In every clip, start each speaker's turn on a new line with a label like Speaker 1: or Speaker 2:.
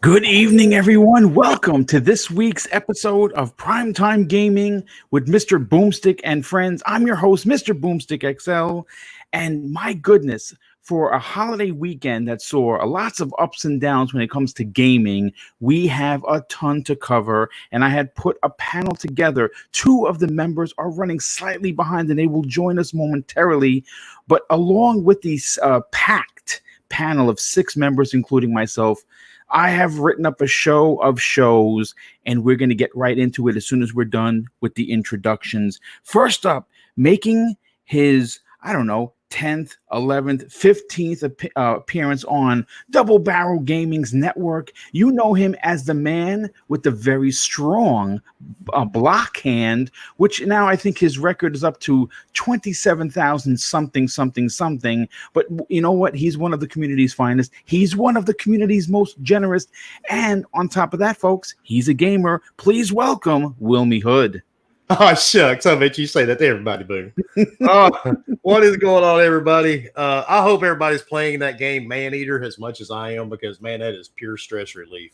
Speaker 1: Good evening, everyone. Welcome to this week's episode of Primetime Gaming with Mr. Boomstick and friends. I'm your host, Mr. Boomstick XL, and my goodness, for a holiday weekend that saw lots of ups and downs when it comes to gaming, we have a ton to cover, and I had put a panel together. Two of the members are running slightly behind, and they will join us momentarily, but along with these packed panel of 6 members, including myself, I have written up a show of shows, and we're going to get right into it as soon as we're done with the introductions. First up, making his, 10th, 11th, 15th appearance on Double Barrel Gaming's network. You know him as the man with the very strong block hand, which now I think his record is up to 27,000 something. But you know what? He's one of the community's finest. He's one of the community's most generous. And on top of that, folks, he's a gamer. Please welcome Wilmy Hood.
Speaker 2: Oh, shucks. I bet you say that to everybody, Boone. What is going on, everybody? I hope everybody's playing that game Maneater as much as I am, because, man, that is pure stress relief.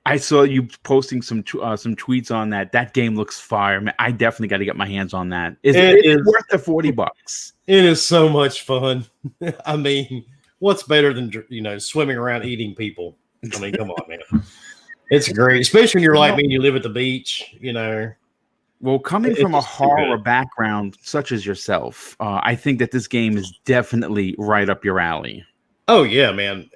Speaker 1: I saw you posting some tweets on that. That game looks fire, man. I definitely got to get my hands on that. It is worth the $40.
Speaker 2: It is so much fun. I mean, what's better than, swimming around eating people? I mean, come on, man. It's great, especially when you're like me and you live at the beach,
Speaker 1: Well, coming from a horror background such as yourself, I think that this game is definitely right up your alley.
Speaker 2: Oh, yeah, man.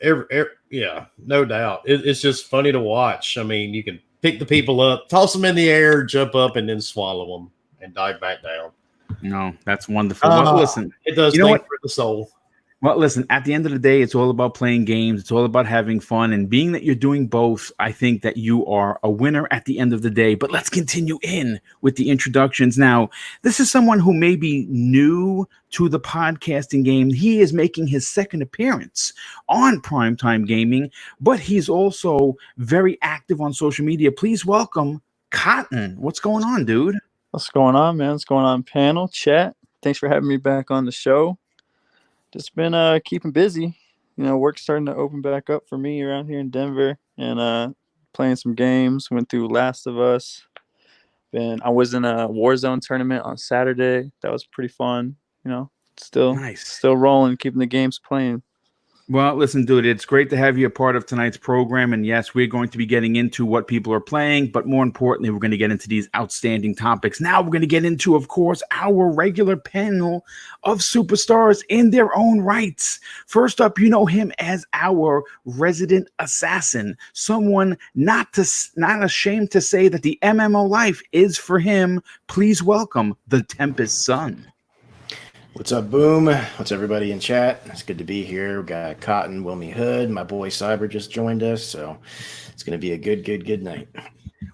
Speaker 2: Yeah, no doubt. It's just funny to watch. I mean, you can pick the people up, toss them in the air, jump up, and then swallow them and dive back down.
Speaker 1: No, that's wonderful. Well, listen,
Speaker 2: it does things for the soul.
Speaker 1: Well, listen, at the end of the day, it's all about playing games. It's all about having fun. And being that you're doing both, I think that you are a winner at the end of the day. But let's continue in with the introductions. Now, this is someone who may be new to the podcasting game. He is making his second appearance on Primetime Gaming, but he's also very active on social media. Please welcome Cotton. What's going on, dude?
Speaker 3: What's going on, man? What's going on, panel, chat? Thanks for having me back on the show. Just been keeping busy. Work's starting to open back up for me around here in Denver, and playing some games. Went through Last of Us. I was in a Warzone tournament on Saturday. That was pretty fun. Still
Speaker 1: nice.
Speaker 3: Still rolling, keeping the games playing.
Speaker 1: Well, listen, dude, it's great to have you a part of tonight's program. And yes, we're going to be getting into what people are playing, but more importantly, we're going to get into these outstanding topics. Now we're going to get into, of course, our regular panel of superstars in their own rights. First up, you know him as our resident assassin, someone not ashamed to say that the MMO life is for him. Please welcome the Tempest Son.
Speaker 4: What's up, Boom? What's everybody in chat? It's good to be here. We got Cotton, Wilmy Hood. My boy Cyber just joined us, so it's going to be a good night.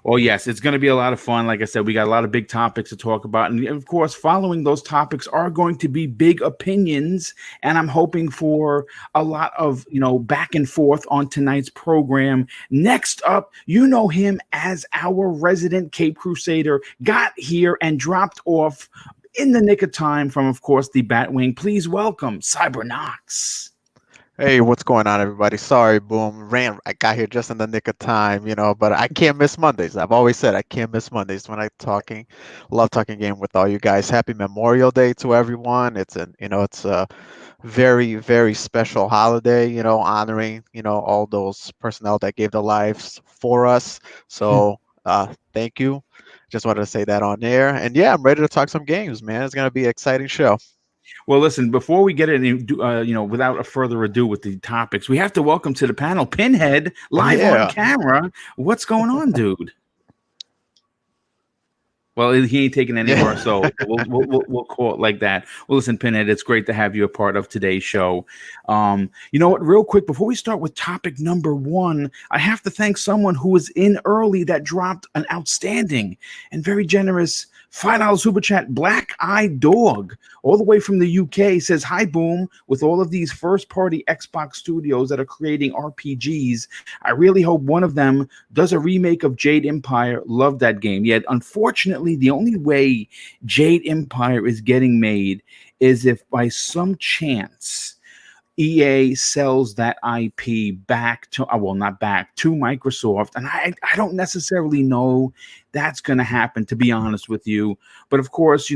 Speaker 1: Well, yes, it's going to be a lot of fun. Like I said, we got a lot of big topics to talk about. And, of course, following those topics are going to be big opinions. And I'm hoping for a lot of, back and forth on tonight's program. Next up, you know him as our resident Cape Crusader, got here and dropped off in the nick of time from, of course, the Batwing. Please welcome Cybernox.
Speaker 5: Hey, what's going on, everybody? Sorry, Boom. I got here just in the nick of time, but I can't miss Mondays. I've always said I can't miss Mondays when love talking game with all you guys. Happy Memorial Day to everyone. It's a very, very special holiday, honoring, all those personnel that gave their lives for us. So thank you. Just wanted to say that on air. And yeah, I'm ready to talk some games, man. It's going to be an exciting show.
Speaker 1: Well, listen, before we get into, without a further ado with the topics, we have to welcome to the panel Pinhead live on camera. What's going on, dude? Well, he ain't taking any more, so we'll call it like that. Well, listen, Pinhead, it's great to have you a part of today's show. You know what? Real quick, before we start with topic number 1, I have to thank someone who was in early that dropped an outstanding and very generous $5 super chat. Black Eye Dog, all the way from the UK, says, "Hi, Boom. With all of these first-party Xbox studios that are creating RPGs, I really hope one of them does a remake of Jade Empire. Love that game. Yet, unfortunately, the only way Jade Empire is getting made is if by some chance EA sells that IP back to, well, not back, to Microsoft. And I don't necessarily know that's going to happen, to be honest with you. But of course,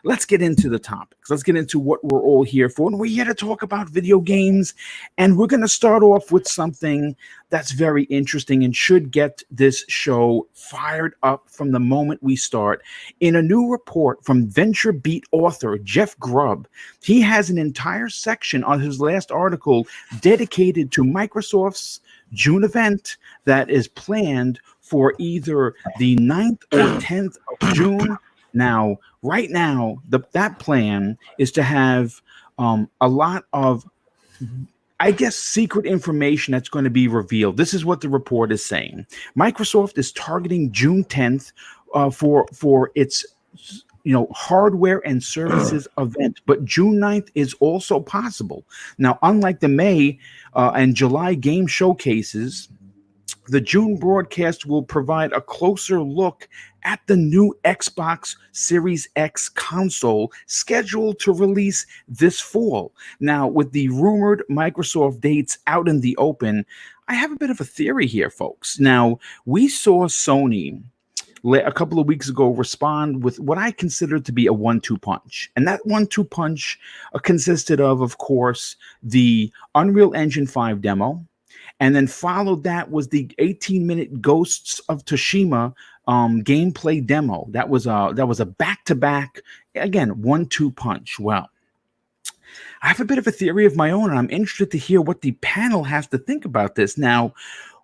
Speaker 1: let's get into the topics. Let's get into what we're all here for. And we're here to talk about video games. And we're going to start off with something that's very interesting and should get this show fired up from the moment we start. In a new report from VentureBeat author Jeff Grubb, he has an entire section on his last article dedicated to Microsoft's June event that is planned for either the 9th or 10th of June. Now, right now, that plan is to have a lot of, I guess, secret information that's going to be revealed. This is what the report is saying. Microsoft is targeting June 10th for its hardware and services event, but June 9th is also possible. Now, unlike the May and July game showcases, the June broadcast will provide a closer look at the new Xbox Series X console scheduled to release this fall. Now, with the rumored Microsoft dates out in the open, I have a bit of a theory here, folks. Now, we saw Sony a couple of weeks ago respond with what I consider to be a 1-2 punch. And that 1-2 punch consisted of course, the Unreal Engine 5 demo. And then followed that was the 18-minute Ghosts of Tsushima gameplay demo. That was a back-to-back, again, 1-2 punch. Well, I have a bit of a theory of my own, and I'm interested to hear what the panel has to think about this. Now,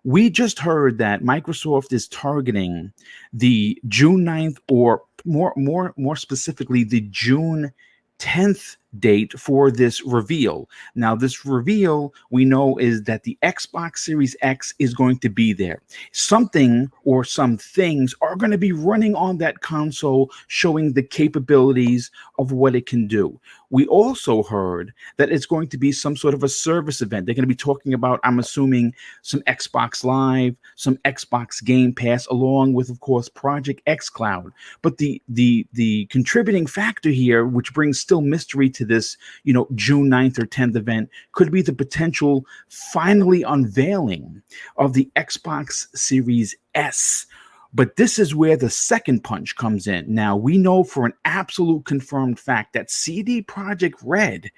Speaker 1: we just heard that Microsoft is targeting the June 9th, or more specifically, the June 10th date for this reveal. Now, this reveal, we know, is that the Xbox Series X is going to be there. Something or some things are going to be running on that console, showing the capabilities of what it can do. We also heard that it's going to be some sort of a service event. They're going to be talking about, I'm assuming, some Xbox Live, some Xbox Game Pass, along with, of course, Project xCloud. But the contributing factor here, which brings still mystery to this, June 9th or 10th event, could be the potential finally unveiling of the Xbox Series S. But this is where the second punch comes in. Now, we know for an absolute confirmed fact that CD Projekt Red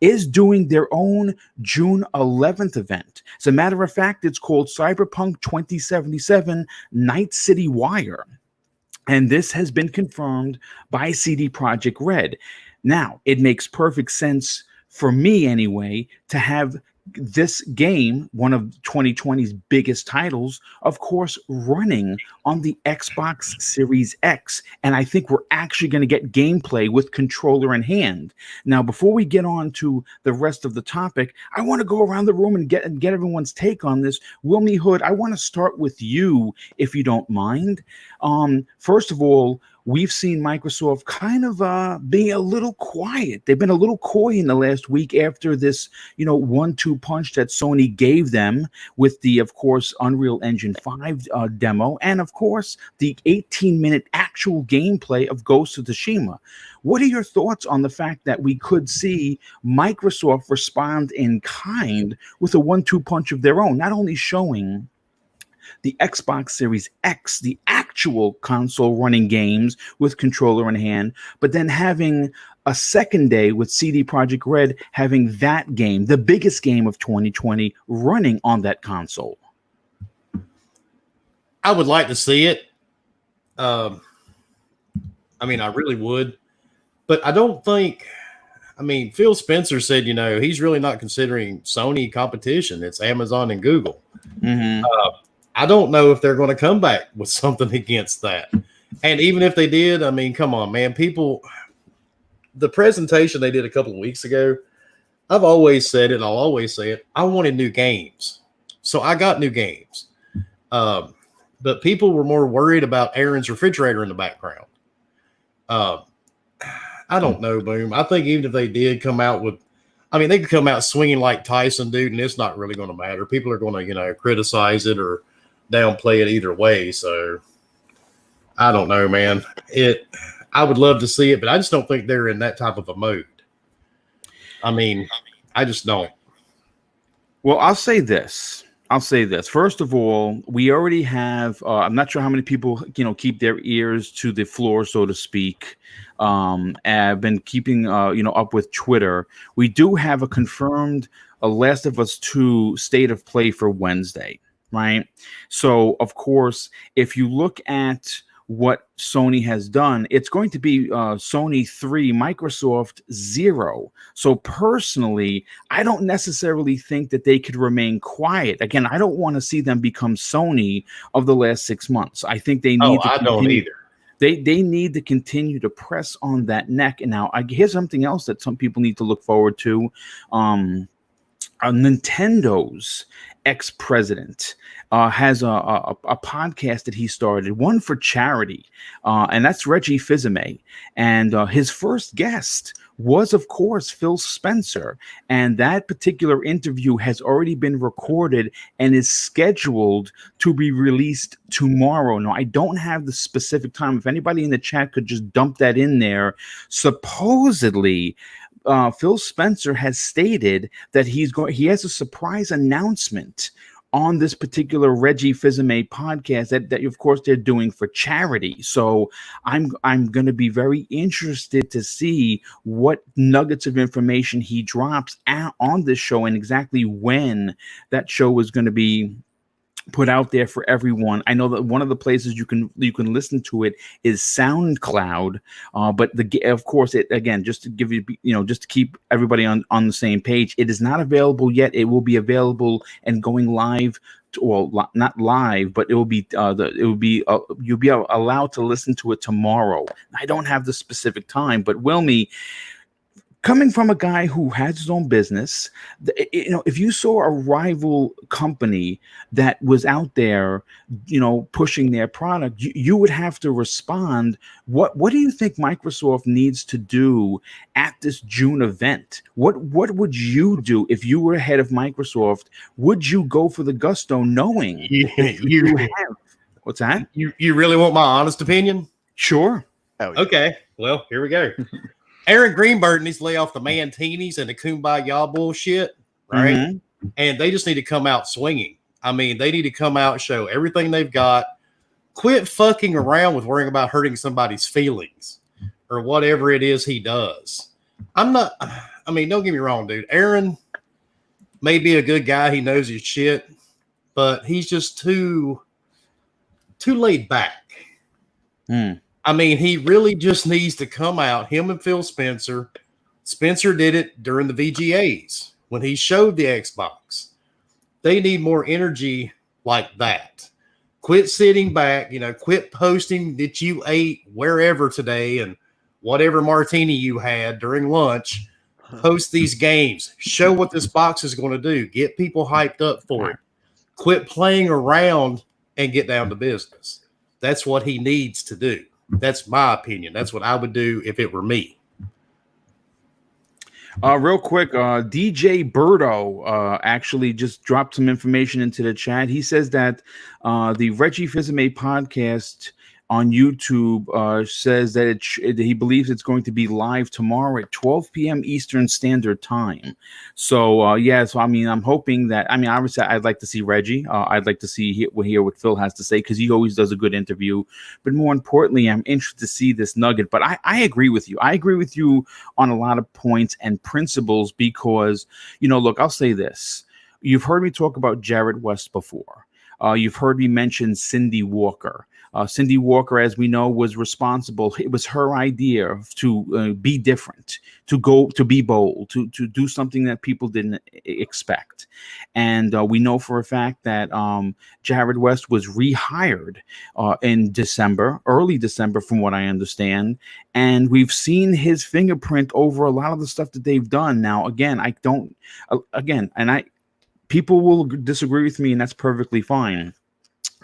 Speaker 1: is doing their own June 11th event. As a matter of fact, it's called Cyberpunk 2077 Night City Wire. And this has been confirmed by CD Projekt Red. Now, it makes perfect sense for me anyway to have this game, one of 2020's biggest titles, of course, running on the Xbox Series X. And I think we're actually going to get gameplay with controller in hand. Now, before we get on to the rest of the topic, I want to go around the room and get everyone's take on this. Wilmy Hood, I want to start with you, if you don't mind. First of all, we've seen Microsoft kind of being a little quiet. They've been a little coy in the last week after this, 1-2 punch that Sony gave them with the, of course, Unreal Engine 5 demo, and of course, the 18-minute actual gameplay of Ghost of Tsushima. What are your thoughts on the fact that we could see Microsoft respond in kind with a 1-2 punch of their own, not only showing the Xbox Series X, the actual console running games with controller in hand, but then having a second day with CD Projekt Red having that game, the biggest game of 2020, running on that console?
Speaker 2: I would like to see it. I really would. But I don't think, Phil Spencer said, he's really not considering Sony competition. It's Amazon and Google.
Speaker 1: Mm-hmm.
Speaker 2: I don't know if they're going to come back with something against that. And even if they did, come on, man. The presentation they did a couple of weeks ago, I've always said it, and I'll always say it, I wanted new games. So I got new games. But people were more worried about Aaron's refrigerator in the background. I don't know, Boom. I think even if they did come out with, I mean, they could come out swinging like Tyson, dude, and it's not really going to matter. People are going to, criticize it or downplay it either way. So I don't know, man. I would love to see it, but I just don't think they're in that type of a mode. I mean, I just don't.
Speaker 1: Well, I'll say this. First of all, we already have, I'm not sure how many people, keep their ears to the floor, so to speak. I've been keeping, up with Twitter. We do have a confirmed Last of Us 2 state of play for Wednesday, right? So, of course, if you look at what Sony has done, it's going to be Sony 3, Microsoft 0. So personally, I don't necessarily think that they could remain quiet. Again, I don't want to see them become Sony of the last 6 months. I think they need to
Speaker 2: I don't either.
Speaker 1: They need to continue to press on that neck. And now here's something else that some people need to look forward to. Nintendo's ex-president has a podcast that he started, one for charity, and that's Reggie Fils-Aimé. And his first guest was, of course, Phil Spencer. And that particular interview has already been recorded and is scheduled to be released tomorrow. Now, I don't have the specific time. If anybody in the chat could just dump that in there. Supposedly, Phil Spencer has stated that he has a surprise announcement on this particular Reggie Fils-Aimé podcast that of course they're doing for charity. So I'm going to be very interested to see what nuggets of information he drops on this show and exactly when that show is going to be put out there for everyone. I know that one of the places you can listen to it is SoundCloud, but of course, it again, just to give you, just to keep everybody on the same page, it is not available yet. It will be available and going live. Well, not live, but it will be you'll be allowed to listen to it tomorrow. I don't have the specific time, but Wilmy, coming from a guy who has his own business, if you saw a rival company that was out there, pushing their product, you would have to respond. What do you think Microsoft needs to do at this June event? What would you do if you were head of Microsoft? Would you go for the gusto knowing you have? What's that?
Speaker 2: You really want my honest opinion?
Speaker 1: Sure.
Speaker 5: Oh, yeah.
Speaker 2: Okay. Well, here we go. Aaron Greenberg needs to lay off the Mantinis and the Kumbaya bullshit, right? Mm-hmm. And they just need to come out swinging. I mean, they need to come out, show everything they've got. Quit fucking around with worrying about hurting somebody's feelings or whatever it is he does. Don't get me wrong, dude. Aaron may be a good guy. He knows his shit, but he's just too laid back. I mean, he really just needs to come out, him and Phil Spencer. Spencer did it during the VGAs when he showed the Xbox. They need more energy like that. Quit sitting back, quit posting that you ate wherever today and whatever martini you had during lunch. Post these games. Show what this box is going to do. Get people hyped up for it. Quit playing around and get down to business. That's what he needs to do. That's my opinion. That's what I would do if it were me.
Speaker 1: Real quick, DJ Birdo actually just dropped some information into the chat. He says that the Reggie Fils-Aimé podcast on YouTube says that he believes it's going to be live tomorrow at 12 p.m. Eastern Standard Time. So, I'm hoping that, obviously I'd like to see Reggie. I'd like to hear what Phil has to say because he always does a good interview. But more importantly, I'm interested to see this nugget. But I agree with you. I agree with you on a lot of points and principles because, look, I'll say this. You've heard me talk about Jared West before. You've heard me mention Cindy Walker. Cindy Walker, as we know, was responsible. It was her idea to be different, to be bold, to do something that people didn't expect. And we know for a fact that Jared West was rehired in early December, from what I understand. And we've seen his fingerprint over a lot of the stuff that they've done. Now, people will disagree with me, and that's perfectly fine.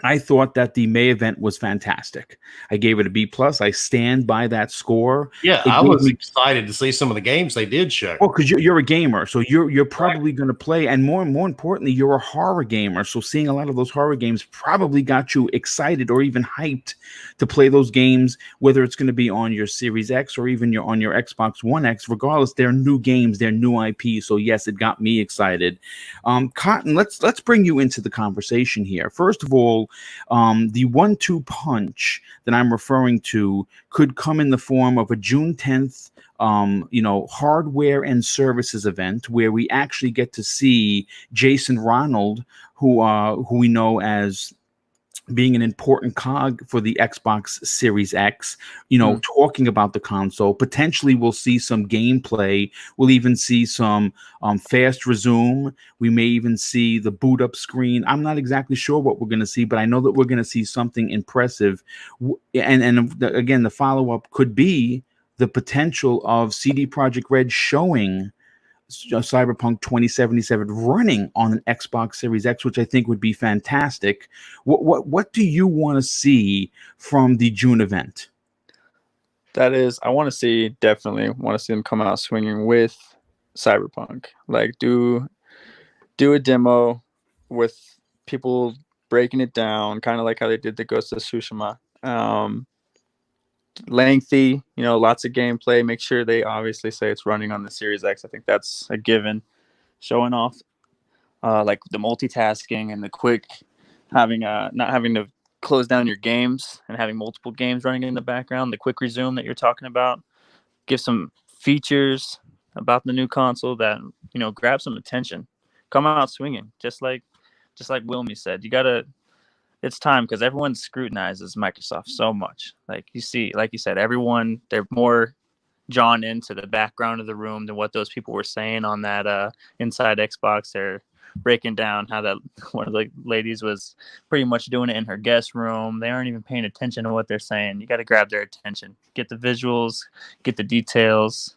Speaker 1: I thought that the May event was fantastic. I gave it a B plus. I stand by that score.
Speaker 2: Yeah,
Speaker 1: It
Speaker 2: I
Speaker 1: gave
Speaker 2: was
Speaker 1: me
Speaker 2: excited to see some of the games they did show.
Speaker 1: Well, because you're a gamer, so you're probably going to play, and more importantly, you're a horror gamer. So seeing a lot of those horror games probably got you excited or even hyped to play those games, whether it's going to be on your Series X or even on your Xbox One X. Regardless, they're new games, they're new IP. So yes, it got me excited. Cotton, let's bring you into the conversation here. First of all, the 1-2 punch that I'm referring to could come in the form of a June 10th. Hardware and services event where we actually get to see Jason Ronald, who we know as being an important cog for the Xbox Series X, talking about the console. Potentially we'll see some gameplay. We'll even see some fast resume. We may even see the boot up screen. I'm not exactly sure what we're going to see, but I know that we're going to see something impressive. Again, the follow-up could be the potential of CD Projekt Red showing Cyberpunk 2077 running on an Xbox Series X, which I think would be fantastic. What do you want to see from the June event?
Speaker 3: I want to definitely want to see them come out swinging with Cyberpunk. Like do a demo with people breaking it down, kind of like how they did the Ghost of Tsushima. Lengthy, lots of gameplay. Make sure they obviously say it's running on the Series X. I think that's a given. Showing off like the multitasking and the quick not having to close down your games and having multiple games running in the background. The quick resume that you're talking about. Give some features about the new console that grab some attention. Come out swinging, just like Wilmy said. It's time because everyone scrutinizes Microsoft so much. Like you said, everyone, they're more drawn into the background of the room than what those people were saying on that Inside Xbox. They're breaking down how that one of the ladies was pretty much doing it in her guest room. They aren't even paying attention to what they're saying. You got to grab their attention, get the visuals, get the details,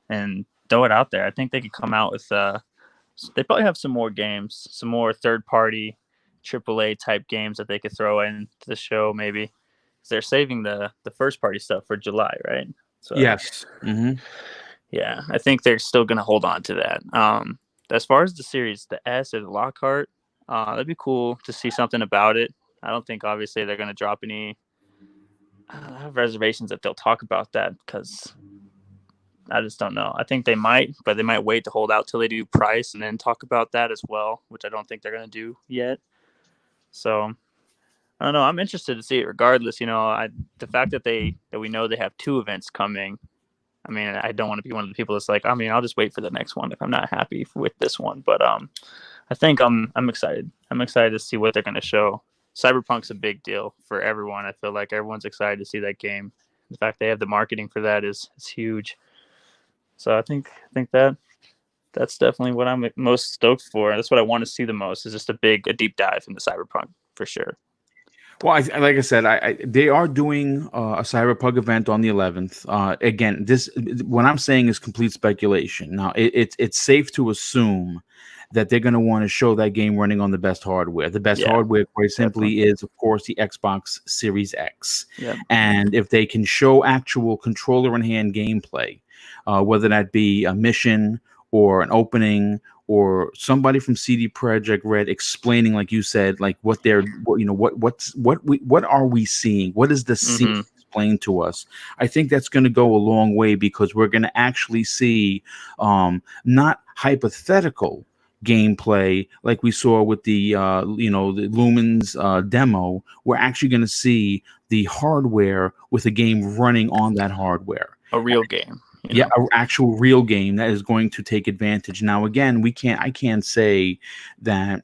Speaker 3: and throw it out there. I think they could come out with they probably have some more games, some more third-party AAA type games that they could throw into the show, maybe, because they're saving the first party stuff for July, right? So
Speaker 1: Yes.
Speaker 3: yeah, I think they're still going to hold on to that. As far as the series, the S or the Lockhart, that'd be cool to see something about it. I don't think obviously they're going to drop any. I have reservations that they'll talk about that because I just don't know. I think they might, but they might wait to hold out till they do price and then talk about that as well, which I don't think they're going to do yet. So I don't know. I'm interested to see it regardless. The fact that we know they have 2 events coming. I mean, I don't want to be one of the people that's like, I'll just wait for the next one if I'm not happy with this one. But I think I'm excited. I'm excited to see what they're going to show. Cyberpunk's a big deal for everyone. I feel like everyone's excited to see that game. The fact they have the marketing for that is huge. So I think that's definitely what I'm most stoked for. That's what I want to see the most, is just a deep dive into Cyberpunk for sure.
Speaker 1: Well, like I said, they are doing a Cyberpunk event on the 11th. Again, what I'm saying is complete speculation. Now, it's safe to assume that they're going to want to show that game running on the best hardware. The best hardware, quite simply, is, of course, the Xbox Series X.
Speaker 3: Yep.
Speaker 1: And if they can show actual controller-in-hand gameplay, whether that be a mission or an opening, or somebody from CD Projekt Red explaining, like you said, like what are we seeing? What is the scene explained to us? I think that's going to go a long way, because we're going to actually see not hypothetical gameplay like we saw with the the Lumens demo. We're actually going to see the hardware with a game running on that hardware.
Speaker 3: A real game.
Speaker 1: Yeah, an actual real game that is going to take advantage. Now, again, I can't say that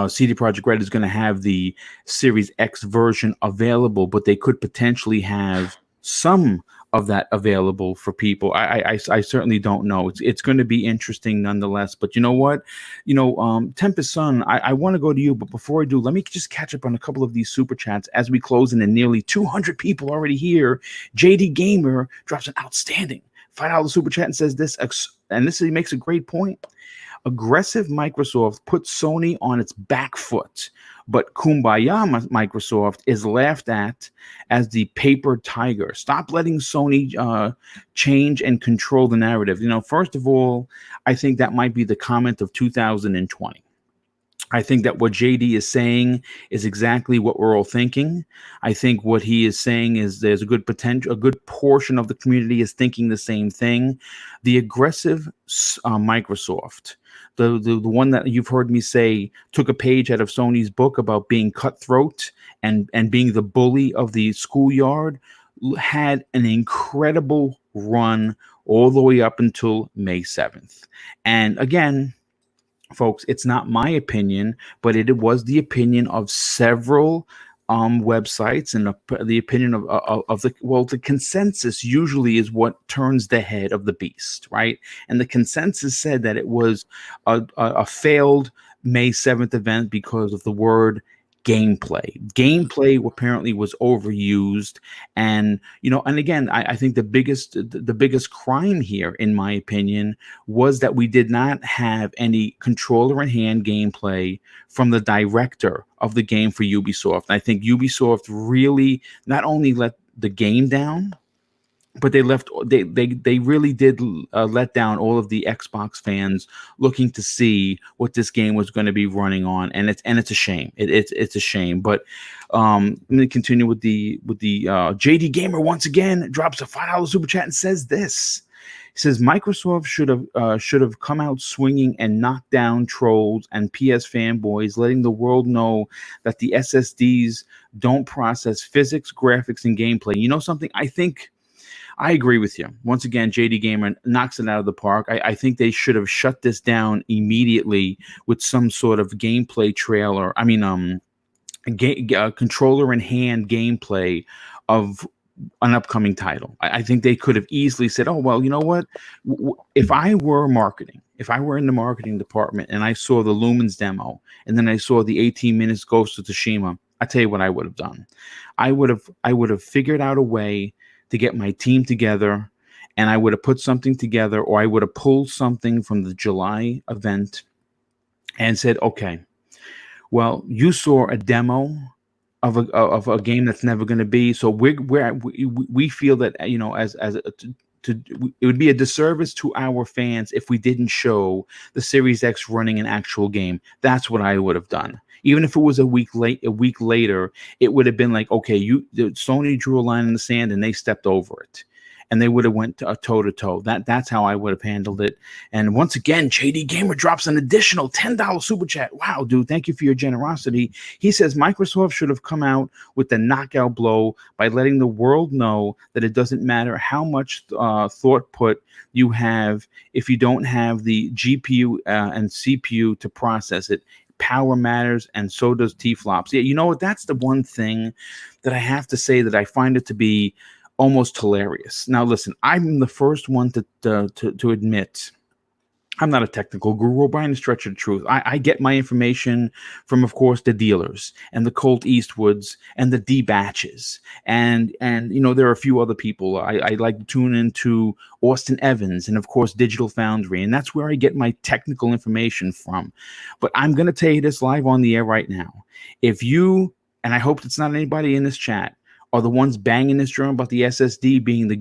Speaker 1: CD Projekt Red is going to have the Series X version available, but they could potentially have some of that available for people. I certainly don't know. It's going to be interesting nonetheless. But you know what? Tempest Sun, I want to go to you, but before I do, let me just catch up on a couple of these super chats as we close in, and nearly 200 people already here. JD Gamer drops an outstanding $5 super chat and says this, and this makes a great point. Aggressive Microsoft put Sony on its back foot, but Kumbaya Microsoft is laughed at as the paper tiger. Stop letting Sony change and control the narrative. First of all, I think that might be the comment of 2020. I think that what JD is saying is exactly what we're all thinking. I think what he is saying is there's a good portion of the community is thinking the same thing. The aggressive Microsoft, the one that you've heard me say took a page out of Sony's book about being cutthroat and being the bully of the schoolyard, had an incredible run all the way up until May 7th. And again, folks, it's not my opinion, but it was the opinion of several websites, and the opinion of the consensus usually is what turns the head of the beast, right? And the consensus said that it was a failed May 7th event because of the word gameplay. Gameplay apparently was overused, and and again, I think the biggest crime here, in my opinion, was that we did not have any controller in hand gameplay from the director of the game for Ubisoft. I think Ubisoft really not only let the game down, but they really did let down all of the Xbox fans looking to see what this game was going to be running on, and it's a shame. It's a shame. But let me continue with the JD Gamer once again drops a $5 super chat and says this. He says Microsoft should have come out swinging and knocked down trolls and PS fanboys, letting the world know that the SSDs don't process physics, graphics, and gameplay. You know something? I agree with you. Once again, JD Gamer knocks it out of the park. I think they should have shut this down immediately with some sort of gameplay trailer. I mean, controller in hand gameplay of an upcoming title. I think they could have easily said, oh, well, you know what? If I were in the marketing department and I saw the Lumens demo and then I saw the 18 minutes Ghost of Tsushima, I tell you what I would have done. I would have figured out a way to get my team together, and I would have put something together, or I would have pulled something from the July event and said, okay, well, you saw a demo of a game that's never going to be. So we feel that, it would be a disservice to our fans if we didn't show the Series X running an actual game. That's what I would have done. Even if it was a week later, it would have been like, okay, Sony drew a line in the sand and they stepped over it, and they would have went toe to toe. That's how I would have handled it. And once again, JD Gamer drops an additional $10 super chat. Wow, dude, thank you for your generosity. He says Microsoft should have come out with the knockout blow by letting the world know that it doesn't matter how much thought put you have if you don't have the GPU and CPU to process it. Power matters, and so does T-flops. Yeah, you know what? That's the one thing that I have to say that I find it to be almost hilarious. Now, listen, I'm the first one to admit I'm not a technical guru by any stretch of the truth. I get my information from, of course, the dealers and the Colt Eastwoods and the D-Batches. And there are a few other people. I like to tune into Austin Evans and, of course, Digital Foundry. And that's where I get my technical information from. But I'm going to tell you this live on the air right now. If you, and I hope it's not anybody in this chat, are the ones banging this drum about the SSD being the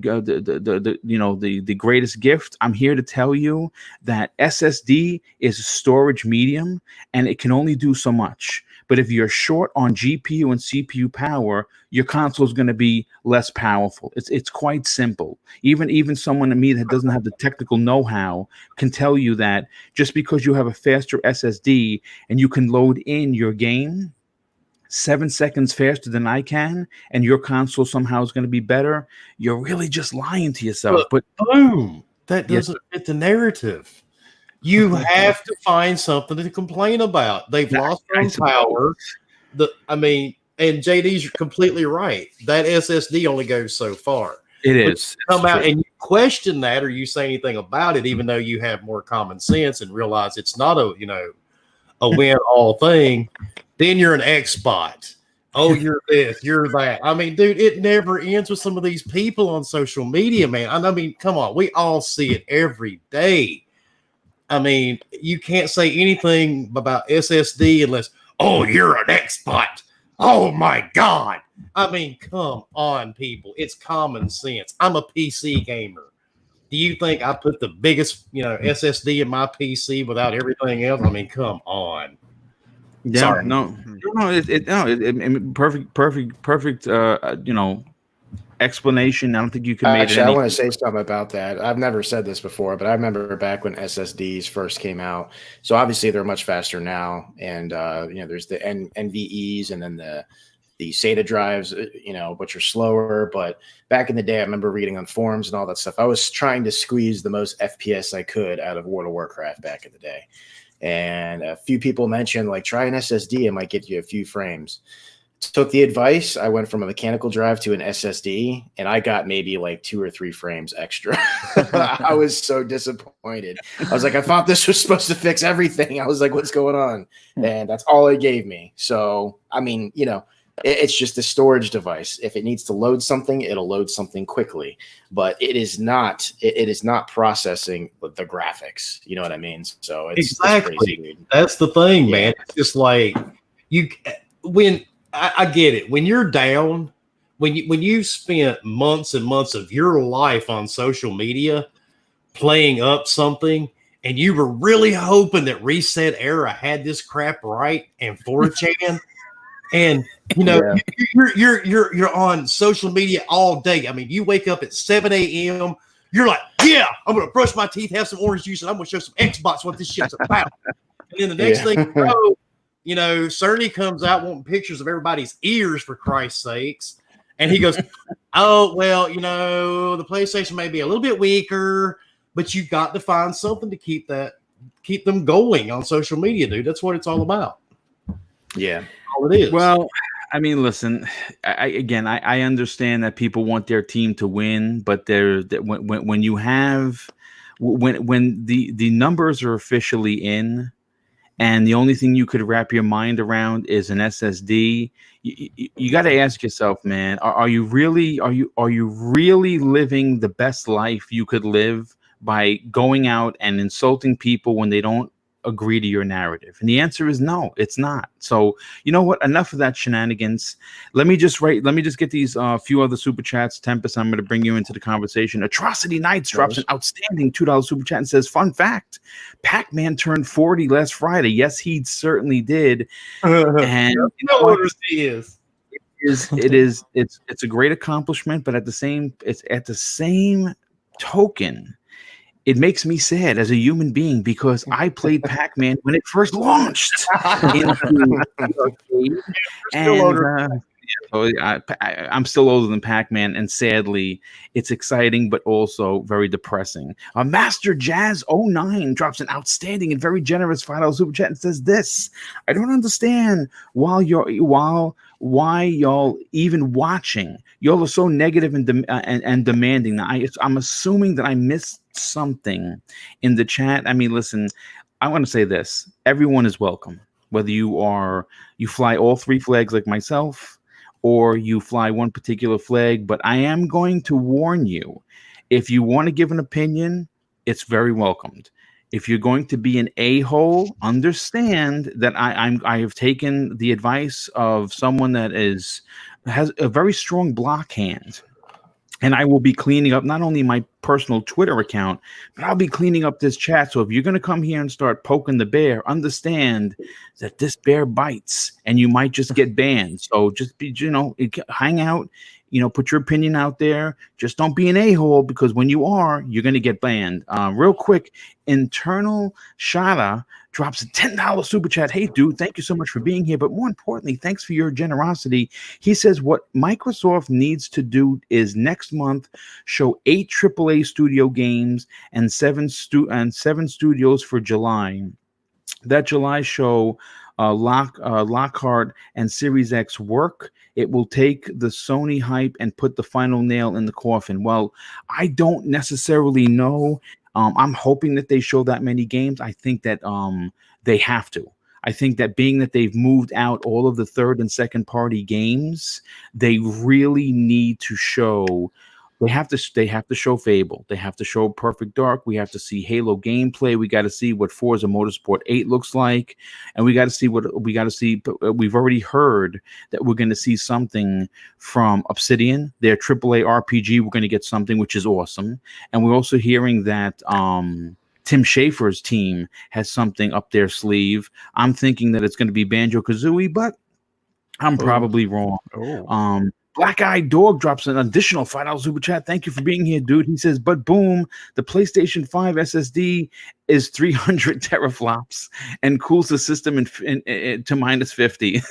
Speaker 1: greatest gift, I'm here to tell you that SSD is a storage medium and it can only do so much. But if you're short on GPU and CPU power, your console is going to be less powerful. It's quite simple. Even someone to me that doesn't have the technical know-how can tell you that just because you have a faster SSD and you can load in your game 7 seconds faster than I can, and your console somehow is going to be better, you're really just lying to yourself. But
Speaker 2: boom, that doesn't fit the narrative. You have to find something to complain about. They've lost their power. And JD's completely right. That SSD only goes so far.
Speaker 1: It is.
Speaker 2: Come out and you question that, or you say anything about it, even though you have more common sense and realize it's not a win all thing. Then you're an X-Bot. Oh, you're this, you're that. I mean, dude, it never ends with some of these people on social media, man. I mean, come on. We all see it every day. I mean, you can't say anything about SSD unless, oh, you're an expert. Oh my God. I mean, come on, people. It's common sense. I'm a PC gamer. Do you think I put the biggest, SSD in my PC without everything else? I mean, come on.
Speaker 1: Yeah,
Speaker 2: Sorry.
Speaker 1: no, perfect. Explanation. I don't think you could make it
Speaker 4: Actually, I
Speaker 1: any.
Speaker 4: want to say something about that. I've never said this before, but I remember back when SSDs first came out. So obviously they're much faster now, and there's the NVEs and then the SATA drives, which are slower. But back in the day, I remember reading on forums and all that stuff. I was trying to squeeze the most FPS I could out of World of Warcraft back in the day, and a few people mentioned like try an SSD; it might get you a few frames. Took the advice. I went from a mechanical drive to an SSD, and I got maybe like 2 or 3 frames extra. I was so disappointed. I was like, I thought this was supposed to fix everything. I was like, what's going on? And that's all it gave me. So, I mean, it's just a storage device. If it needs to load something, it'll load something quickly. But it is not. It is not processing the graphics. You know what I mean? So it's
Speaker 2: exactly.
Speaker 4: It's crazy, dude.
Speaker 2: That's the thing, man. It's just like I get it. When you're down, when you spent months and months of your life on social media playing up something, and you were really hoping that Reset Era had this crap right and 4chan, and you're on social media all day. I mean, you wake up at 7 a.m. You're like, yeah, I'm gonna brush my teeth, have some orange juice, and I'm gonna show some Xbox what this shit's about. And then the next thing you know, Cerny comes out wanting pictures of everybody's ears, for Christ's sakes. And he goes, oh, well, the PlayStation may be a little bit weaker, but you got to find something to keep them going on social media, dude. That's what it's all about.
Speaker 4: Yeah.
Speaker 2: All it is.
Speaker 1: Well, I mean, listen, I understand that people want their team to win, but when the numbers are officially in, and the only thing you could wrap your mind around is an SSD, you got to ask yourself, man, are you really living the best life you could live by going out and insulting people when they don't agree to your narrative? And the answer is no, it's not. So you know what? Enough of that shenanigans. Let me just get these few other super chats. Tempest, I'm going to bring you into the conversation. Atrocity Knights drops an outstanding $2 super chat and says, fun fact, Pac-Man turned 40 last Friday. Yes, he certainly did. And you know what
Speaker 2: he is.
Speaker 1: It's a great accomplishment, but at the same token, it makes me sad as a human being because I played Pac-Man when it first launched. I'm still older than Pac-Man, and sadly, it's exciting but also very depressing. Master Jazz 09 drops an outstanding and very generous $5 super chat and says this: I don't understand why y'all even watching. Y'all are so negative and demanding. Now, I'm assuming that I missed something in the chat. I mean, listen, I want to say this: everyone is welcome, whether you fly all 3 flags like myself, or you fly one particular flag. But I am going to warn you: if you want to give an opinion, it's very welcomed. If you're going to be an a-hole, understand that I have taken the advice of someone that has a very strong block hand. And I will be cleaning up not only my personal Twitter account, but I'll be cleaning up this chat. So if you're going to come here and start poking the bear, understand that this bear bites and you might just get banned. So just be, hang out, put your opinion out there. Just don't be an a-hole, because when you are, you're going to get banned. Real quick, Internal Shada drops a $10 super chat. Hey, dude, thank you so much for being here. But more importantly, thanks for your generosity. He says what Microsoft needs to do is next month show 8 AAA studio games and 7 studios for July. That July show Lockhart and Series X work. It will take the Sony hype and put the final nail in the coffin. Well, I don't necessarily know. I'm hoping that they show that many games. I think that they have to. I think that being that they've moved out all of the third and second party games, they really need to show They have to show Fable. They have to show Perfect Dark. We have to see Halo gameplay. We got to see what Forza Motorsport 8 looks like, and we got to see what we got to see. We've already heard that we're going to see something from Obsidian, their AAA RPG. We're going to get something which is awesome, and we're also hearing that Tim Schafer's team has something up their sleeve. I'm thinking that it's going to be Banjo-Kazooie, but I'm probably wrong. Black Eyed Dog drops an additional $5 super chat. Thank you for being here, dude. He says, but boom, the PlayStation 5 SSD is 300 teraflops and cools the system to minus 50.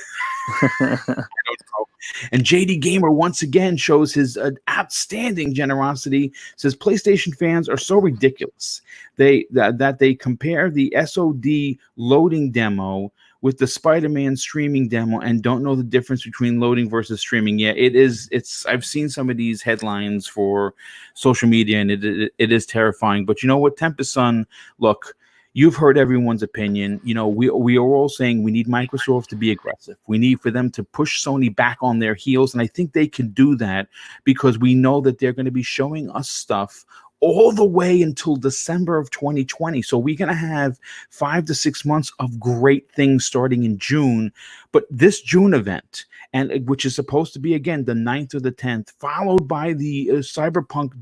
Speaker 1: I don't know. And JD Gamer once again shows his outstanding generosity. Says PlayStation fans are so ridiculous. That they compare the SOD loading demo with the Spider-Man streaming demo and don't know the difference between loading versus streaming. Yeah, it's I've seen some of these headlines for social media, and it is terrifying. But you know what, Tempest Sun, look, you've heard everyone's opinion. You know, we are all saying we need Microsoft to be aggressive. We need for them to push Sony back on their heels, and I think they can do that because we know that they're going to be showing us stuff all the way until December of 2020. So we're going to have 5 to 6 months of great things starting in June. But this June event, and which is supposed to be, again, the 9th or the 10th, followed by the Cyberpunk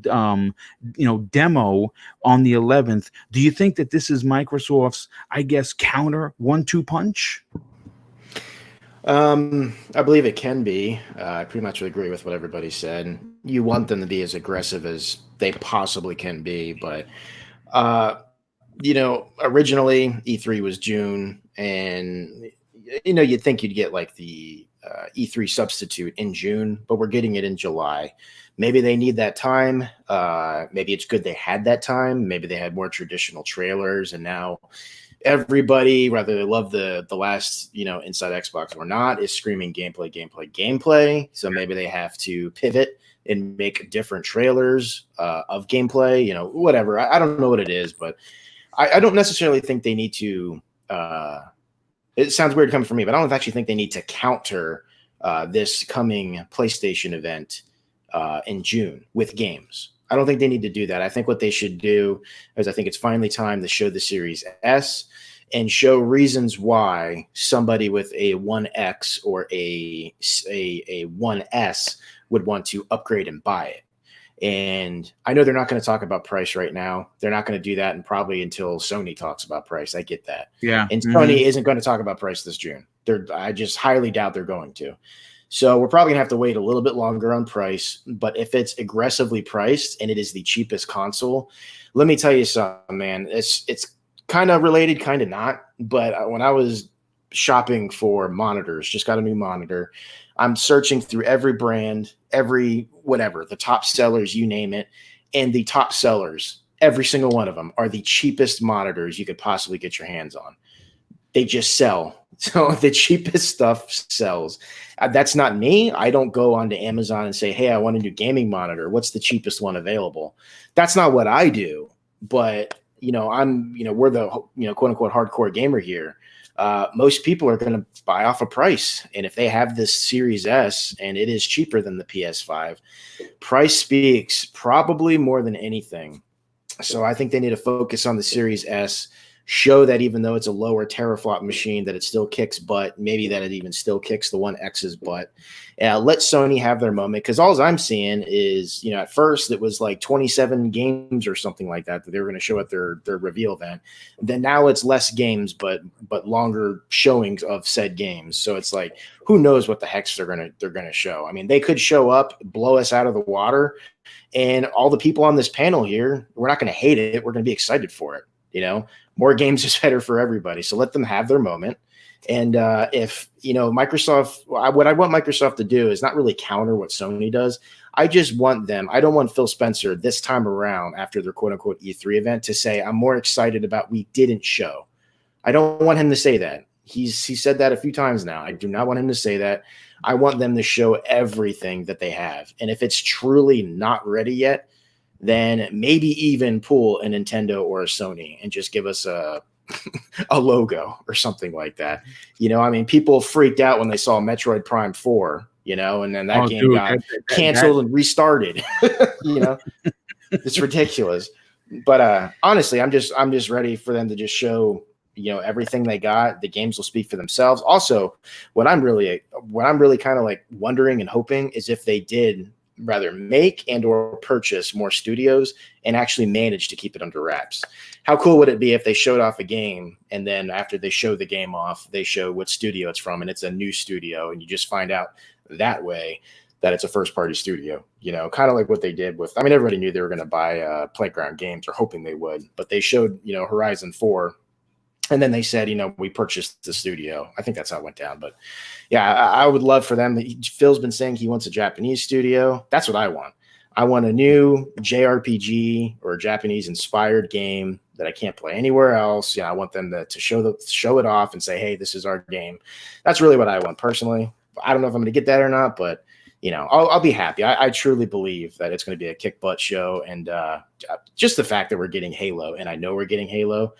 Speaker 1: demo on the 11th. Do you think that this is Microsoft's, I guess, counter 1-2 punch?
Speaker 4: I believe it can be. I pretty much agree with what everybody said. You want them to be as aggressive as they possibly can be, but originally E3 was June, and you'd think you'd get like the E3 substitute in June, but we're getting it in July. Maybe they need that time. Maybe it's good they had that time. Maybe they had more traditional trailers, and now everybody, whether they love the last, Inside Xbox or not, is screaming gameplay. So maybe they have to pivot and make different trailers of gameplay, whatever. I don't know what it is, but I don't necessarily think they need to. It sounds weird coming from me, but I don't actually think they need to counter this coming PlayStation event in June with games. I don't think they need to do that. I think what they should do is I think it's finally time to show the Series S and show reasons why somebody with a 1X or a 1S would want to upgrade and buy it. And I know they're not going to talk about price right now. They're not going to do that, and probably until Sony talks about price. I get that.
Speaker 1: Yeah.
Speaker 4: And Sony isn't going to talk about price this June. I just highly doubt they're going to. So we're probably going to have to wait a little bit longer on price. But if it's aggressively priced and it is the cheapest console, let me tell you something, man. It's kind of related, kind of not. But when I was shopping for monitors, just got a new monitor, I'm searching through every brand, every whatever, the top sellers, you name it. And the top sellers, every single one of them, are the cheapest monitors you could possibly get your hands on. They just sell. So the cheapest stuff sells. That's not me. I don't go onto Amazon and say, hey, I want a new gaming monitor. What's the cheapest one available? That's not what I do. But, we're the, quote unquote, hardcore gamer here. Most people are going to buy off a price. And if they have this Series S and it is cheaper than the PS5, price speaks probably more than anything. So I think they need to focus on the Series S, show that even though it's a lower teraflop machine, that it still kicks butt, maybe that it even still kicks the 1X's butt. Let Sony have their moment, because all I'm seeing is, at first it was like 27 games or something like that they were going to show at their reveal event. Then now it's less games, but longer showings of said games. So it's like, who knows what the heck they're gonna show? I mean, they could show up, blow us out of the water, and all the people on this panel here, we're not going to hate it. We're going to be excited for it. More games is better for everybody. So let them have their moment. And if, Microsoft, what I want Microsoft to do is not really counter what Sony does. I just want them, I don't want Phil Spencer this time around after their quote unquote E3 event to say, I'm more excited about we didn't show. I don't want him to say that. He said that a few times now. I do not want him to say that. I want them to show everything that they have. And if it's truly not ready yet, then maybe even pull a Nintendo or a Sony and just give us a logo or something like that. People freaked out when they saw Metroid Prime 4, and then that
Speaker 1: Oh,
Speaker 4: game
Speaker 1: dude,
Speaker 4: got canceled and restarted. It's ridiculous. But honestly, I'm just ready for them to just show everything they got. The games will speak for themselves. Also, what I'm really kind of like wondering and hoping is if they did rather make and or purchase more studios and actually manage to keep it under wraps. How cool would it be if they showed off a game and then after they show the game off, they show what studio it's from and it's a new studio and you just find out that way that it's a first party studio, kind of like what they did with, everybody knew they were going to buy Playground Games or hoping they would, but they showed, Horizon 4. And then they said, we purchased the studio. I think that's how it went down. But yeah, I would love for them. Phil's been saying he wants a Japanese studio. That's what I want. I want a new JRPG or Japanese inspired game that I can't play anywhere else. I want them to show it off and say, hey, this is our game. That's really what I want personally. I don't know if I'm going to get that or not, but I'll be happy. I truly believe that it's going to be a kick butt show. And just the fact that we're getting Halo, and I know we're getting Halo,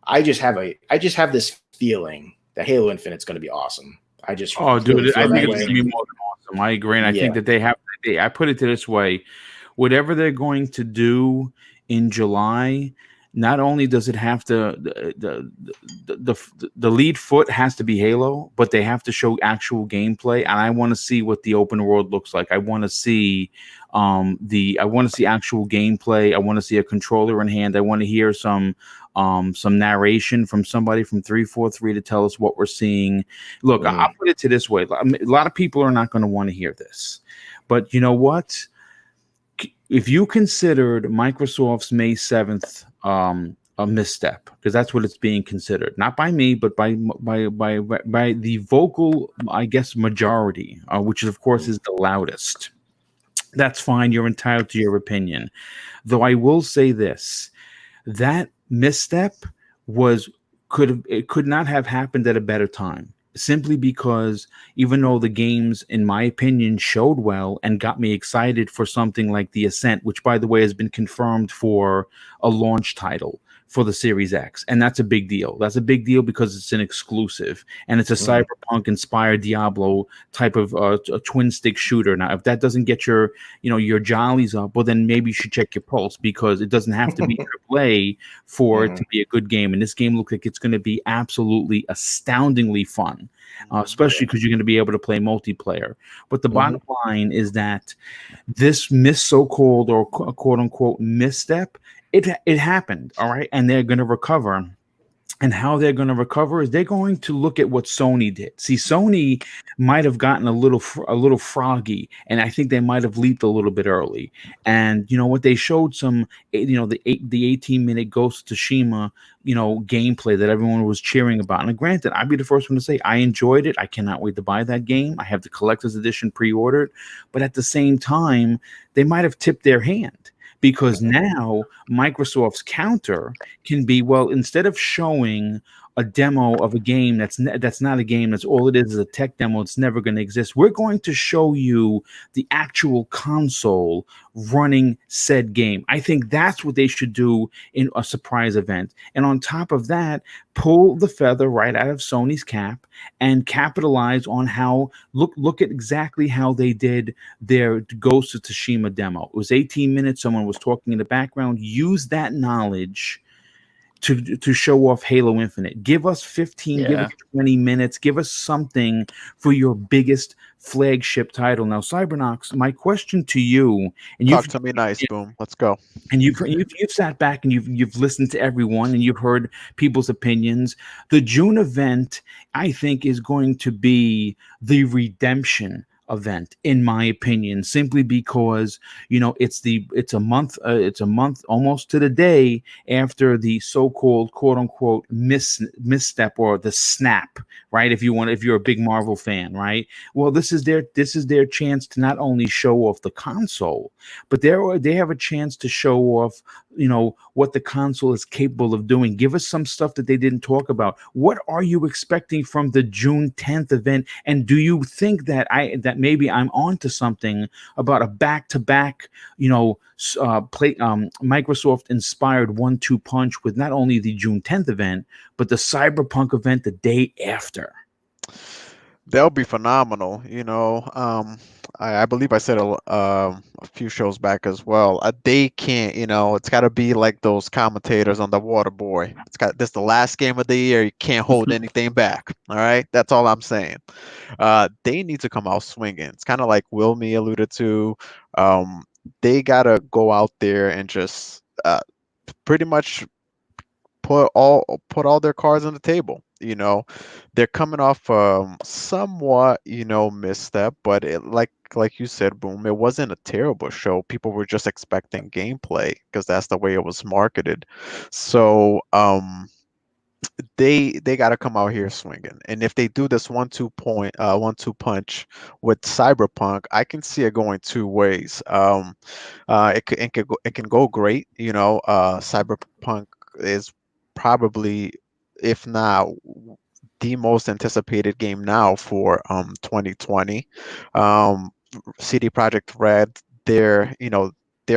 Speaker 4: I just have this feeling that Halo Infinite's going to be awesome. I just
Speaker 1: dude, I think it's
Speaker 4: that
Speaker 1: going
Speaker 4: way.
Speaker 1: to be more than awesome. I agree, and I think that they have. I put it this way: whatever they're going to do in July, not only does it have to the lead foot has to be Halo, but they have to show actual gameplay, and I want to see what the open world looks like. I want to see actual gameplay. I want to see a controller in hand. I want to hear some narration from somebody from 343 to tell us what we're seeing. Look, I'll put it to this way: a lot of people are not going to want to hear this, but you know what? If you considered Microsoft's May 7th a misstep, because that's what it's being considered, not by me, but by the vocal, I guess, majority, which of course is the loudest. That's fine. You're entitled to your opinion. Though I will say this, that misstep could not have happened at a better time. Simply because even though the games, in my opinion, showed well and got me excited for something like The Ascent, which, by the way, has been confirmed for a launch title for the Series X. And that's a big deal. That's a big deal because it's an exclusive and it's a cyberpunk-inspired Diablo type of a twin stick shooter. Now, if that doesn't get your jollies up, well, then maybe you should check your pulse, because it doesn't have to be AAA for it to be a good game. And this game looks like it's going to be absolutely astoundingly fun, especially because you're going to be able to play multiplayer. But the bottom line is that this so-called or quote-unquote misstep, it happened, all right, and they're going to recover. And how they're going to recover is they're going to look at what Sony did. See, Sony might have gotten a little froggy, and I think they might have leaped a little bit early. And you know what? They showed some, the 18-minute Ghost of Tsushima, gameplay that everyone was cheering about. And granted, I'd be the first one to say I enjoyed it. I cannot wait to buy that game. I have the collector's edition pre-ordered, but at the same time, they might have tipped their hand. Because now Microsoft's counter can be, well, instead of showing a demo of a game that's not a game, that's all it is a tech demo, it's never going to exist, we're going to show you the actual console running said game. I think that's what they should do in a surprise event. And on top of that, pull the feather right out of Sony's cap and capitalize on how look at exactly how they did their Ghost of Tsushima demo. It was 18 minutes. Someone was talking in the background. Use that knowledge to show off Halo Infinite. Give us 15, give us 20 minutes, give us something for your biggest flagship title. Now, Cybernox, my question to you, and
Speaker 5: talk to me nice, Boom. Let's go.
Speaker 1: And you've sat back and you've listened to everyone and you've heard people's opinions. The June event, I think, is going to be the redemption event, in my opinion, simply because it's a month almost to the day after the so-called quote-unquote misstep or the snap, right? If you're a big Marvel fan, right? Well, this is their chance to not only show off the console, but they have a chance to show off what the console is capable of doing. Give us some stuff that they didn't talk about. What are you expecting from the June 10th event? And do you think that maybe I'm onto something about a back-to-back, Microsoft inspired 1-2 punch with not only the June 10th event, but the Cyberpunk event the day after?
Speaker 5: They'll be phenomenal. I believe I said a few shows back as well. They can't, it's got to be like those commentators on the Water Boy. This the last game of the year. You can't hold anything back. All right, that's all I'm saying. They need to come out swinging. It's kind of like Wilmy alluded to. Um, they gotta go out there and just pretty much put all their cards on the table. They're coming off somewhat misstep, but like you said, Boom, it wasn't a terrible show. People were just expecting gameplay because that's the way it was marketed. So they got to come out here swinging, and if they do this 1-2 punch with Cyberpunk, I can see it going two ways. It can go great. Cyberpunk is probably, if not the most anticipated game now for 2020. um CD Projekt Red, their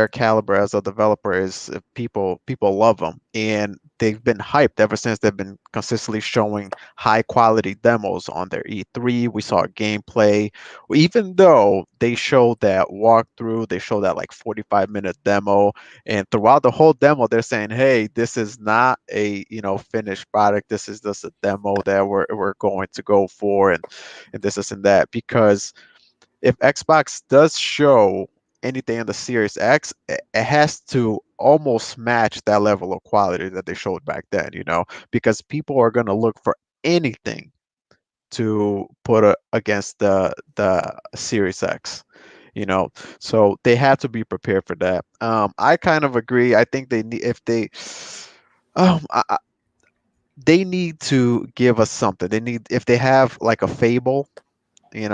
Speaker 5: caliber as a developer is, people love them, and they've been hyped ever since they've been consistently showing high quality demos on their E3. We saw gameplay, even though they showed that walkthrough, they showed that like 45-minute demo, and throughout the whole demo they're saying, hey, this is not a finished product, this is just a demo that we're going to go for, and this and that, because if Xbox does show anything in the Series X, it has to almost match that level of quality that they showed back then, because people are going to look for anything to put against the Series X, so they have to be prepared for that. I kind of agree. I think they need, if they they need to give us something. They need, if they have like a Fable, they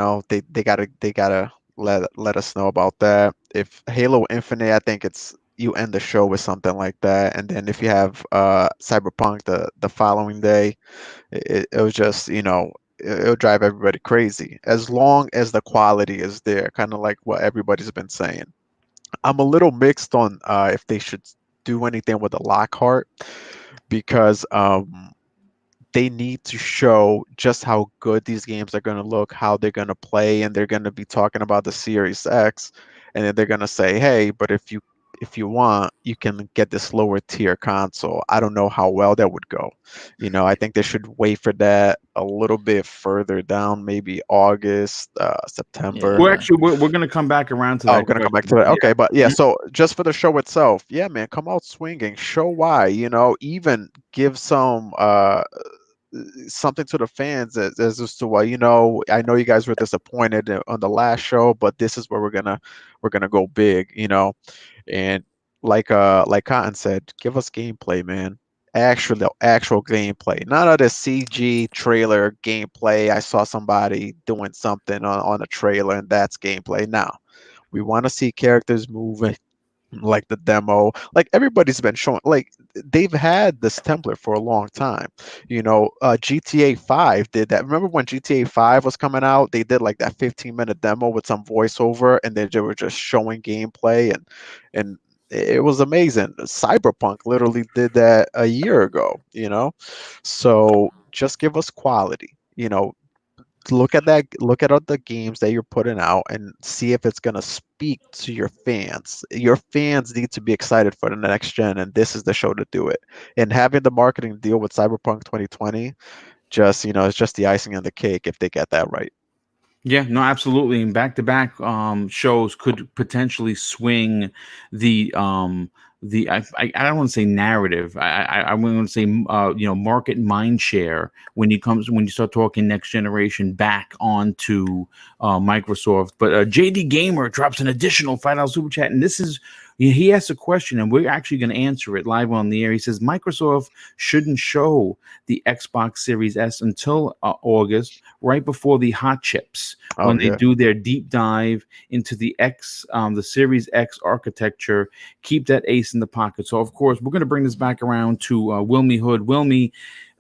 Speaker 5: gotta let us know about that. If Halo Infinite, I think it's, you end the show with something like that, and then if you have Cyberpunk the following day, it was just, it'll drive everybody crazy as long as the quality is there, kind of like what everybody's been saying. I'm a little mixed on if they should do anything with the Lockhart, because they need to show just how good these games are going to look, how they're going to play, and they're going to be talking about the Series X, and then they're going to say, "Hey, but if you want, you can get this lower tier console." I don't know how well that would go. I think they should wait for that a little bit further down, maybe August, September.
Speaker 1: We're
Speaker 3: Yeah.
Speaker 1: actually we're going to come back around to
Speaker 5: Oh,
Speaker 1: that
Speaker 5: we're gonna come back
Speaker 1: question.
Speaker 5: to it. Okay, but yeah,
Speaker 1: Mhm.
Speaker 5: so just for the show itself, yeah, man, come out swinging, show why, even give some something to the fans as to why, I know you guys were disappointed on the last show, but this is where we're gonna go big, and like Cotton said, give us gameplay, man. Actual gameplay, none of the CG trailer gameplay. I saw somebody doing something on a trailer and that's gameplay. Now we want to see characters moving, like the demo, like everybody's been showing, like they've had this template for a long time. GTA 5 did that. Remember when GTA 5 was coming out, they did like that 15-minute demo with some voiceover, and they were just showing gameplay, and it was amazing. Cyberpunk literally did that a year ago, so just give us quality. Look at all the games that you're putting out and see if it's going to speak to your fans. Your fans need to be excited for the next gen, and this is the show to do it. And having the marketing deal with Cyberpunk 2020, just it's just the icing on the cake if they get that right.
Speaker 1: Yeah, no, absolutely. And back-to-back shows could potentially swing the I don't want to say narrative. I want to say market mind share when you start talking next generation back onto Microsoft. But JD Gamer drops an additional $5 super chat, and this is, he asked a question, and we're actually going to answer it live on the air. He says Microsoft shouldn't show the Xbox Series S until August, right before the hot chips, when they do their deep dive into the Series X architecture. Keep that ace in the pocket. So, of course, we're going to bring this back around to Wilmy Hood. Wilmy,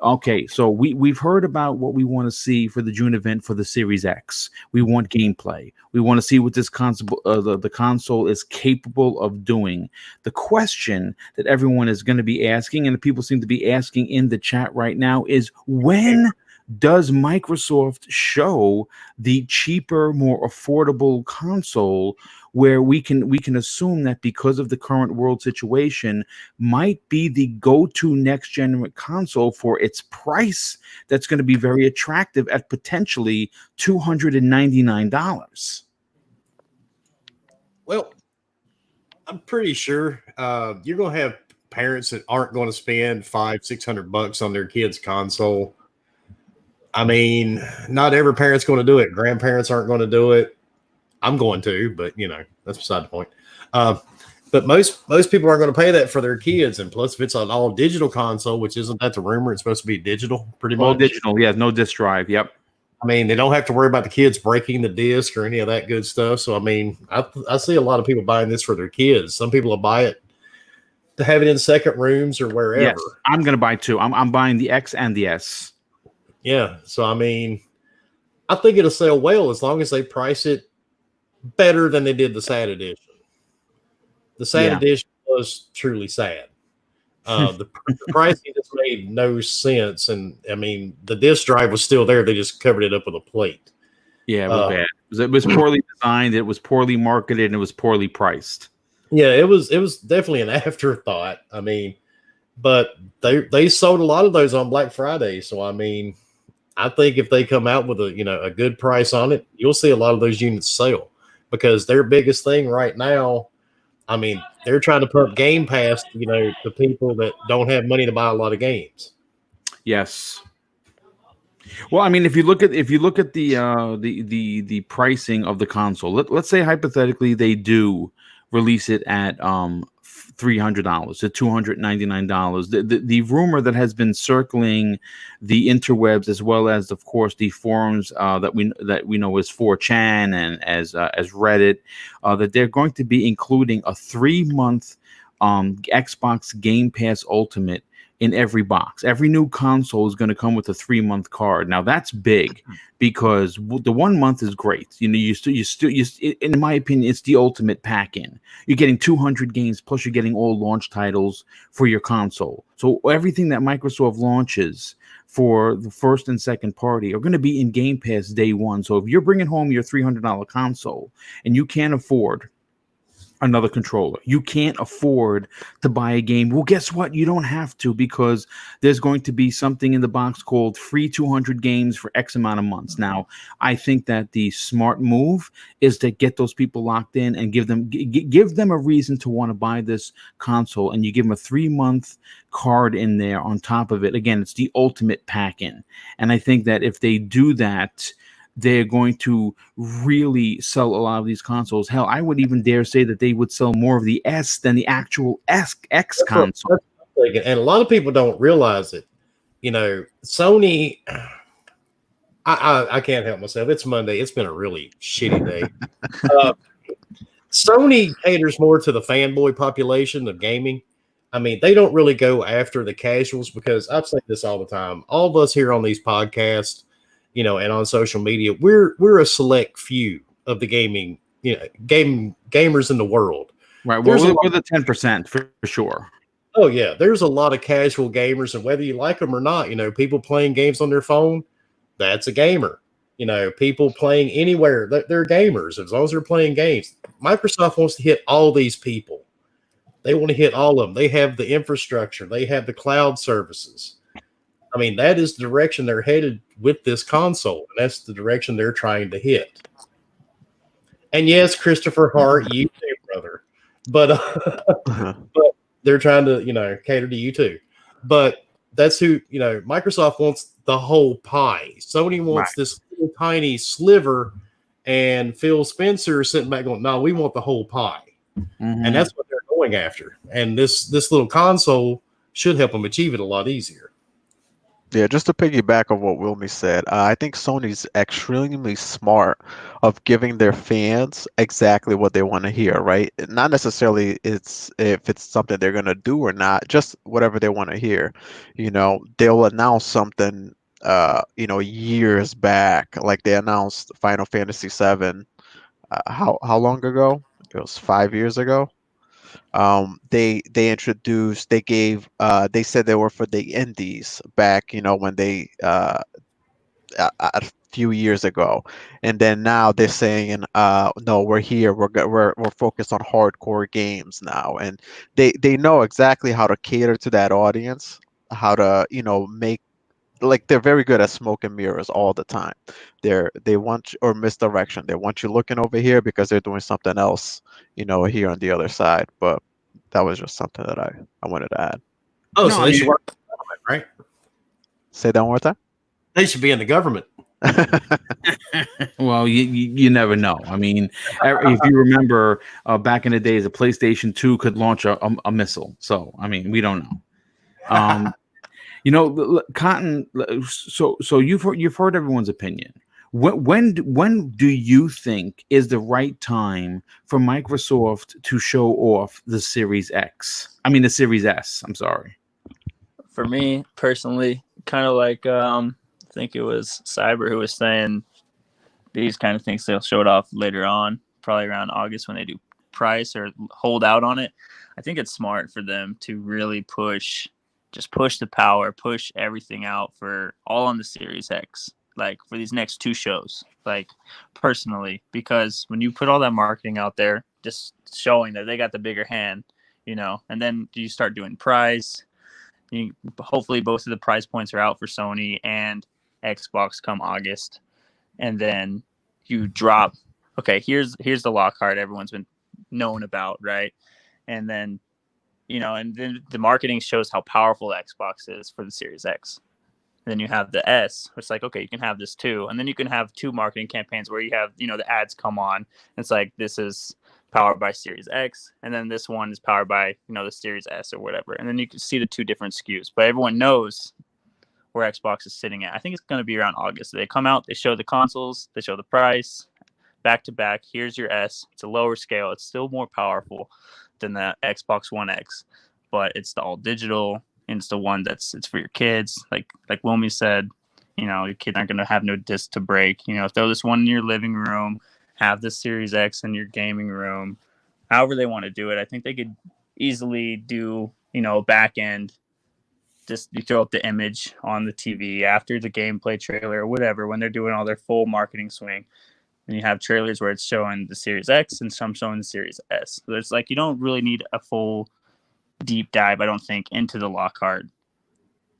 Speaker 1: okay, so we've heard about what we want to see for the June event for the Series X. We want gameplay. We want to see what this console, the console is capable of doing. The question that everyone is going to be asking, and the people seem to be asking in the chat right now, is when does Microsoft show the cheaper, more affordable console where we can assume that because of the current world situation might be the go-to next gen console for its price that's going to be very attractive at potentially $299.
Speaker 2: Well, I'm pretty sure you're going to have parents that aren't going to spend $500-600 on their kids' console. I mean, not every parent's going to do it. Grandparents aren't going to do it. I'm going to, but that's beside the point. But most people aren't going to pay that for their kids, and plus, if it's an all digital console, which isn't that the rumor? It's supposed to be digital, pretty much.
Speaker 1: All digital, yeah, no disk drive. Yep.
Speaker 2: I mean, they don't have to worry about the kids breaking the disc or any of that good stuff. So, I mean, I see a lot of people buying this for their kids. Some people will buy it to have it in second rooms or wherever.
Speaker 1: Yes, I'm going to buy two. I'm buying the X and the S.
Speaker 2: Yeah. So, I mean, I think it'll sell well as long as they price it better than they did the sad edition. The sad edition was truly sad. The pricing just made no sense, and I mean the disc drive was still there. They just covered it up with a plate.
Speaker 1: Yeah, it was bad. It was poorly designed. It was poorly marketed, and it was poorly priced.
Speaker 2: Yeah, it was definitely an afterthought. I mean, but they sold a lot of those on Black Friday. So I mean, I think if they come out with a good price on it, you'll see a lot of those units sell because their biggest thing right now. I mean, they're trying to pump Game Pass, to people that don't have money to buy a lot of games.
Speaker 1: Yes. Well, I mean, if you look at the pricing of the console, let's say hypothetically they do release it at $300 to $299. The rumor that has been circling the interwebs as well as, of course, the forums that we know as 4chan and as Reddit, that they're going to be including a 3-month Xbox Game Pass Ultimate in every box. Every new console is going to come with a 3-month card. Now that's big because the 1 month is great. In my opinion, it's the ultimate pack-in. You're getting 200 games plus you're getting all launch titles for your console. So everything that Microsoft launches for the first and second party are going to be in Game Pass day one. So if you're bringing home your $300 console and you can't afford another controller, you can't afford to buy a game, well, guess what? You don't have to, because there's going to be something in the box called free 200 games for X amount of months. Now, I think that the smart move is to get those people locked in and give them a reason to want to buy this console, and you give them a 3-month card in there on top of it. Again, it's the ultimate pack-in, and I think that if they do that, they're going to really sell a lot of these consoles. Hell, I would even dare say that they would sell more of the S than the actual X console.
Speaker 2: And a lot of people don't realize it. Sony, I can't help myself. It's Monday. It's been a really shitty day. Sony caters more to the fanboy population of gaming. I mean, they don't really go after the casuals, because I've said this all the time. All of us here on these podcasts, and on social media, we're a select few of the gamers in the world.
Speaker 1: Right. Well, we're the 10% for sure.
Speaker 2: Oh yeah, there's a lot of casual gamers, and whether you like them or not, people playing games on their phone, that's a gamer. People playing anywhere, they're gamers as long as they're playing games. Microsoft wants to hit all these people. They want to hit all of them. They have the infrastructure. They have the cloud services. I mean, that is the direction they're headed with this console, and that's the direction they're trying to hit. And yes, Christopher Hart, you too, brother. But they're trying to, cater to you too. But that's who, Microsoft wants the whole pie. Sony wants this little tiny sliver, and Phil Spencer is sitting back going, no, we want the whole pie. Mm-hmm. And that's what they're going after. And this little console should help them achieve it a lot easier.
Speaker 5: Yeah, just to piggyback on what Wilmy said, I think Sony's extremely smart of giving their fans exactly what they want to hear, right? Not necessarily if it's something they're going to do or not, just whatever they want to hear. They'll announce something, years back, like they announced Final Fantasy VII. How long ago? It was 5 years ago. They said they were for the indies back, when they a few years ago, and then now they're saying, no, we're here. We're focused on hardcore games now, and they know exactly how to cater to that audience, how to make, like, they're very good at smoke and mirrors all the time. They want or misdirection. They want you looking over here because they're doing something else, here on the other side. But that was just something that I wanted to add.
Speaker 2: Oh,
Speaker 1: No,
Speaker 2: so
Speaker 1: I
Speaker 2: they
Speaker 1: mean-
Speaker 2: should work in the government, right?
Speaker 5: Say that one more time.
Speaker 2: They should be in the government.
Speaker 1: Well, you never know. I mean, if you remember back in the days, a PlayStation 2 could launch a missile. So, I mean, we don't know. Cotton. So you've heard everyone's opinion. When do you think is the right time for Microsoft to show off the Series X? I mean, the Series S. I'm sorry.
Speaker 3: For me personally, kind of like I think it was Cyber who was saying these kind of things they'll show it off later on, probably around August when they do price or hold out on it. I think it's smart for them to really push the power, push everything out for all on the Series X, like for these next two shows, like personally, because when you put all that marketing out there, just showing that they got the bigger hand, and then you start doing price. Hopefully both of the price points are out for Sony and Xbox come August, and then you drop, okay, here's the Lockhart everyone's been known about, right? And then and then the marketing shows how powerful the Xbox is for the Series X. And then you have the S, which is like, okay, you can have this too. And then you can have two marketing campaigns where you have, the ads come on. It's like, this is powered by Series X. And then this one is powered by, the Series S or whatever. And then you can see the two different SKUs. But everyone knows where Xbox is sitting at. I think it's going to be around August. They come out, they show the consoles, they show the price, back to back. Here's your S. It's a lower scale. It's still more powerful than the Xbox One X, but it's the all digital, and it's the one it's for your kids. Like Wilmy said, your kids aren't going to have no disc to break. Throw this one in your living room, have the Series X in your gaming room, however they want to do it. I think they could easily do, back end. Just you throw up the image on the TV after the gameplay trailer or whatever, when they're doing all their full marketing swing. And you have trailers where it's showing the Series X and some showing the Series S. So it's like you don't really need a full deep dive, I don't think, into the Lockhart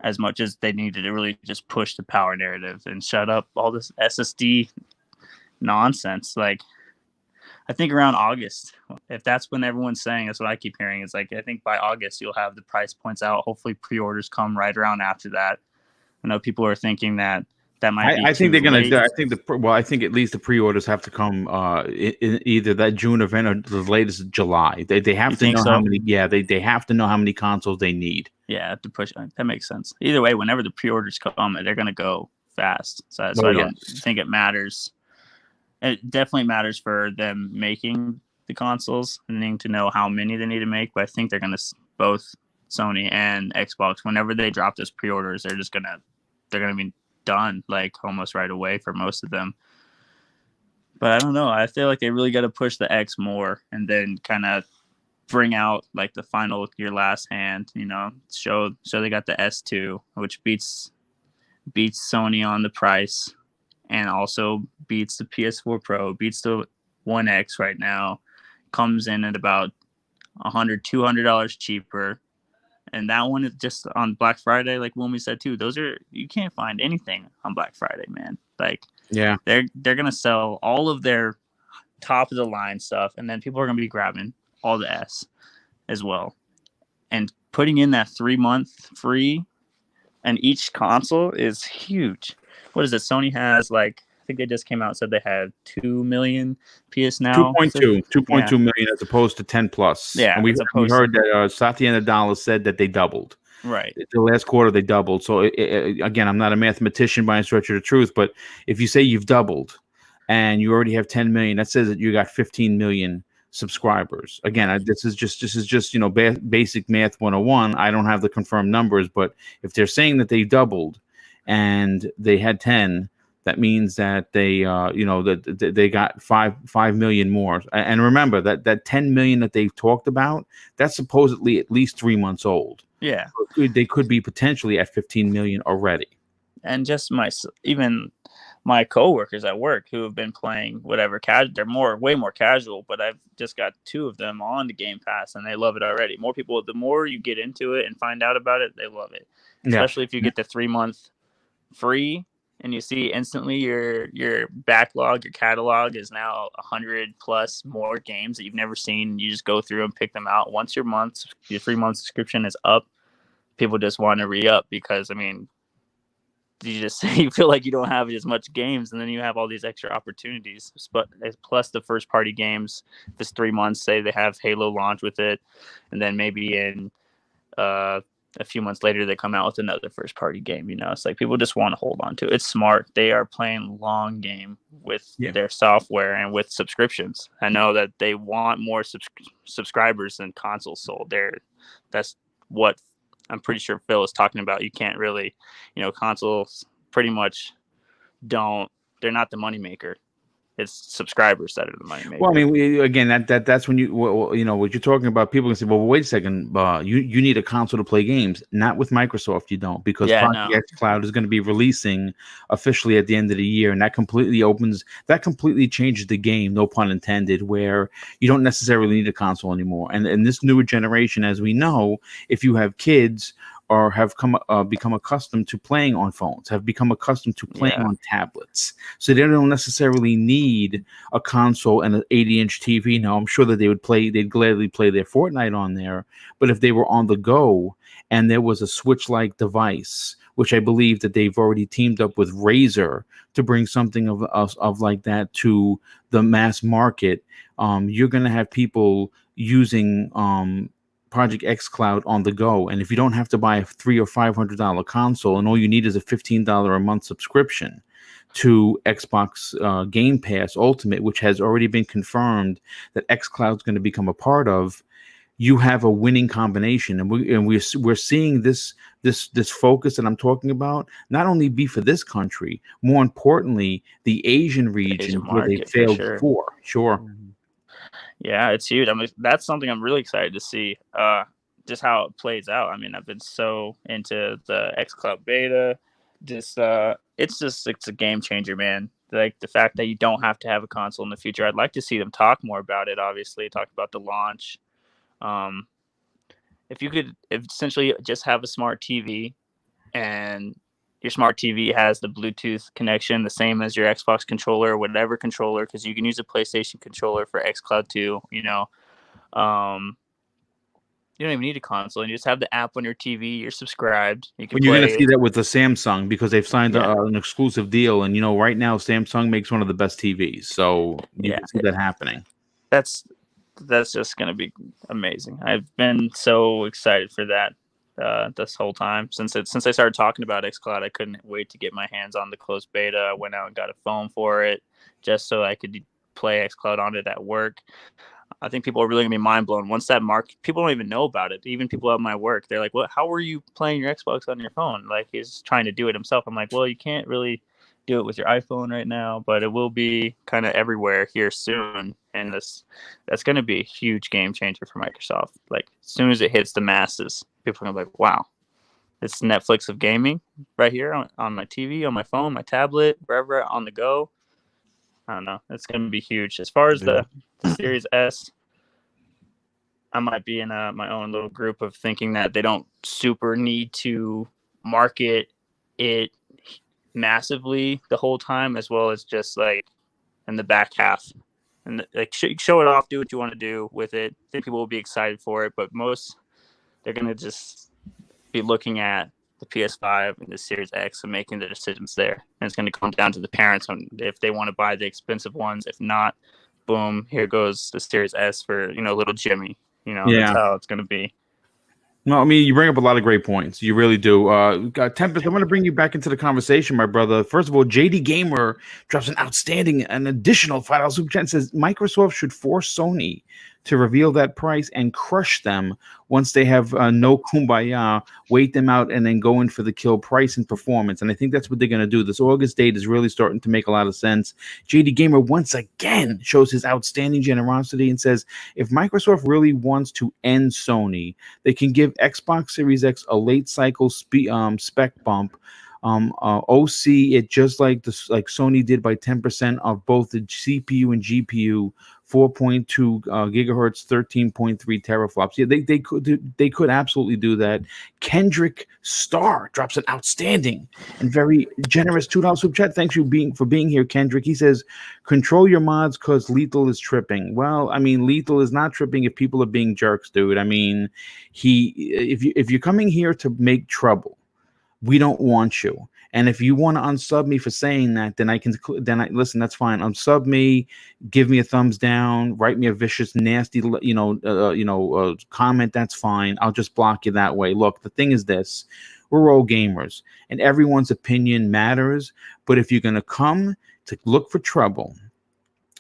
Speaker 3: as much as they needed to really just push the power narrative and shut up all this SSD nonsense. Like, I think around August, if that's when everyone's saying, that's what I keep hearing. It's like, I think by August, you'll have the price points out. Hopefully pre-orders come right around after that. I know people are thinking that might be
Speaker 1: I think they're going to do.
Speaker 3: late.
Speaker 1: I think at least the pre-orders have to come in either that June event or the latest July. They have to know how many. Yeah, they have to know how many consoles they need.
Speaker 3: Yeah, to push. That makes sense. Either way, whenever the pre-orders come, they're going to go fast. So I don't think it matters. It definitely matters for them making the consoles and needing to know how many they need to make. But I think they're going to, both Sony and Xbox, whenever they drop those pre-orders, they're going to be done like almost right away for most of them. But I don't know. I feel like they really got to push the X more and then kind of bring out like the final, your last hand, show they got the S2, which beats Sony on the price and also beats the PS4 Pro, beats the One X right now, comes in at about $100-$200 cheaper. And that one is just on Black Friday, like Wilmy said too. You can't find anything on Black Friday, man. Like,
Speaker 1: Yeah,
Speaker 3: they're gonna sell all of their top of the line stuff, and then people are gonna be grabbing all the S as well, and putting in that 3-month free, and each console is huge. What is it? Sony has like, I think they just came out and said they had 2 million PS Now.
Speaker 1: 2.2 million as opposed to 10 plus.
Speaker 3: Yeah,
Speaker 1: and we heard that Satya Nadella said that they doubled.
Speaker 3: Right.
Speaker 1: The last quarter they doubled. So again, I'm not a mathematician by any stretch of the truth, but if you say you've doubled and you already have 10 million, that says that you got 15 million subscribers. Again, this is just basic math 101. I don't have the confirmed numbers, but if they're saying that they doubled and they had 10, that means that they that they got 5 million more. And remember that 10 million that they've talked about, that's supposedly at least 3 months old.
Speaker 3: Yeah.
Speaker 1: So they could be potentially at 15 million already.
Speaker 3: and just even my coworkers at work who have been playing whatever they're way more casual, but I've just got 2 of them on the Game Pass and they love it already. More people, the more you get into it and find out about it, they love it. Especially if you get the 3-month free and you see instantly your backlog, your catalog is now 100 plus more games that you've never seen. You just go through and pick them out. Once your 3-month subscription is up, people just want to re-up because, I mean, you feel like you don't have as much games, and then you have all these extra opportunities. But plus the first party games, this 3 months, say they have Halo launch with it, and then maybe in a few months later they come out with another first party game. It's like people just want to hold on to it. It's smart. They are playing long game with their software and with subscriptions. I know that they want more subscribers than consoles sold. That's what I'm pretty sure Phil is talking about. You can't really, consoles pretty much they're not the moneymaker. It's subscribers that are the moneymaker.
Speaker 1: Well, I mean, again, that's when what you're talking about. People can say, well, wait a second, you need a console to play games. Not with Microsoft, you don't, because Project X Cloud is going to be releasing officially at the end of the year, and that completely changes the game, no pun intended, where you don't necessarily need a console anymore. And in this newer generation, as we know, if you have kids or have become accustomed to playing on phones, have become accustomed to playing on tablets. So they don't necessarily need a console and an 80-inch TV. Now, I'm sure that they'd gladly play their Fortnite on there, but if they were on the go and there was a Switch-like device, which I believe that they've already teamed up with Razer to bring something of like that to the mass market, you're going to have people using Project X Cloud on the go. And if you don't have to buy a $300 or $500 console and all you need is a $15 a month subscription to Xbox Game Pass Ultimate, which has already been confirmed that X Cloud is going to become a part of, you have a winning combination. And we're seeing this focus that I'm talking about not only be for this country, more importantly, the Asian region where they failed before. Sure.
Speaker 3: Yeah, it's huge. I mean, that's something I'm really excited to see, just how it plays out. I mean, I've been so into the xCloud beta. It's a game changer, man. Like the fact that you don't have to have a console in the future. I'd like to see them talk more about it. Obviously, talk about the launch. If you could essentially just have a smart TV, and your smart TV has the Bluetooth connection, the same as your Xbox controller or whatever controller, because you can use a PlayStation controller for xCloud too. You don't even need a console, and you just have the app on your TV. You're subscribed.
Speaker 1: You're going to see that with the Samsung because they've signed an exclusive deal, and right now Samsung makes one of the best TVs, so you can see that happening.
Speaker 3: That's just going to be amazing. I've been so excited for that. This whole time since I started talking about xCloud, I couldn't wait to get my hands on the closed beta. I went out and got a phone for it just so I could play xCloud on it at work. I think people are really gonna be mind blown once that people don't even know about it. Even people at my work, they're like, "What? How are you playing your Xbox on your phone?" Like he's trying to do it himself. I'm like, "Well, you can't really do it with your iPhone right now, but it will be kind of everywhere here soon." And that's going to be a huge game changer for Microsoft. Like as soon as it hits the masses, people are going to be like, wow, it's Netflix of gaming right here on my TV, on my phone, my tablet, wherever on the go. I don't know. It's going to be huge. As far as the Series S, I might be in my own little group of thinking that they don't super need to market it massively the whole time, as well as just like in the back half, and like show it off, do what you want to do with it. I think people will be excited for it, but most they're going to just be looking at the PS5 and the Series X and making the decisions there. And it's going to come down to the parents on if they want to buy the expensive ones. If not, boom, here goes the Series S for little Jimmy. That's how it's going to be.
Speaker 1: No, I mean, you bring up a lot of great points. You really do. Tempest, I'm going to bring you back into the conversation, my brother. First of all, JD Gamer drops an additional $5 super chat and says Microsoft should force Sony to reveal that price and crush them once they have no kumbaya, wait them out, and then go in for the kill price and performance. And I think that's what they're going to do. This August date is really starting to make a lot of sense. JD Gamer once again shows his outstanding generosity and says, if Microsoft really wants to end Sony, they can give Xbox Series X a late cycle spec bump OC it just like Sony did by 10% of both the CPU and GPU. 4.2 gigahertz, 13.3 teraflops. Yeah, they could absolutely do that. Kendrick Starr drops an outstanding and very generous $2 super chat. Thanks for being here, Kendrick. He says, "Control your mods because Lethal is tripping." Well, I mean, Lethal is not tripping if people are being jerks, dude. I mean, if you're coming here to make trouble, we don't want you. And if you want to unsub me for saying that, then listen. That's fine. Unsub me, give me a thumbs down, write me a vicious, nasty, comment. That's fine. I'll just block you that way. Look, the thing is this: we're all gamers, and everyone's opinion matters. But if you're gonna come to look for trouble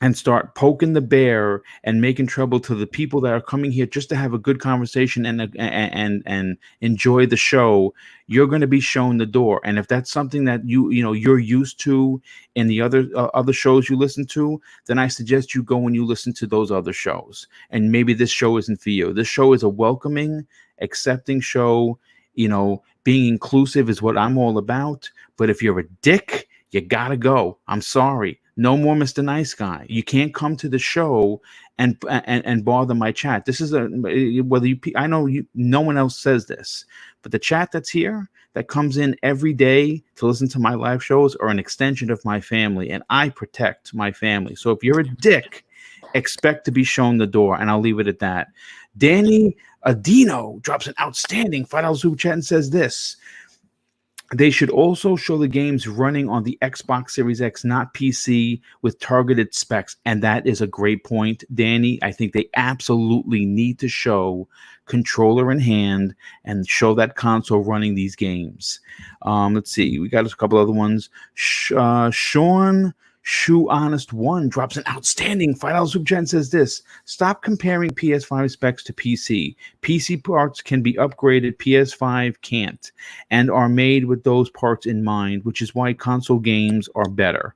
Speaker 1: and start poking the bear and making trouble to the people that are coming here just to have a good conversation and enjoy the show, you're going to be shown the door. And if that's something that you're used to in the other shows you listen to, then I suggest you go and you listen to those other shows. And maybe this show isn't for you. This show is a welcoming, accepting show. Being inclusive is what I'm all about. But if you're a dick, you gotta go. I'm sorry. No more Mr. Nice Guy. You can't come to the show and bother my chat. This is I know no one else says this, but the chat that's here that comes in every day to listen to my live shows are an extension of my family, and I protect my family. So if you're a dick, expect to be shown the door, and I'll leave it at that. Danny Adino drops an outstanding $5 super chat and says this: "They should also show the games running on the Xbox Series X, not PC, with targeted specs." And that is a great point, Danny. I think they absolutely need to show controller in hand and show that console running these games. Let's see. We got a couple other ones. Sean Shoe Honest One drops an outstanding $5 super chat and says this: "Stop comparing PS5 specs to PC. PC parts can be upgraded, PS5 can't, and are made with those parts in mind, which is why console games are better."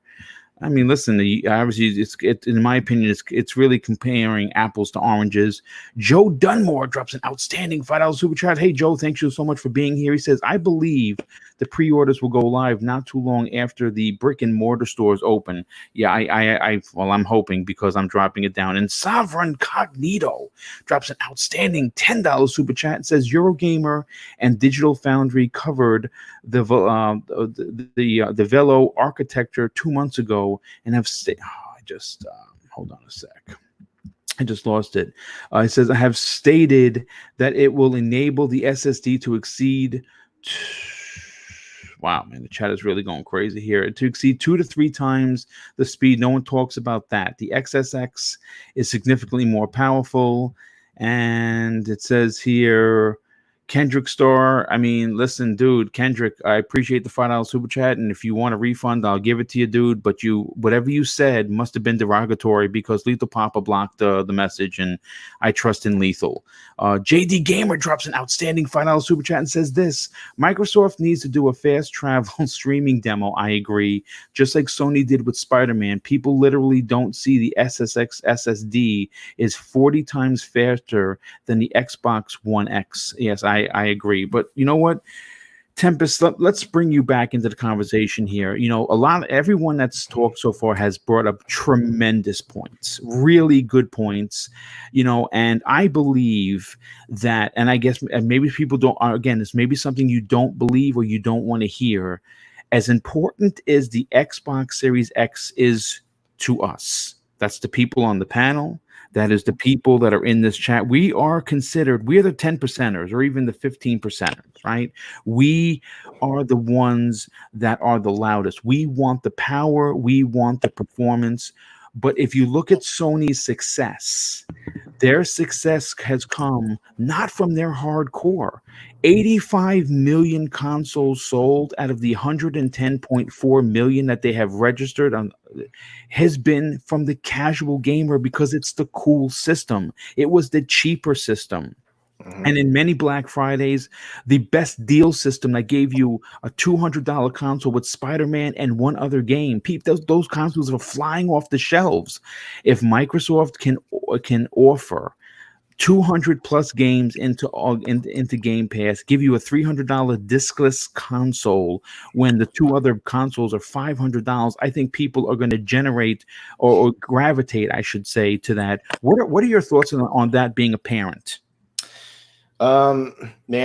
Speaker 1: I mean, listen, obviously, in my opinion, it's really comparing apples to oranges. Joe Dunmore drops an outstanding $5 super chat. Hey, Joe, thank you so much for being here. He says, "I believe the pre-orders will go live not too long after the brick and mortar stores open." Yeah, I'm hoping, because I'm dropping it down. And Sovereign Cognito drops an outstanding $10 super chat and says, "Eurogamer and Digital Foundry covered the Velo architecture 2 months ago and have hold on a sec. I just lost it. It says, "I have stated that it will enable the SSD to exceed." Wow, man, the chat is really going crazy here. "To exceed 2 to 3 times the speed." No one talks about that. The XSX is significantly more powerful. And it says here, Kendrick Starr. I mean, listen, dude, Kendrick, I appreciate the $5 super chat, and if you want a refund, I'll give it to you, dude. But whatever you said must have been derogatory, because Lethal Papa blocked the message, and I trust in Lethal. JD Gamer drops an outstanding $5 super chat and says this: "Microsoft needs to do a fast travel streaming demo." I agree. Just like Sony did with Spider-Man. People literally don't see the SSX SSD is 40 times faster than the Xbox One X. Yes, I agree. But you know what, Tempest, let's bring you back into the conversation here. Everyone that's talked so far has brought up tremendous points, really good points, and I believe that, and I guess maybe people don't, again, it's maybe something you don't believe or you don't want to hear. As important as the Xbox Series X is to us, that's the people on the panel, that is the people that are in this chat. We are the 10 percenters or even the 15 percenters, right? We are the ones that are the loudest. We want the power. We want the performance. But if you look at Sony's success, their success has come not from their hardcore. 85 million consoles sold out of the 110.4 million that they have registered on has been from the casual gamer, because it's the cool system. It was the cheaper system. And in many Black Fridays, the best deal system that gave you a $200 console with Spider-Man and one other game. Those consoles are flying off the shelves. If Microsoft can offer 200 plus games into Game Pass, give you a $300 discless console when the two other consoles are $500. I think people are going to generate or gravitate, I should say, to that. What are your thoughts on that being apparent?
Speaker 4: Man,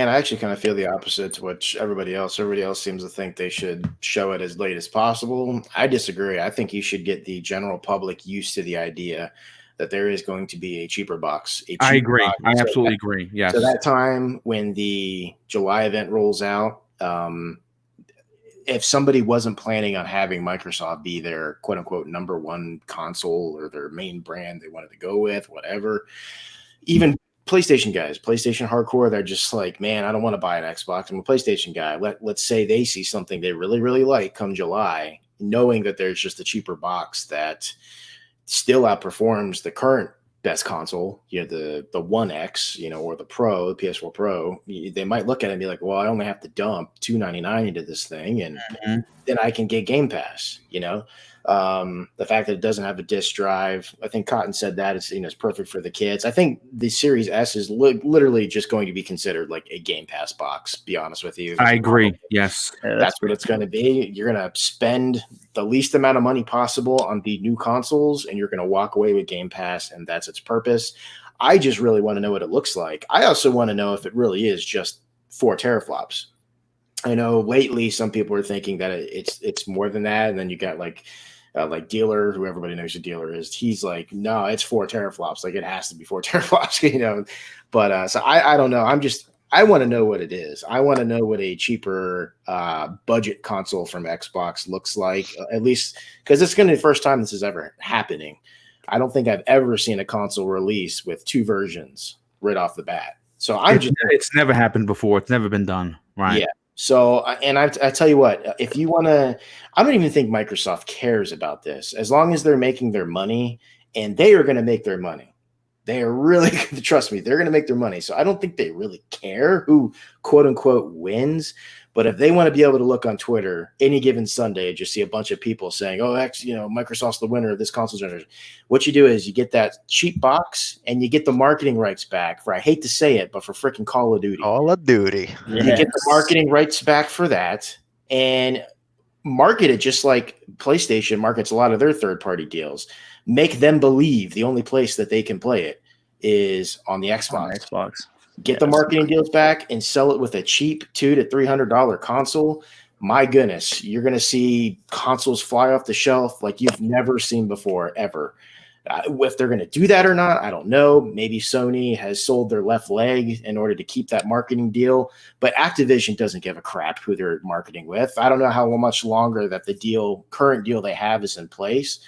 Speaker 4: I actually kind of feel the opposite to what everybody else. Everybody else seems to think they should show it as late as possible. I disagree. I think you should get the general public used to the idea that there is going to be a cheaper box.
Speaker 1: I agree. I absolutely agree. Yes.
Speaker 4: So that time when the July event rolls out, if somebody wasn't planning on having Microsoft be their quote unquote #1 console or their main brand they wanted to go with, whatever, even PlayStation guys, PlayStation hardcore, they're just like, man, I don't want to buy an Xbox. I'm a PlayStation guy. Let's say they see something they really, really like come July, knowing that there's just a cheaper box that still outperforms the current best console, the One X, or the Pro, the PS4 Pro. They might look at it and be like, well, I only have to dump $299 into this thing, and then I can get Game Pass. The fact that it doesn't have a disk drive, I think Cotton said that it's perfect for the kids. I think the Series S is literally just going to be considered like a Game Pass box. Be honest with you,
Speaker 1: I agree. Yes,
Speaker 4: that's what it's going to be. You're going to spend the least amount of money possible on the new consoles, and you're going to walk away with Game Pass, and that's its purpose. I just really want to know what it looks like. I also want to know if it really is just 4 teraflops. I know lately some people are thinking that it's more than that, and then you got like Dealer, who everybody knows who Dealer is. He's like, no, it's 4 teraflops. Like it has to be 4 teraflops, But so I don't know. I want to know what it is. I want to know what a cheaper budget console from Xbox looks like, at least because it's going to be the first time this is ever happening. I don't think I've ever seen a console release with 2 versions right off the bat. So
Speaker 1: it's never happened before. It's never been done. Right. Yeah.
Speaker 4: So, and I tell you what, if you want to, I don't even think Microsoft cares about this. As long as they're making their money, and they are going to make their money. They are really, trust me, they're going to make their money. So I don't think they really care who, quote unquote, wins. But if they want to be able to look on Twitter any given Sunday and just see a bunch of people saying, oh, Microsoft's the winner of this console generation, what you do is you get that cheap box and you get the marketing rights back for, I hate to say it, but for freaking Call of Duty.
Speaker 5: Call of Duty.
Speaker 4: You get the marketing rights back for that and market it just like PlayStation markets a lot of their third-party deals. Make them believe the only place that they can play it is on the Xbox. Get the marketing deals back and sell it with a cheap $200 to $300 console. My goodness, you're going to see consoles fly off the shelf like you've never seen before, ever. If they're going to do that or not, I don't know. Maybe Sony has sold their left leg in order to keep that marketing deal, but Activision doesn't give a crap who they're marketing with. I don't know how much longer that the current deal they have is in place,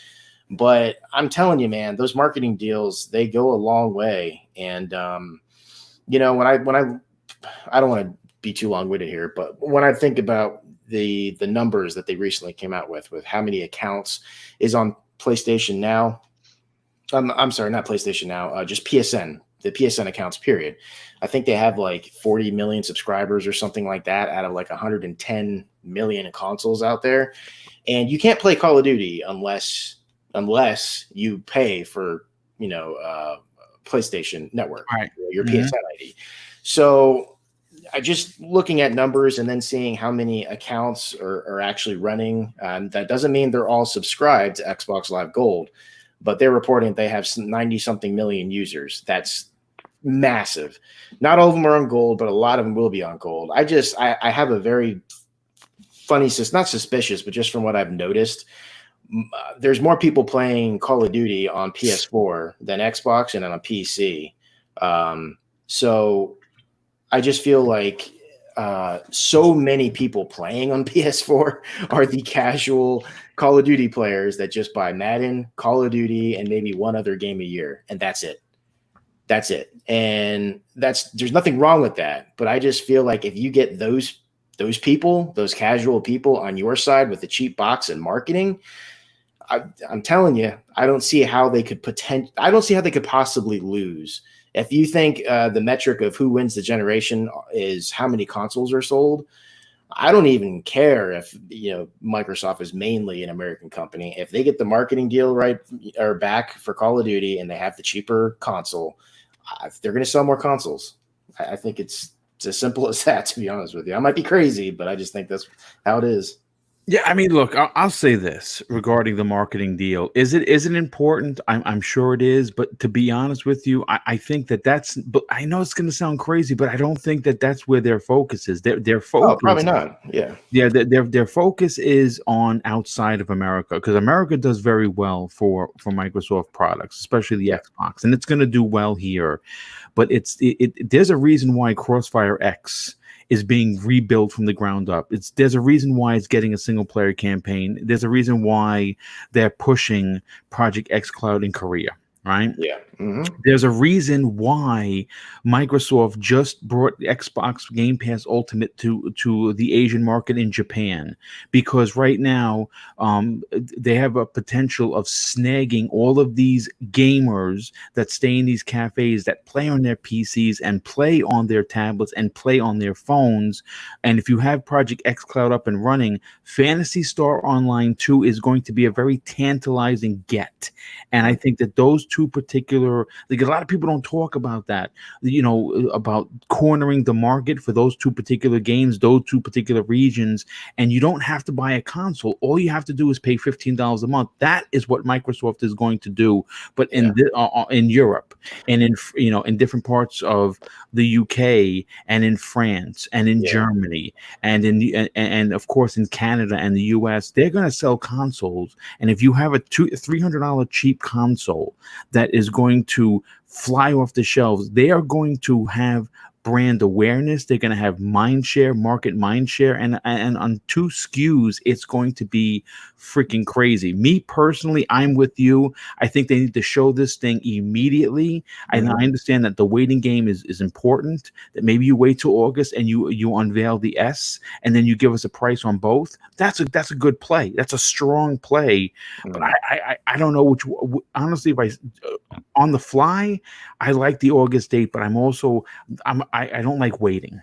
Speaker 4: but I'm telling you, man, those marketing deals, they go a long way. And, when I don't want to be too long-winded here, but when I think about the numbers that they recently came out with how many accounts is on PlayStation Now, I'm sorry, not PlayStation Now, just PSN, the PSN accounts, period. I think they have like 40 million subscribers or something like that out of like 110 million consoles out there. And you can't play Call of Duty unless you pay for, PlayStation Network, right, your PSN ID. So I just looking at numbers and then seeing how many accounts are actually running. That doesn't mean they're all subscribed to Xbox Live Gold, but they're reporting they have 90-something million users. That's massive. Not all of them are on Gold, but a lot of them will be on Gold. I have a very funny, not suspicious, but just from what I've noticed, there's more people playing Call of Duty on PS4 than Xbox and on a PC. So I just feel like so many people playing on PS4 are the casual Call of Duty players that just buy Madden, Call of Duty, and maybe one other game a year, and that's it. That's it. And there's nothing wrong with that, but I just feel like if you get those people, those casual people on your side with the cheap box and marketing, I'm telling you, I don't see how they could possibly lose. If you think the metric of who wins the generation is how many consoles are sold, I don't even care if Microsoft is mainly an American company. If they get the marketing deal right or back for Call of Duty and they have the cheaper console, they're going to sell more consoles. I think it's as simple as that, to be honest with you. I might be crazy, but I just think that's how it is.
Speaker 1: Yeah, I mean, look, I'll say this regarding the marketing deal. Is it important? I'm sure it is, but to be honest with you, I think that's. But I know it's going to sound crazy, but I don't think that's where their focus is. Their focus.
Speaker 4: Oh, probably not. Yeah.
Speaker 1: Yeah, their focus is on outside of America, because America does very well for Microsoft products, especially the Xbox, and it's going to do well here. But there's a reason why Crossfire X is being rebuilt from the ground up. There's a reason why it's getting a single player campaign. There's a reason why they're pushing Project X Cloud in Korea, right?
Speaker 4: Yeah. Mm-hmm.
Speaker 1: There's a reason why Microsoft just brought Xbox Game Pass Ultimate to the Asian market in Japan, because right now they have a potential of snagging all of these gamers that stay in these cafes, that play on their PCs and play on their tablets and play on their phones. And if you have Project X Cloud up and running, Phantasy Star Online 2 is going to be a very tantalizing get. And I think that those two particular, like, a lot of people don't talk about that, about cornering the market for those two particular games, those two particular regions. And you don't have to buy a console. All you have to do is pay $15 a month. That is what Microsoft is going to do. But in Europe and in different parts of the UK and in France and in Germany and and of course in Canada and the US, they're going to sell consoles. And if you have a $300 cheap console that is going to fly off the shelves, they are going to have brand awareness. They're going to have market mind share, and on 2 SKUs, it's going to be freaking crazy. Me personally, I'm with you. I think they need to show this thing immediately. And I understand that the waiting game is important, that maybe you wait till August and you unveil the S, and then you give us a price on both. That's a good play. That's a strong play. But I don't know which, honestly, if on the fly, I like the August date, but I don't like waiting.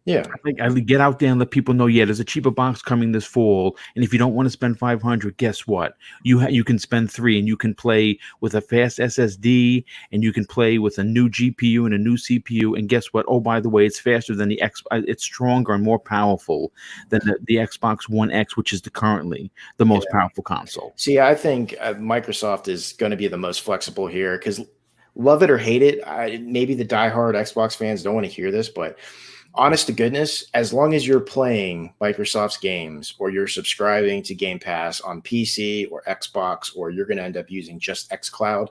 Speaker 4: Yeah,
Speaker 1: I get out there and let people know, there's a cheaper box coming this fall, and if you don't want to spend $500, guess what? You can spend $3, and you can play with a fast SSD, and you can play with a new GPU and a new CPU, and guess what? Oh, by the way, it's faster than it's stronger and more powerful than the Xbox One X, which is currently the most powerful console.
Speaker 4: See, I think Microsoft is going to be the most flexible here, because love it or hate it, maybe the diehard Xbox fans don't want to hear this, but honest to goodness, as long as you're playing Microsoft's games or you're subscribing to Game Pass on PC or Xbox, or you're going to end up using just xCloud,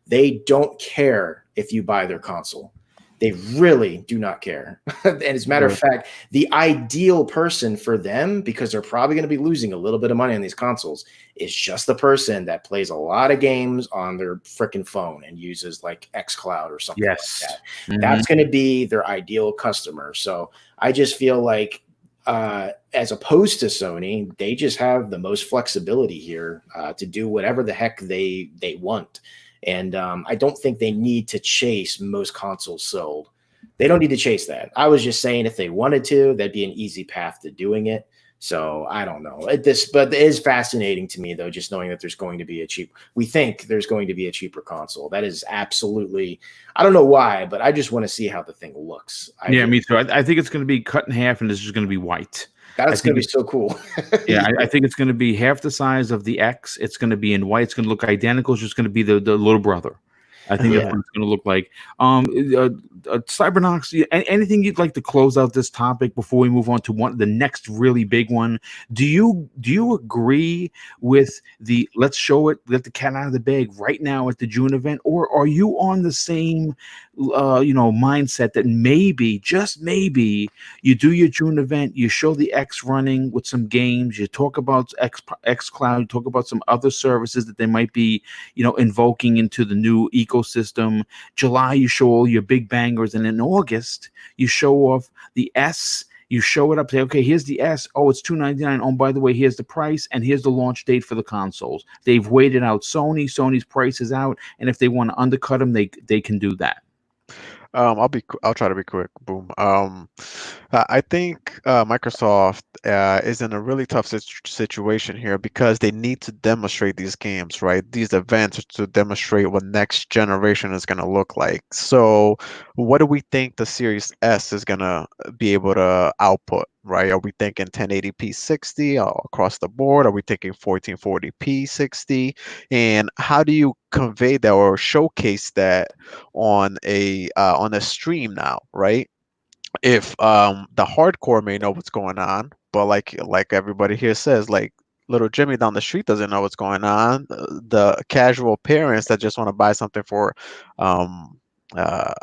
Speaker 4: they don't care if you buy their console. They really do not care. And as a matter of fact, the ideal person for them, because they're probably going to be losing a little bit of money on these consoles, is just the person that plays a lot of games on their freaking phone and uses like xCloud or something like that. Mm-hmm. That's going to be their ideal customer. So I just feel like, as opposed to Sony, they just have the most flexibility here to do whatever the heck they want. And I don't think they need to chase most consoles sold. They don't need to chase that. I was just saying, if they wanted to, that'd be an easy path to doing it. So I don't know. But it is fascinating to me, though, just knowing that there's going to be we think there's going to be a cheaper console. That is absolutely, I don't know why, but I just want to see how the thing looks.
Speaker 1: Me too. I think it's going to be cut in half, and this is going to be white.
Speaker 4: That's going to be so cool.
Speaker 1: I think it's going to be half the size of the X. It's going to be in white. It's going to look identical. It's just going to be the little brother. I think that's what it's going to look like. Cybernox, anything you'd like to close out this topic before we move on to the next really big one? Do you agree with the let's show it, let the cat out of the bag right now at the June event, or are you on the same mindset that maybe, just maybe, you do your June event, you show the X running with some games, you talk about xCloud, you talk about some other services that they might be invoking into the new ecosystem. July, you show all your big bangers, and in August, you show off the S. You show it up, say, okay, here's the S. Oh, it's $299. Oh, by the way, here's the price, and here's the launch date for the consoles. They've waited out Sony. Sony's price is out, and if they want to undercut them, they can do that.
Speaker 5: I'll try to be quick. Boom. I think Microsoft is in a really tough situation here because they need to demonstrate these games, right? These events to demonstrate what next generation is going to look like. So, what do we think the Series S is going to be able to output, right? Are we thinking 1080p 60 across the board? Are we thinking 1440p 60? And how do you convey that or showcase that on a stream now, right? If the hardcore may know what's going on, but like everybody here says, like little Jimmy down the street doesn't know what's going on. The casual parents that just want to buy something for um uh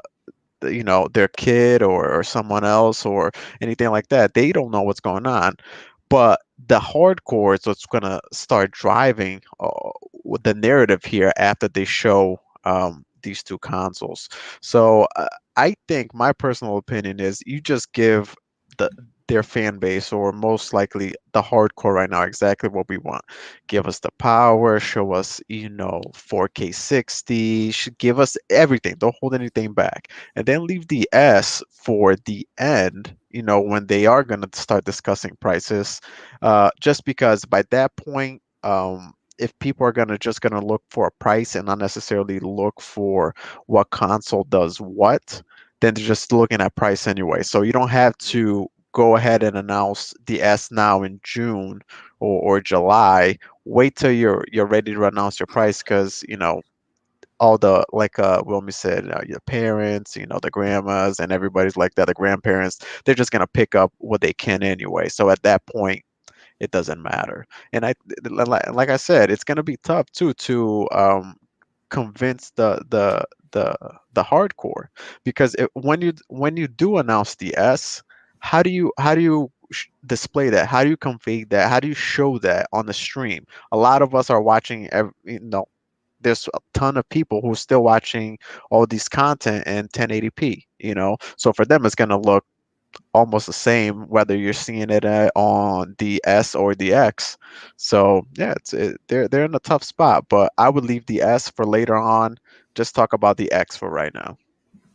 Speaker 5: their kid or someone else or anything like that, they don't know what's going on. But the hardcore is what's going to start driving with the narrative here after they show these two consoles. So I think my personal opinion is you just give the their fan base, or most likely the hardcore right now, exactly what we want. Give us the power, show us 4K 60, should give us everything, don't hold anything back, and then leave the S for the end, when they are going to start discussing prices, just because by that point, if people are just gonna look for a price and not necessarily look for what console does what, then they're just looking at price anyway. So you don't have to go ahead and announce the S now in June or July. Wait till you're ready to announce your price, because all the, like Wilmy said, your parents, the grandmas and everybody's like that, the grandparents, they're just gonna pick up what they can anyway. So at that point, it doesn't matter. And like I said, it's gonna be tough too to convince the hardcore, because when you do announce the S, how do you display that? How do you convey that? How do you show that on the stream? A lot of us are watching there's a ton of people who are still watching all these content in 1080p, so for them it's going to look almost the same whether you're seeing it on the S or the X. So yeah, they're in a tough spot, but I would leave the S for later on. Just talk about the X for right now.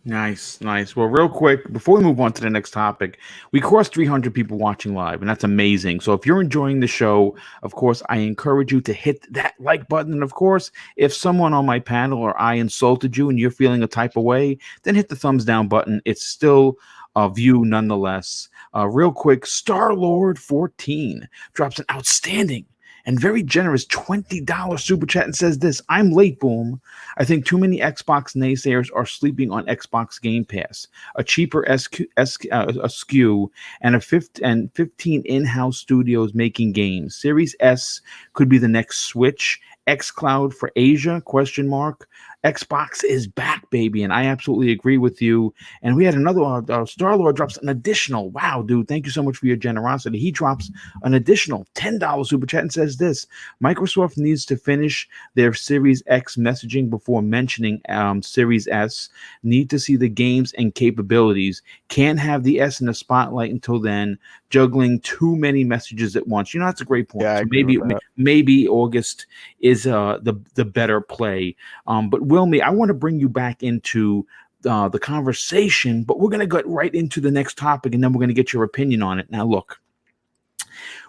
Speaker 1: Nice, nice. Well, real quick, before we move on to the next topic, we crossed 300 people watching live, and that's amazing. So if you're enjoying the show, of course, I encourage you to hit that like button. And of course, if someone on my panel or I insulted you and you're feeling a type of way, then hit the thumbs down button. It's still a view nonetheless. Real quick, Star-Lord 14 drops an outstanding and very generous $20 super chat and says this: I'm late, Boom. I think too many Xbox naysayers are sleeping on Xbox Game Pass, a cheaper SKU, and 15 in-house studios making games. Series S could be the next Switch. xCloud for Asia? Question mark. Xbox is back, baby, and I absolutely agree with you. And we had another Star-Lord drops an additional, wow, dude, thank you so much for your generosity. He drops an additional $10 super chat and says this: Microsoft needs to finish their Series X messaging before mentioning Series S. Need to see the games and capabilities. Can't have the S in the spotlight until then. Juggling too many messages at once. That's a great point.
Speaker 5: Yeah, I
Speaker 1: So
Speaker 5: agree with that.
Speaker 1: maybe August is the better play. But Wilmy, I want to bring you back into the conversation, but we're going to get right into the next topic, and then we're going to get your opinion on it. Now, look,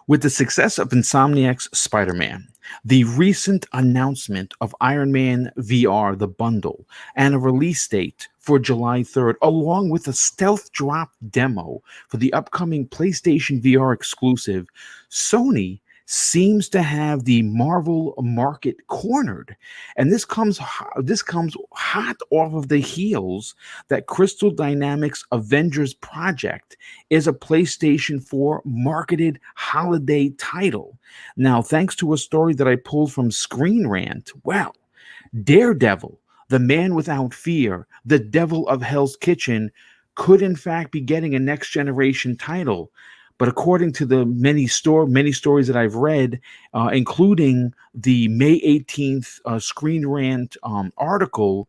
Speaker 1: with the success of Insomniac's Spider-Man, the recent announcement of Iron Man VR, the bundle, and a release date for July 3rd, along with a stealth drop demo for the upcoming PlayStation VR exclusive, Sony seems to have the Marvel market cornered. And this comes hot off of the heels that Crystal Dynamics Avengers Project is a PlayStation 4 marketed holiday title. Now, thanks to a story that I pulled from Screen Rant, well, Daredevil, the man without fear, the devil of Hell's Kitchen, could in fact be getting a next generation title. But according to the many stories that I've read, including the May 18th Screen Rant article,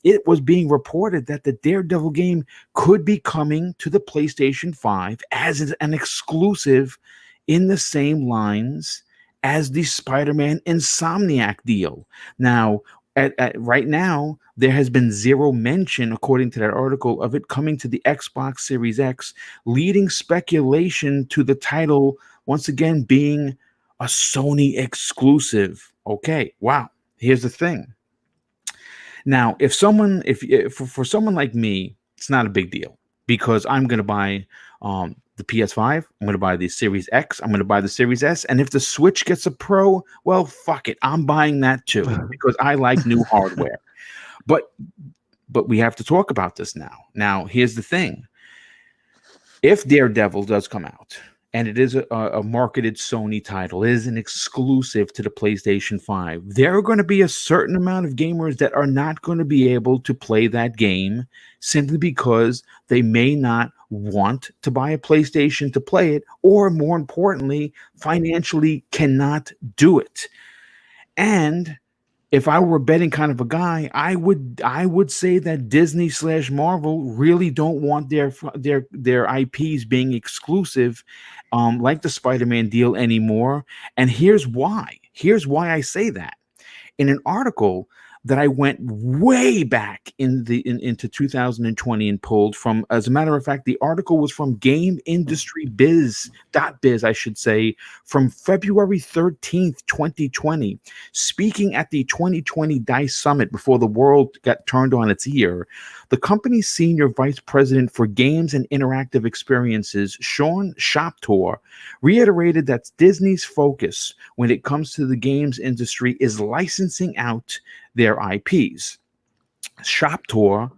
Speaker 1: it was being reported that the Daredevil game could be coming to the PlayStation 5 as an exclusive in the same lines as the Spider-Man Insomniac deal. Now, right now, there has been zero mention, according to that article, of it coming to the Xbox Series X, leading speculation to the title once again being a Sony exclusive. Okay, wow. Here's the thing. Now, if for someone like me, it's not a big deal because I'm going to buy the PS5, I'm going to buy the Series X, I'm going to buy the Series S, and if the Switch gets a Pro, well, fuck it, I'm buying that too because I like new hardware. But we have to talk about this now. Now, here's the thing. If Daredevil does come out, and it is a marketed Sony title, it is an exclusive to the PlayStation 5, there are going to be a certain amount of gamers that are not going to be able to play that game simply because they may not want to buy a PlayStation to play it, or more importantly, financially cannot do it. And if I were a betting kind of a guy, I would say that Disney / Marvel really don't want their IPs being exclusive, like the Spider-Man deal anymore. And here's why. Here's why I say that. In an article that I went way back into 2020 and pulled from, as a matter of fact, the article was from Game Industry Biz, I should say, from February 13th, 2020. Speaking at the 2020 DICE Summit before the world got turned on its ear, the company's senior vice president for games and interactive experiences, Sean Shoptor, reiterated that Disney's focus when it comes to the games industry is licensing out their IPs. Shoptor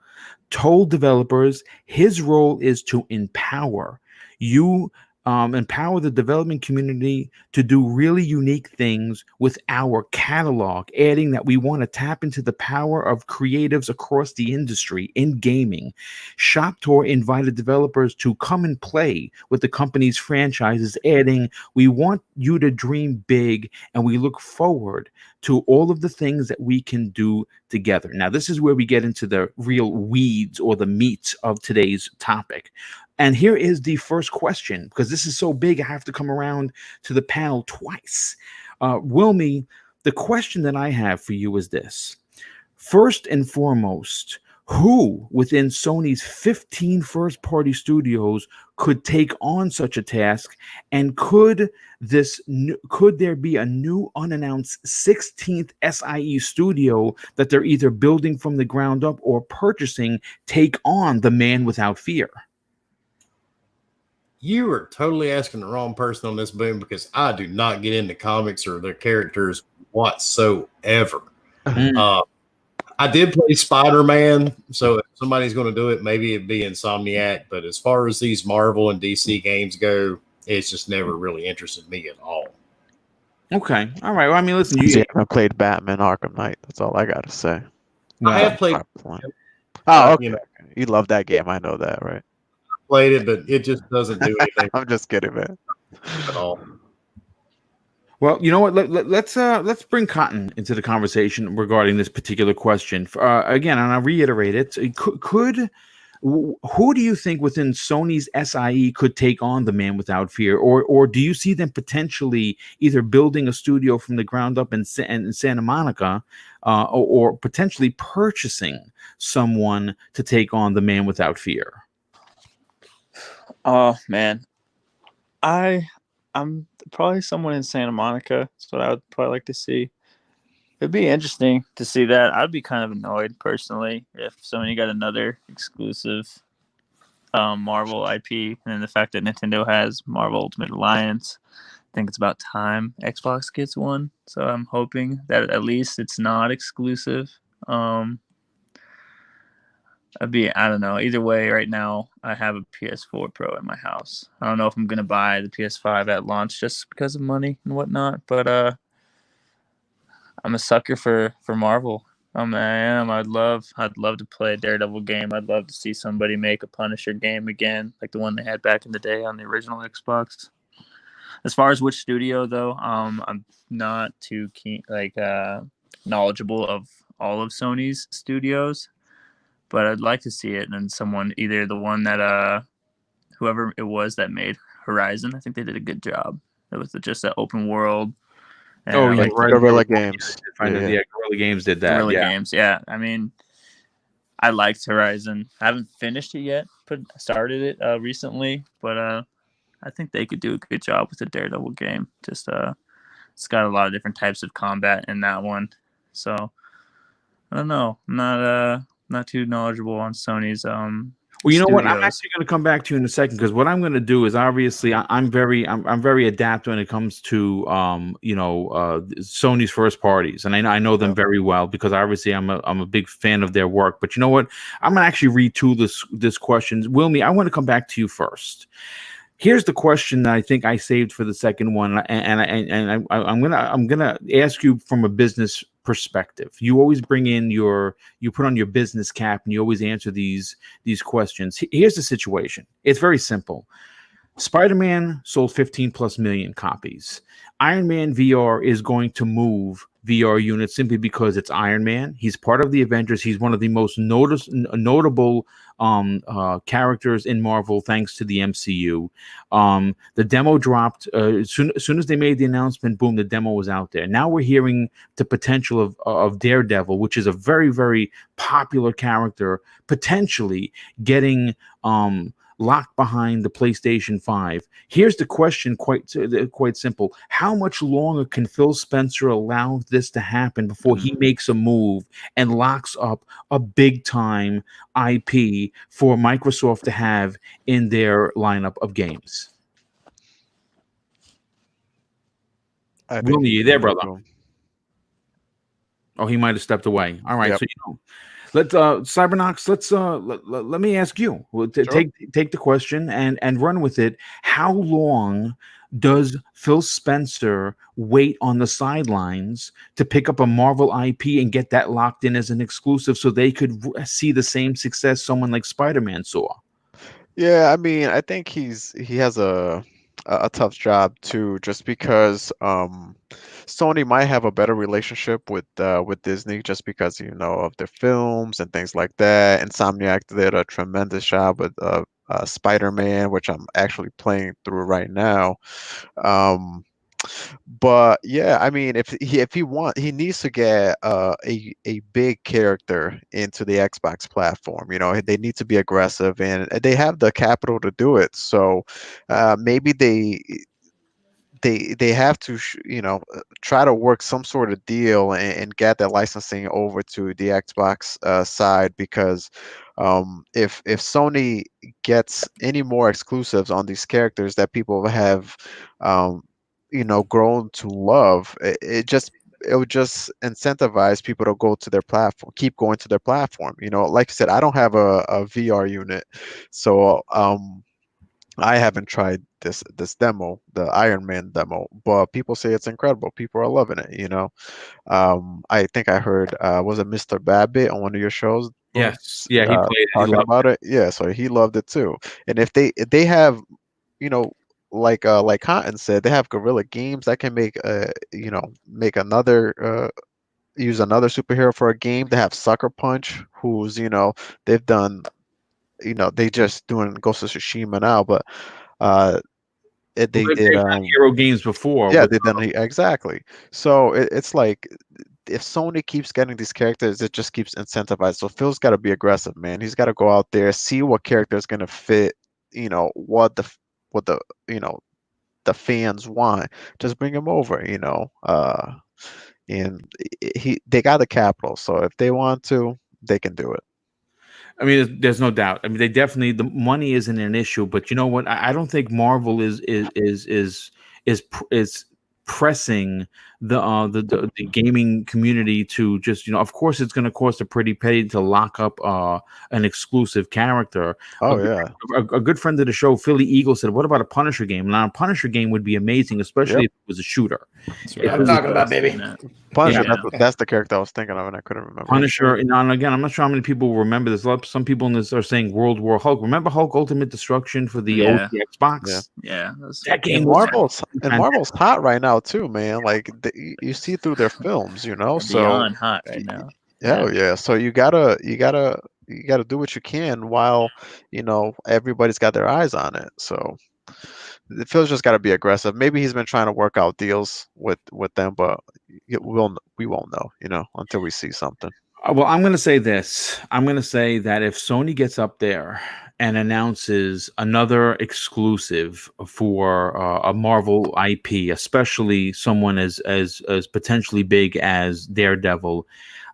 Speaker 1: told developers his role is to empower the development community to do really unique things with our catalog, adding that we want to tap into the power of creatives across the industry in gaming. Shoptor invited developers to come and play with the company's franchises, adding, "We want you to dream big, and we look forward to all of the things that we can do together." Now, this is where we get into the real weeds or the meat of today's topic. And here is the first question, because this is so big, I have to come around to the panel twice. Wilmy, the question that I have for you is this. First and foremost, who within Sony's 15 first-party studios could take on such a task? And could there be a new unannounced 16th SIE studio that they're either building from the ground up or purchasing take on the Man Without Fear?
Speaker 2: You are totally asking the wrong person on this, Boom, because I do not get into comics or their characters whatsoever. I did play Spider-Man, so if somebody's going to do it, maybe it'd be Insomniac. But as far as these Marvel and DC games go, it's just never really interested me at all.
Speaker 1: Okay. All right. Well, I mean, listen,
Speaker 5: You haven't played Batman Arkham Knight. That's all I got to say.
Speaker 2: I have played.
Speaker 5: Oh, okay. You love that game. I know that, right?
Speaker 2: Played it, but it just doesn't do anything.
Speaker 5: I'm just kidding, man.
Speaker 2: At all.
Speaker 1: Well, you know what? Let's bring Cotton into the conversation regarding this particular question. Again, and I'll reiterate it. Who do you think within Sony's SIE could take on the Man Without Fear, or do you see them potentially either building a studio from the ground up in Santa Monica, or potentially purchasing someone to take on the Man Without Fear?
Speaker 3: Oh man, I'm probably someone in Santa Monica. That's what I would probably like to see. It'd be interesting to see that. I'd be kind of annoyed personally if Sony got another exclusive Marvel IP, and then the fact that Nintendo has Marvel Ultimate Alliance. I think it's about time Xbox gets one. So I'm hoping that at least it's not exclusive. I don't know. Either way, right now, I have a PS4 Pro in my house. I don't know if I'm going to buy the PS5 at launch just because of money and whatnot, but I'm a sucker for Marvel. I am. I'd love to play a Daredevil game. I'd love to see somebody make a Punisher game again, like the one they had back in the day on the original Xbox. As far as which studio, though, I'm not too keen, knowledgeable of all of Sony's studios. But I'd like to see it and someone, either the one that whoever it was that made Horizon, I think they did a good job. It was just that open world
Speaker 1: Oh, yeah,
Speaker 3: like
Speaker 1: right.
Speaker 5: Guerrilla Games.
Speaker 1: Yeah, Guerrilla Games did that.
Speaker 3: Guerrilla
Speaker 1: Yeah.
Speaker 3: Games. Yeah, I mean, I liked Horizon. I haven't finished it yet, but started it recently. But I think they could do a good job with the Daredevil game. Just it's got a lot of different types of combat in that one. So I don't know. I'm not too knowledgeable on Sony's
Speaker 1: Well, you know what? I'm
Speaker 3: studios.
Speaker 1: actually going to come back to you in a second because what I'm going to do is obviously I'm very adept when it comes to Sony's first parties, and I know them very well because obviously I'm a big fan of their work. But you know what? I'm going to actually retool this question. Wilmy, I want to come back to you first. Here's the question that I think I saved for the second one, and I'm gonna ask you from a business perspective. You always bring in you put on your business cap, and you always answer these questions. Here's the situation. It's very simple. Spider-Man sold 15 plus million copies. Iron Man VR is going to move VR units simply because it's Iron Man. He's part of the Avengers. He's one of the most notable characters in Marvel thanks to the MCU. The demo dropped as soon as they made the announcement. Boom, the demo was out there. Now we're hearing the potential of Daredevil, which is a very, very popular character, potentially getting locked behind the PlayStation 5. Here's the question, quite simple. How much longer can Phil Spencer allow this to happen before he makes a move and locks up a big time IP for Microsoft to have in their lineup of games? Willie, you there, brother? Oh, he might have stepped away. All right,
Speaker 5: Yep.
Speaker 1: so let's Cybernox, let me ask you. Take the question and run with it. How long does Phil Spencer wait on the sidelines to pick up a Marvel IP and get that locked in as an exclusive so they could see the same success someone like Spider-Man saw?
Speaker 5: Yeah, I mean, I think he has a tough job too, just because Sony might have a better relationship with Disney, just because of their films and things like that. Insomniac did a tremendous job with Spider-Man, which I'm actually playing through right now. But yeah, I mean, if he needs to get a big character into the Xbox platform. They need to be aggressive, and they have the capital to do it. So maybe they have to try to work some sort of deal and get that licensing over to the Xbox side, because if Sony gets any more exclusives on these characters that people have grown to love, it would just incentivize people to go to their platform, keep going to their platform. Like I said, I don't have a VR unit, so I haven't tried this demo, the Iron Man demo, but people say it's incredible. People are loving it. I think I heard was it Mr. Babbitt on one of your shows?
Speaker 1: Yes, yeah, he played it.
Speaker 5: Talking about it. Yeah, so he loved it too. And if they have, like Cotton said, they have Guerrilla Games that can make make another use another superhero for a game. They have Sucker Punch, who's they've done they just doing Ghost of Tsushima now, but they
Speaker 1: They've
Speaker 5: did
Speaker 1: done hero games before.
Speaker 5: yeah, they done exactly. So it's like, if Sony keeps getting these characters, it just keeps incentivized. So Phil's got to be aggressive, man. He's got to go out there, see what character is going to fit, what the the fans want. Just bring him over, and they got the capital, so if they want to, they can do it.
Speaker 1: I mean, there's no doubt. I mean, they definitely, the money isn't an issue, but you know what? I don't think Marvel is pressing the gaming community to just, of course it's going to cost a pretty penny to lock up an exclusive character.
Speaker 5: Oh yeah.
Speaker 1: A good friend of the show, Philly Eagle, said, "What about a Punisher game?" Now, a Punisher game would be amazing, especially if it was a shooter.
Speaker 3: That's
Speaker 1: If
Speaker 3: what
Speaker 1: it
Speaker 3: I
Speaker 1: was
Speaker 3: was
Speaker 4: about, baby.
Speaker 3: thinking that.
Speaker 5: Punisher,
Speaker 3: Yeah.
Speaker 5: that's the character I was thinking of, and I couldn't remember.
Speaker 1: Punisher, and again, I'm not sure how many people remember this. Some people in this are saying World War Hulk. Remember Hulk Ultimate Destruction for the
Speaker 3: Yeah.
Speaker 1: OG Xbox?
Speaker 3: Yeah.
Speaker 1: That game
Speaker 5: And
Speaker 1: was
Speaker 5: Marvel's hot right now too, man. Like you see through their films,
Speaker 3: They're
Speaker 5: so
Speaker 3: beyond hot right now.
Speaker 5: yeah. So you gotta do what you can while everybody's got their eyes on it. So Phil's just got to be aggressive. Maybe he's been trying to work out deals with them, but we won't know, until we see something.
Speaker 1: Well, I'm going to say this. I'm going to say that if Sony gets up there and announces another exclusive for a Marvel IP, especially someone as potentially big as Daredevil,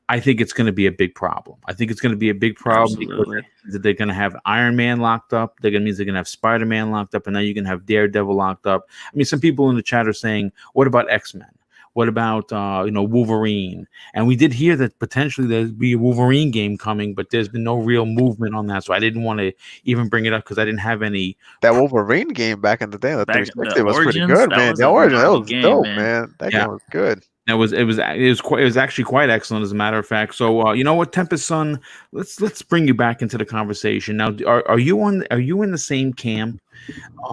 Speaker 1: I think it's going to be a big problem. I think it's going to be a big problem because they're going to have Iron Man locked up. They're going to have Spider-Man locked up, and now you can have Daredevil locked up. I mean, some people in the chat are saying, "What about X-Men? What about Wolverine?" And we did hear that potentially there'd be a Wolverine game coming, but there's been no real movement on that. So I didn't want to even bring it up because I didn't have any.
Speaker 5: That Wolverine game back in the day, the 360 was pretty
Speaker 3: Origins,
Speaker 5: good, man. The Origin, that was
Speaker 3: game,
Speaker 5: dope, man. That game was good.
Speaker 1: It was actually quite excellent, as a matter of fact. So you know what, Tempest Son, let's bring you back into the conversation now. Are you in the same camp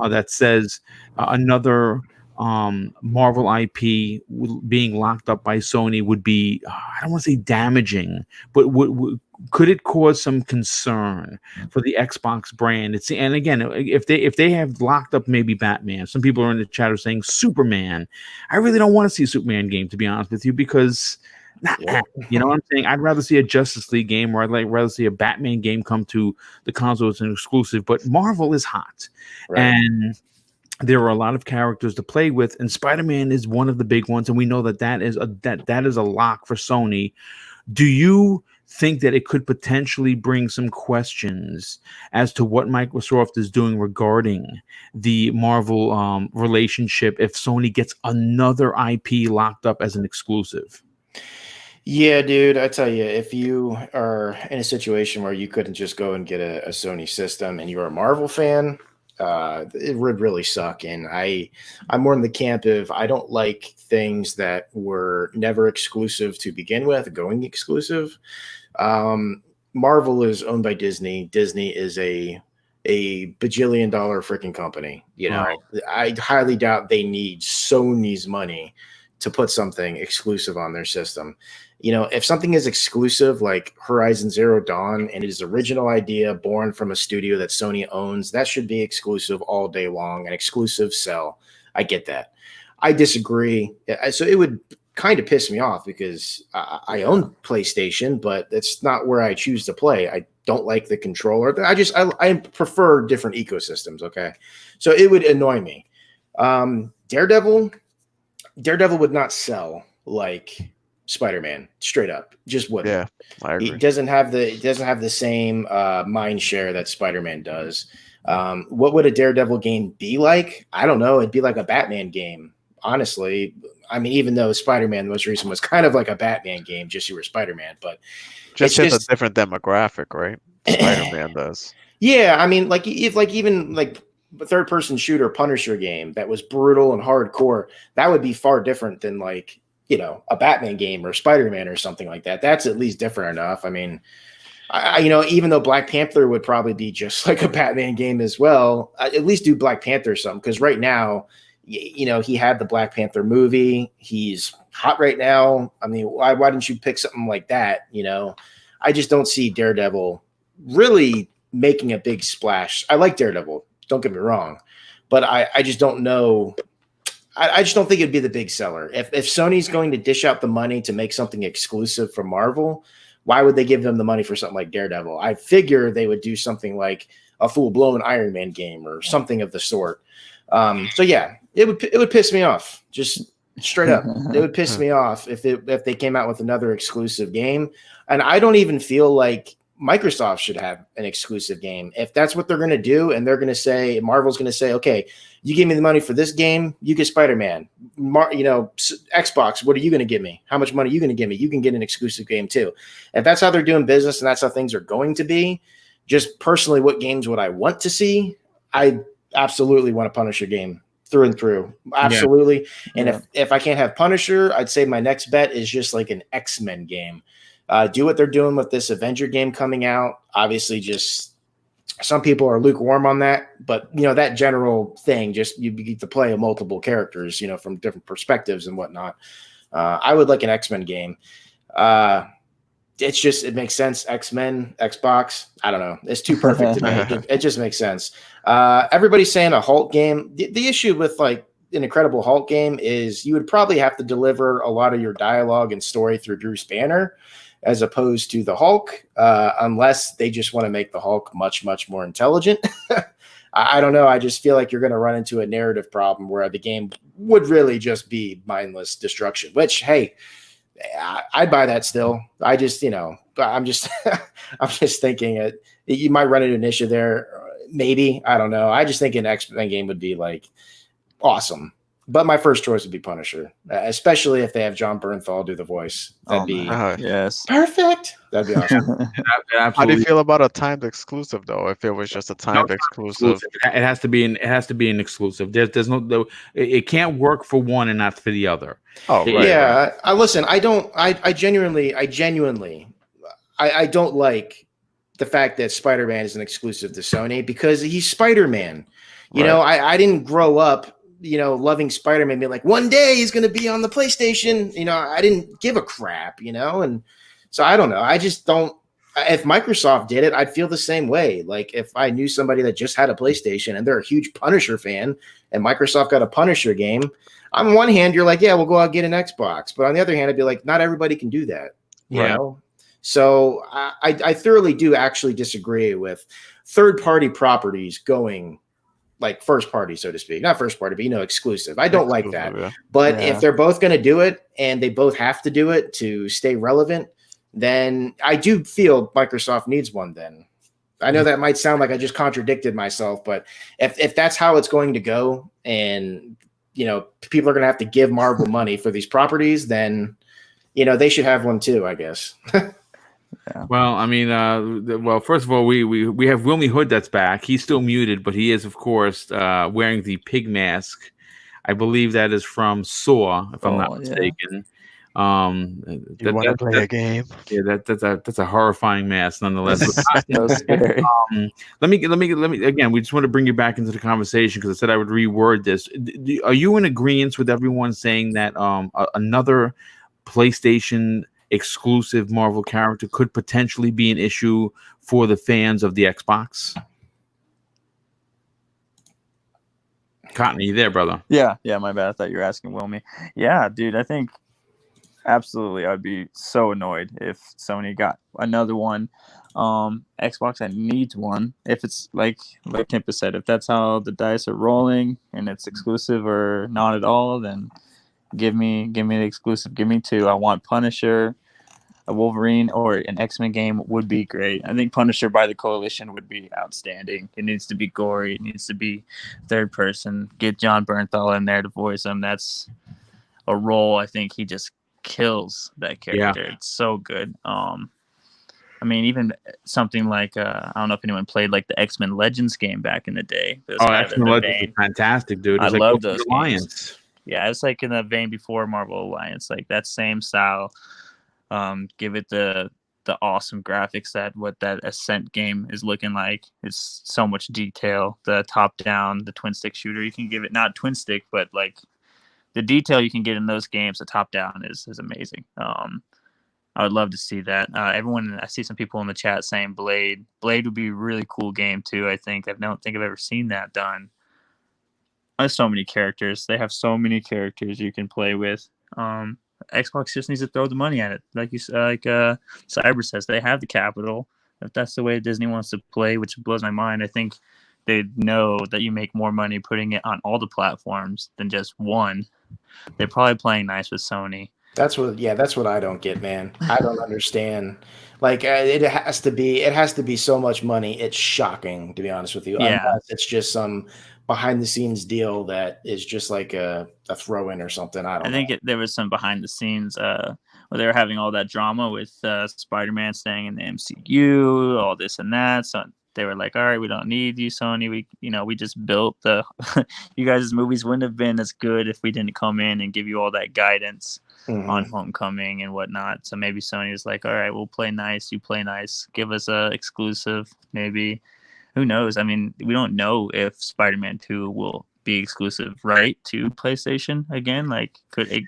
Speaker 1: that says another Marvel IP being locked up by Sony would be, I don't want to say damaging, but could it cause some concern for the Xbox brand? And again, if they have locked up maybe Batman, some people are in the chat are saying Superman. I really don't want to see a Superman game, to be honest with you, because you know what I'm saying? I'd rather see a Justice League game, or I'd rather see a Batman game come to the console as an exclusive. But Marvel is hot, and there are a lot of characters to play with, and Spider-Man is one of the big ones, and we know that is a lock for Sony. Do you think that it could potentially bring some questions as to what Microsoft is doing regarding the Marvel relationship if Sony gets another IP locked up as an exclusive?
Speaker 4: Yeah, dude, I tell you, if you are in a situation where you couldn't just go and get a Sony system and you're a Marvel fan, it would really suck. And I'm more in the camp of I don't like things that were never exclusive to begin with, going exclusive. Marvel is owned by Disney. Disney is a bajillion-dollar freaking company.
Speaker 1: Right.
Speaker 4: I highly doubt they need Sony's money to put something exclusive on their system. If something is exclusive like Horizon Zero Dawn and it is original idea born from a studio that Sony owns, that should be exclusive all day long, an exclusive sell. I get that. I disagree. So it would kind of piss me off because I own PlayStation, but it's not where I choose to play. I don't like the controller. I prefer different ecosystems. Okay. So it would annoy me. Daredevil would not sell like Spider-Man, straight up, just wouldn't.
Speaker 5: Yeah, I agree.
Speaker 4: It doesn't have the same mind share that Spider-Man does. What would a Daredevil game be like? I don't know. It'd be like a Batman game, honestly. I mean, even though Spider-Man, the most recent, was kind of like a Batman game, just you were Spider-Man, but
Speaker 5: just hits a different demographic, right? Spider-Man does.
Speaker 4: Yeah, I mean, even a third-person shooter Punisher game that was brutal and hardcore, that would be far different than a Batman game or Spider-Man or something like that. That's at least different enough. I mean, even though Black Panther would probably be just like a Batman game as well, at least do Black Panther something. Because right now, he had the Black Panther movie. He's hot right now. I mean, why didn't you pick something like that? I just don't see Daredevil really making a big splash. I like Daredevil. Don't get me wrong. But I just don't know. I just don't think it'd be the big seller. If Sony's going to dish out the money to make something exclusive for Marvel, why would they give them the money for something like Daredevil? I figure they would do something like a full-blown Iron Man game or something of the sort. So yeah, it would piss me off. Just straight up, it would piss me off if they came out with another exclusive game. And I don't even feel like Microsoft should have an exclusive game. If that's what they're going to do, and they're going to say, Marvel's going to say, okay, you give me the money for this game, you get Spider-Man. Xbox, what are you going to give me? How much money are you going to give me? You can get an exclusive game too. If that's how they're doing business and that's how things are going to be, just personally, what games would I want to see? I absolutely want a Punisher game through and through. Absolutely. Yeah. And if I can't have Punisher, I'd say my next bet is just like an X-Men game. Do what they're doing with this Avenger game coming out. Obviously, just some people are lukewarm on that, but that general thing, just you get to play multiple characters, from different perspectives and whatnot. I would like an X-Men game. it's just, it makes sense. X-Men, Xbox. I don't know. It's too perfect to me. It just makes sense. Everybody's saying a Hulk game. The issue with like an Incredible Hulk game is you would probably have to deliver a lot of your dialogue and story through Bruce Banner as opposed to the Hulk, unless they just want to make the Hulk much, much more intelligent. I don't know. I just feel like you're going to run into a narrative problem where the game would really just be mindless destruction, which, hey, I'd buy that still. I just, I'm just, I'm just thinking you might run into an issue there. Maybe. I don't know. I just think an X-Men game would be like awesome. But my first choice would be Punisher, especially if they have John Bernthal do the voice. That'd be
Speaker 3: yes,
Speaker 4: perfect. That'd be awesome.
Speaker 5: How do you feel about a timed exclusive though? If it was just a timed exclusive,
Speaker 1: it has to be an exclusive. There's no, it can't work for one and not for the other.
Speaker 5: Oh, right.
Speaker 4: Yeah. I listen. I genuinely don't like the fact that Spider-Man is an exclusive to Sony because he's Spider-Man. You know, I didn't grow up, loving Spider-Man, being like, one day he's going to be on the PlayStation. I didn't give a crap, and so I don't know. I just don't. If Microsoft did it, I'd feel the same way. Like if I knew somebody that just had a PlayStation and they're a huge Punisher fan and Microsoft got a Punisher game, on one hand, you're like, yeah, we'll go out and get an Xbox. But on the other hand, I'd be like, not everybody can do that, you know? So I thoroughly do actually disagree with third-party properties going like first party, so to speak. Not first party, but exclusive. I don't like that. Yeah. But if they're both going to do it and they both have to do it to stay relevant, then I do feel Microsoft needs one then. I know that might sound like I just contradicted myself, but if that's how it's going to go and people are going to have to give Marvel money for these properties, then they should have one too, I guess.
Speaker 1: Yeah. Well, I mean, first of all, we have Wilmy Hood that's back. He's still muted, but he is, of course, wearing the pig mask. I believe that is from Saw, if I'm not mistaken.
Speaker 5: You want to play a game?
Speaker 1: Yeah, that's a horrifying mask, nonetheless.
Speaker 3: So scary.
Speaker 1: Let me again. We just want to bring you back into the conversation because I said I would reword this. Are you in agreement with everyone saying that another PlayStation exclusive Marvel character could potentially be an issue for the fans of the Xbox? Cotton, are you there, brother?
Speaker 3: Yeah, my bad. I thought you were asking Wilmy. Yeah, dude, I think absolutely I'd be so annoyed if Sony got another one. Xbox that needs one. If it's like Kempa said, if that's how the dice are rolling and it's exclusive or not at all, then give me the exclusive. Give me two. I want Punisher, a Wolverine, or an X-Men game would be great. I think Punisher by the Coalition would be outstanding. It needs to be gory. It needs to be third person. Get John Bernthal in there to voice him. That's a role I think he just kills that character. Yeah. It's so good. I mean, even something like I don't know if anyone played like the X-Men Legends game back in the day.
Speaker 1: X-Men Legends is fantastic, dude.
Speaker 3: I love those Alliance. Yeah, it's like in the vein before Marvel Alliance, like that same style. Give it the awesome graphics that what that Ascent game is looking like. It's so much detail. The top down, the twin stick shooter. You can give it not twin stick, but like the detail you can get in those games. The top down is amazing. I would love to see that. I see some people in the chat saying Blade. Blade would be a really cool game too. I don't think I've ever seen that done. There's so many characters. They have so many characters you can play with. Xbox just needs to throw the money at it. Cyber says, they have the capital. If that's the way Disney wants to play, which blows my mind, I think they know that you make more money putting it on all the platforms than just one. They're probably playing nice with Sony.
Speaker 4: That's what I don't get, man. I don't understand. Like it has to be so much money. It's shocking, to be honest with you.
Speaker 3: Yeah.
Speaker 4: Unless it's just some behind the scenes deal that is just like a throw in or something. I think
Speaker 3: there was some behind the scenes where they were having all that drama with Spider-Man staying in the MCU, all this and that. So they were like, all right, we don't need you, Sony. We just built you guys' movies wouldn't have been as good if we didn't come in and give you all that guidance on Homecoming and whatnot. So maybe Sony was like, all right, we'll play nice. You play nice. Give us a exclusive, maybe. Who knows? I mean, we don't know if Spider-Man 2 will be exclusive, right, to PlayStation again? Like, could it?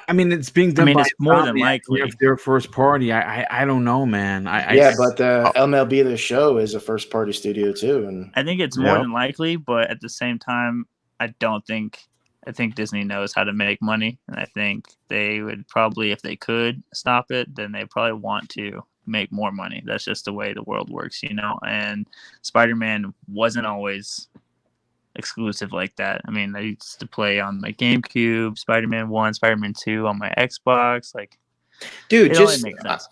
Speaker 1: I mean, it's being done by
Speaker 3: it's more than
Speaker 1: Insomniac.
Speaker 3: likely.
Speaker 1: If they're first party, I don't know, man.
Speaker 4: But the MLB The Show is a first party studio too, and
Speaker 3: I think it's more than likely, but at the same time, I think Disney knows how to make money, and I think they would probably, if they could stop it, then they probably want to make more money. That's just the way the world works, you know. And Spider-Man wasn't always exclusive like that. I mean, I used to play on my GameCube, Spider-Man 1, Spider-Man 2 on my Xbox. Like,
Speaker 4: dude, just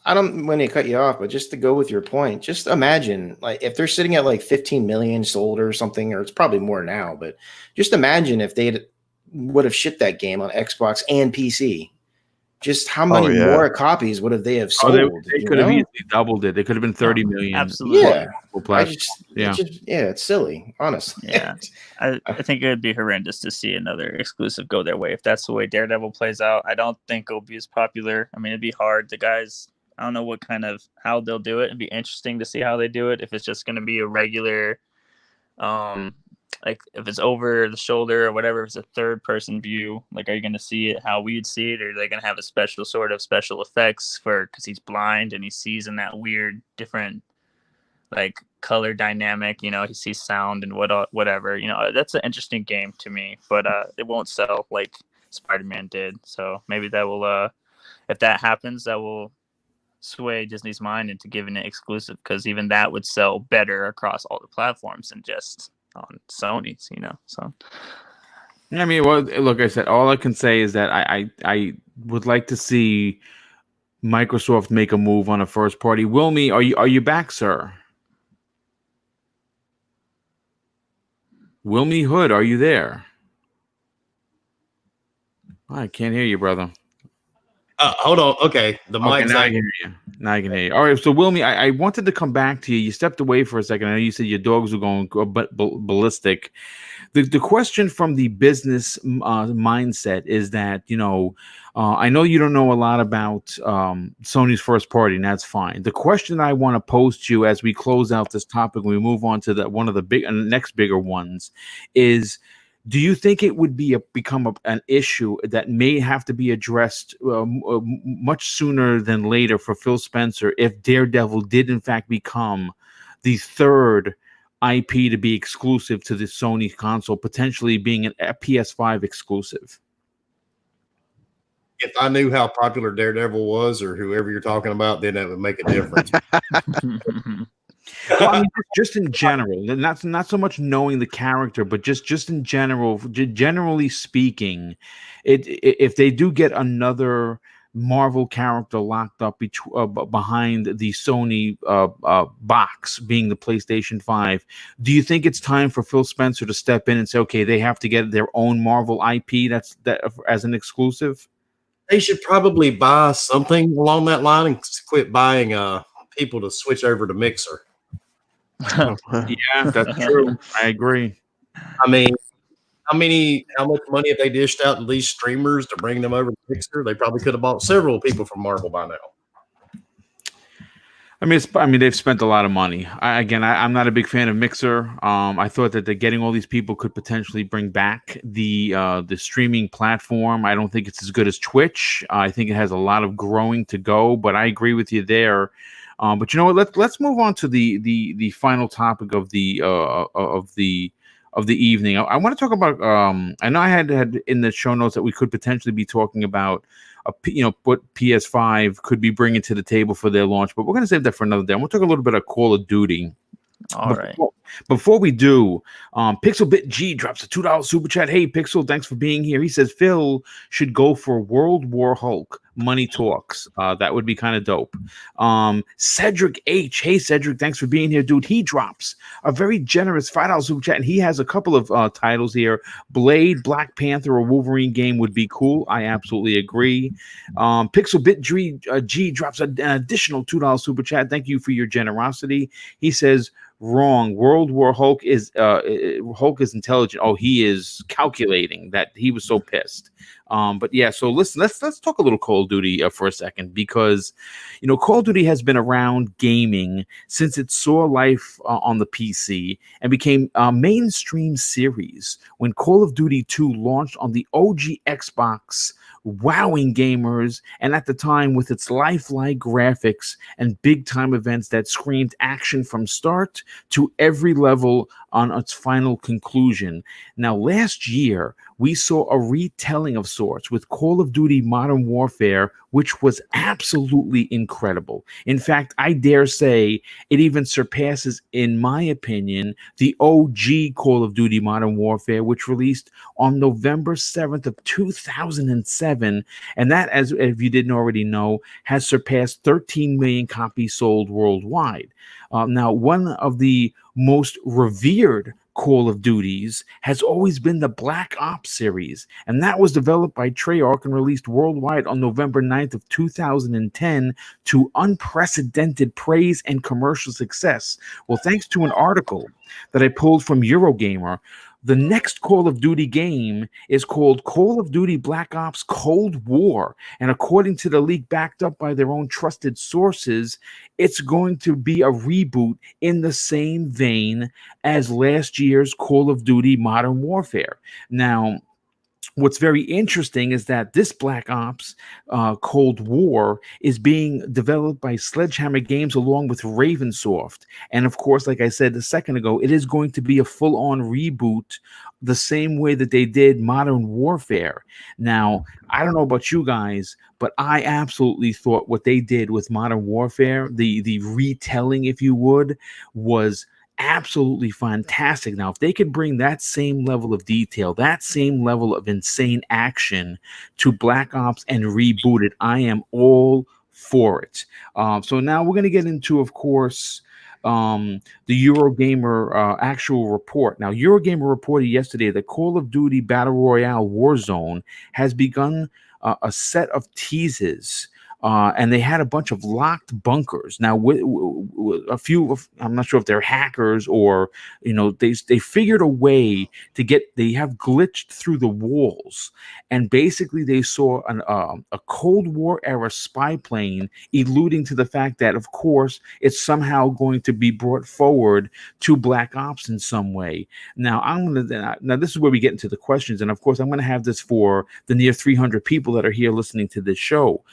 Speaker 4: I don't want to cut you off, but just to go with your point, just imagine, like, if they're sitting at like 15 million sold or something, or it's probably more now, but just imagine if they would have shipped that game on Xbox and PC. Just how many more copies would they have sold?
Speaker 1: They could have easily doubled it. They could have been 30 million.
Speaker 3: Absolutely.
Speaker 4: Yeah. It's silly, honestly.
Speaker 3: Yeah. I think it would be horrendous to see another exclusive go their way. If that's the way Daredevil plays out, I don't think it'll be as popular. I mean, it'd be hard. The guys, I don't know how they'll do it. It'd be interesting to see how they do it. If it's just going to be a regular, like if it's over the shoulder or whatever, if it's a third person view, like, are you going to see it how we'd see it? Or are they going to have a special effects because he's blind and he sees in that weird different like color dynamic, you know, he sees sound and whatever, you know. That's an interesting game to me, but it won't sell like Spider-Man did. So maybe that will, if that happens, that will sway Disney's mind into giving it exclusive, because even that would sell better across all the platforms than just on Sony's, you know. So
Speaker 1: I mean, well, look, I said, all I can say is that I would like to see Microsoft make a move on a first party. Wilmy, are you back, sir? Wilmy Hood, are you there? I can't hear you, brother.
Speaker 2: Hold on. Okay, the mic's
Speaker 1: now I can hear you. Now I can hear you. All right, so Wilmy, I wanted to come back to you. You stepped away for a second. I know you said your dogs were going ballistic. The question from the business mindset is that, you know, I know you don't know a lot about Sony's first party, and that's fine. The question I want to pose to you as we close out this topic, when we move on to one of the next bigger ones, is, do you think it would become an issue that may have to be addressed much sooner than later for Phil Spencer if Daredevil did in fact become the third IP to be exclusive to the Sony console, potentially being a PS5 exclusive?
Speaker 2: If I knew how popular Daredevil was, or whoever you're talking about, then that would make a difference.
Speaker 1: Well, I mean, just in general, not so much knowing the character, but just in general, generally speaking, if they do get another Marvel character locked up behind the Sony box, being the PlayStation 5, do you think it's time for Phil Spencer to step in and say, okay, they have to get their own Marvel IP that as an exclusive?
Speaker 2: They should probably buy something along that line and quit buying people to switch over to Mixer.
Speaker 1: Yeah, that's true. I agree.
Speaker 2: I mean, how much money have they dished out to these streamers to bring them over to Mixer? They probably could have bought several people from Marvel by now.
Speaker 1: I mean, they've spent a lot of money. I'm not a big fan of Mixer. I thought that getting all these people could potentially bring back the streaming platform. I don't think it's as good as Twitch. I think it has a lot of growing to go. But I agree with you there. But you know what? Let's move on to the final topic of the evening. I want to talk about. I know I had in the show notes that we could potentially be talking about, what PS5 could be bringing to the table for their launch, but we're going to save that for another day. I'm going to talk a little bit of Call of Duty.
Speaker 3: All right.
Speaker 1: Before we do, Pixelbit G drops a $2 super chat. Hey, Pixel, thanks for being here. He says Phil should go for World War Hulk. Money talks. That would be kind of dope. Cedric H. Hey, Cedric, thanks for being here, dude. He drops a very generous $5 super chat, and he has a couple of titles here. Blade, Black Panther, or Wolverine game would be cool. I absolutely agree. Pixelbit G drops an additional $2 super chat. Thank you for your generosity. He says, wrong. World War Hulk is intelligent. Oh, he is calculating that. He was so pissed. But yeah, so listen, let's talk a little Call of Duty for a second, because Call of Duty has been around gaming since it saw life on the PC and became a mainstream series when Call of Duty 2 launched on the OG Xbox, wowing gamers, and at the time with its lifelike graphics and big time events that screamed action from start to every level on its final conclusion. Now, last year, we saw a retelling of sorts with Call of Duty Modern Warfare, which was absolutely incredible. In fact, I dare say it even surpasses, in my opinion, the OG Call of Duty Modern Warfare, which released on November 7th of 2007. And that, as if you didn't already know, has surpassed 13 million copies sold worldwide. Now, one of the most revered Call of Duties has always been the Black Ops series, and that was developed by Treyarch and released worldwide on November 9th of 2010 to unprecedented praise and commercial success. Well, thanks to an article that I pulled from Eurogamer, the next Call of Duty game is called Call of Duty Black Ops Cold War. And according to the leak backed up by their own trusted sources, it's going to be a reboot in the same vein as last year's Call of Duty Modern Warfare. Now, what's very interesting is that this Black Ops Cold War is being developed by Sledgehammer Games along with Ravensoft. And of course, like I said a second ago, it is going to be a full-on reboot the same way that they did Modern Warfare. Now, I don't know about you guys, but I absolutely thought what they did with Modern Warfare, the retelling, if you would, was absolutely fantastic. Now, if they could bring that same level of detail, that same level of insane action to Black Ops and reboot it, I am all for it. So now we're going to get into, of course, the Eurogamer actual report. Now, Eurogamer reported yesterday that Call of Duty Battle Royale Warzone has begun a set of teases. And they had a bunch of locked bunkers. Now, a few of, I'm not sure if they're hackers or, they figured a way to they have glitched through the walls. And basically they saw a Cold War era spy plane alluding to the fact that, of course, it's somehow going to be brought forward to Black Ops in some way. Now, now this is where we get into the questions. And of course, I'm going to have this for the near 300 people that are here listening to this show.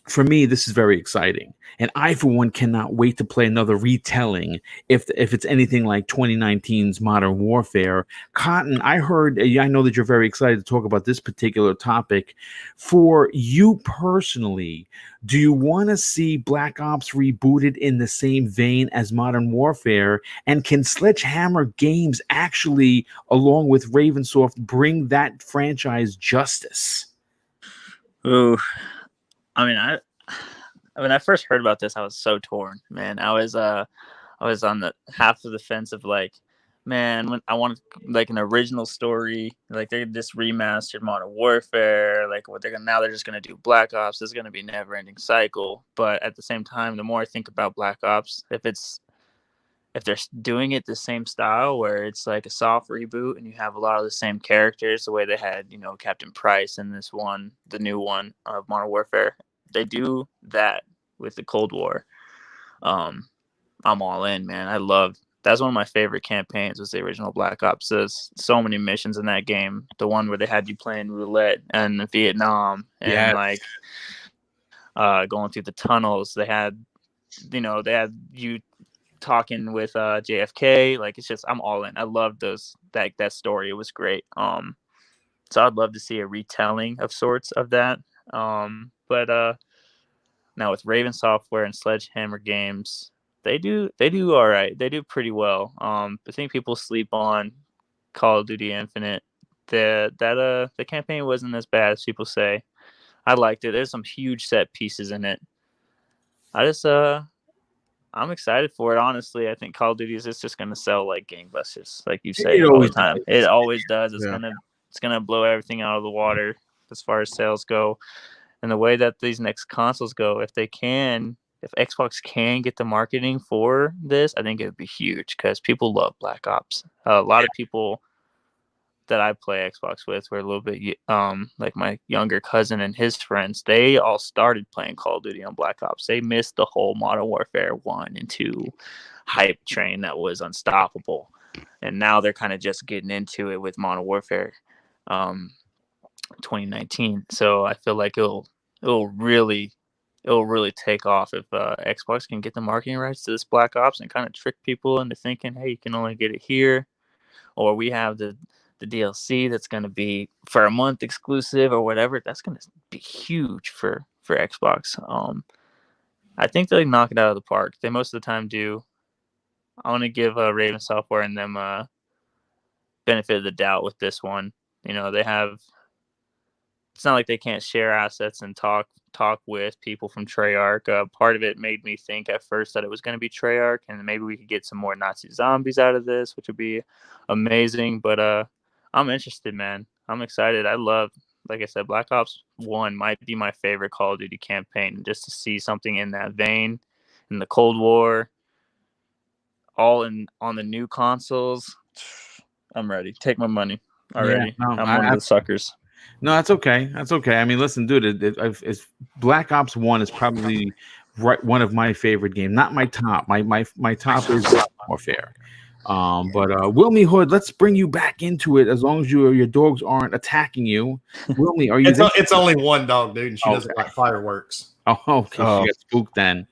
Speaker 1: For me, this is very exciting, and I, for one, cannot wait to play another retelling if it's anything like 2019's Modern Warfare. Cotton, I know that you're very excited to talk about this particular topic. For you personally, do you want to see Black Ops rebooted in the same vein as Modern Warfare? And can Sledgehammer Games actually, along with Ravensoft, bring that franchise justice?
Speaker 3: Ooh, when I first heard about this, I was so torn, man. I was on the half of the fence of like, man, when I wanted like an original story, like they just remastered Modern Warfare, like they're just gonna do Black Ops. This is gonna be a never-ending cycle. But at the same time, the more I think about Black Ops, if they're doing it the same style where it's like a soft reboot and you have a lot of the same characters, the way they had, Captain Price in this one, the new one of Modern Warfare, they do that with the Cold War. I'm all in, man. That's one of my favorite campaigns was the original Black Ops. There's so many missions in that game. The one where they had you playing roulette and Vietnam and going through the tunnels. They had you talking with JFK. Like, it's just, I'm all in. I love that story. It was great. So I'd love to see a retelling of sorts of that. But now with Raven Software and Sledgehammer Games, they do all right. They do pretty well. I think people sleep on Call of Duty Infinite. The campaign wasn't as bad as people say. I liked it. There's some huge set pieces in it. I'm excited for it. Honestly, I think Call of Duty is just going to sell like gangbusters, like you say all the time. It always does. It's gonna blow everything out of the water as far as sales go. And the way that these next consoles go, if Xbox can get the marketing for this, I think it would be huge because people love Black Ops. A lot of people that I play Xbox with were a little bit like my younger cousin and his friends. They all started playing Call of Duty on Black Ops. They missed the whole Modern Warfare 1 and 2 hype train that was unstoppable. And now they're kind of just getting into it with Modern Warfare 2019. So I feel like it'll really take off if Xbox can get the marketing rights to this Black Ops and kind of trick people into thinking, hey, you can only get it here, or we have the DLC that's going to be for a month exclusive or whatever. That's going to be huge for Xbox. I think they knock it out of the park. They most of the time do. I want to give Raven Software and them benefit of the doubt with this one. You know, they have. It's not like they can't share assets and talk with people from Treyarch. Part of it made me think at first that it was going to be Treyarch, and maybe we could get some more Nazi zombies out of this, which would be amazing. But I'm interested, man. I'm excited. I love, like I said, Black Ops 1 might be my favorite Call of Duty campaign. Just to see something in that vein, in the Cold War, all on the new consoles. I'm ready. Take my money already.
Speaker 1: Yeah, no,
Speaker 3: I'm one of the suckers.
Speaker 1: No, that's okay. That's okay. I mean, listen, dude, it's Black Ops 1 is probably one of my favorite games. Not my top. My top is Warfare. But Wilmy Hood, let's bring you back into it as long as your dogs aren't attacking you. Wilmy, are you
Speaker 2: It's only one dog, dude, and she doesn't like fireworks.
Speaker 1: Oh, okay. She got spooked then.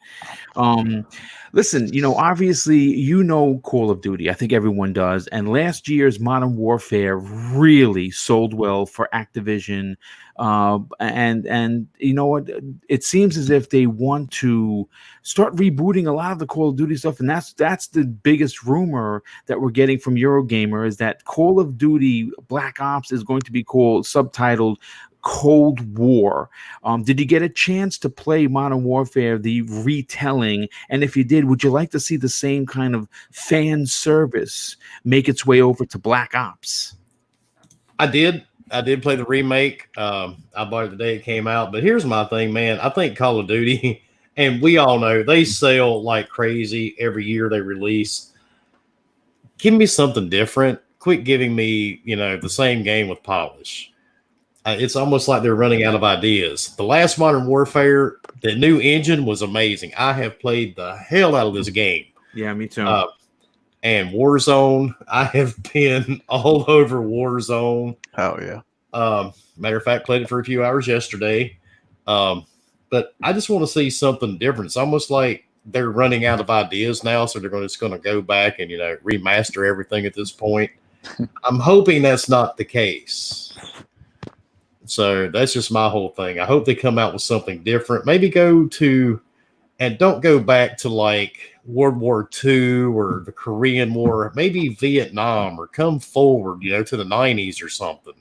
Speaker 1: Listen, obviously, Call of Duty. I think everyone does. And last year's Modern Warfare really sold well for Activision. And you know what? It seems as if they want to start rebooting a lot of the Call of Duty stuff. And that's the biggest rumor that we're getting from Eurogamer, is that Call of Duty Black Ops is going to be subtitled Cold War. Did you get a chance to play Modern Warfare, the retelling? And if you did, would you like to see the same kind of fan service make its way over to Black Ops?
Speaker 2: I did play the remake. I bought it the day it came out. But here's my thing, man. I think Call of Duty, and we all know they sell like crazy every year they release. Give me something different. Quit giving me, the same game with polish. It's almost like they're running out of ideas. The last Modern Warfare, the new engine was amazing. I have played the hell out of this game.
Speaker 1: Yeah, me too.
Speaker 2: And Warzone, I have been all over Warzone.
Speaker 5: Oh, yeah.
Speaker 2: Matter of fact, played it for a few hours yesterday. But I just want to see something different. It's almost like they're running out of ideas now, so they're just going to go back and, remaster everything at this point. I'm hoping that's not the case. So that's just my whole thing. I hope they come out with something different. Maybe don't go back to like World War II or the Korean War, maybe Vietnam, or come forward, to the 90s or something.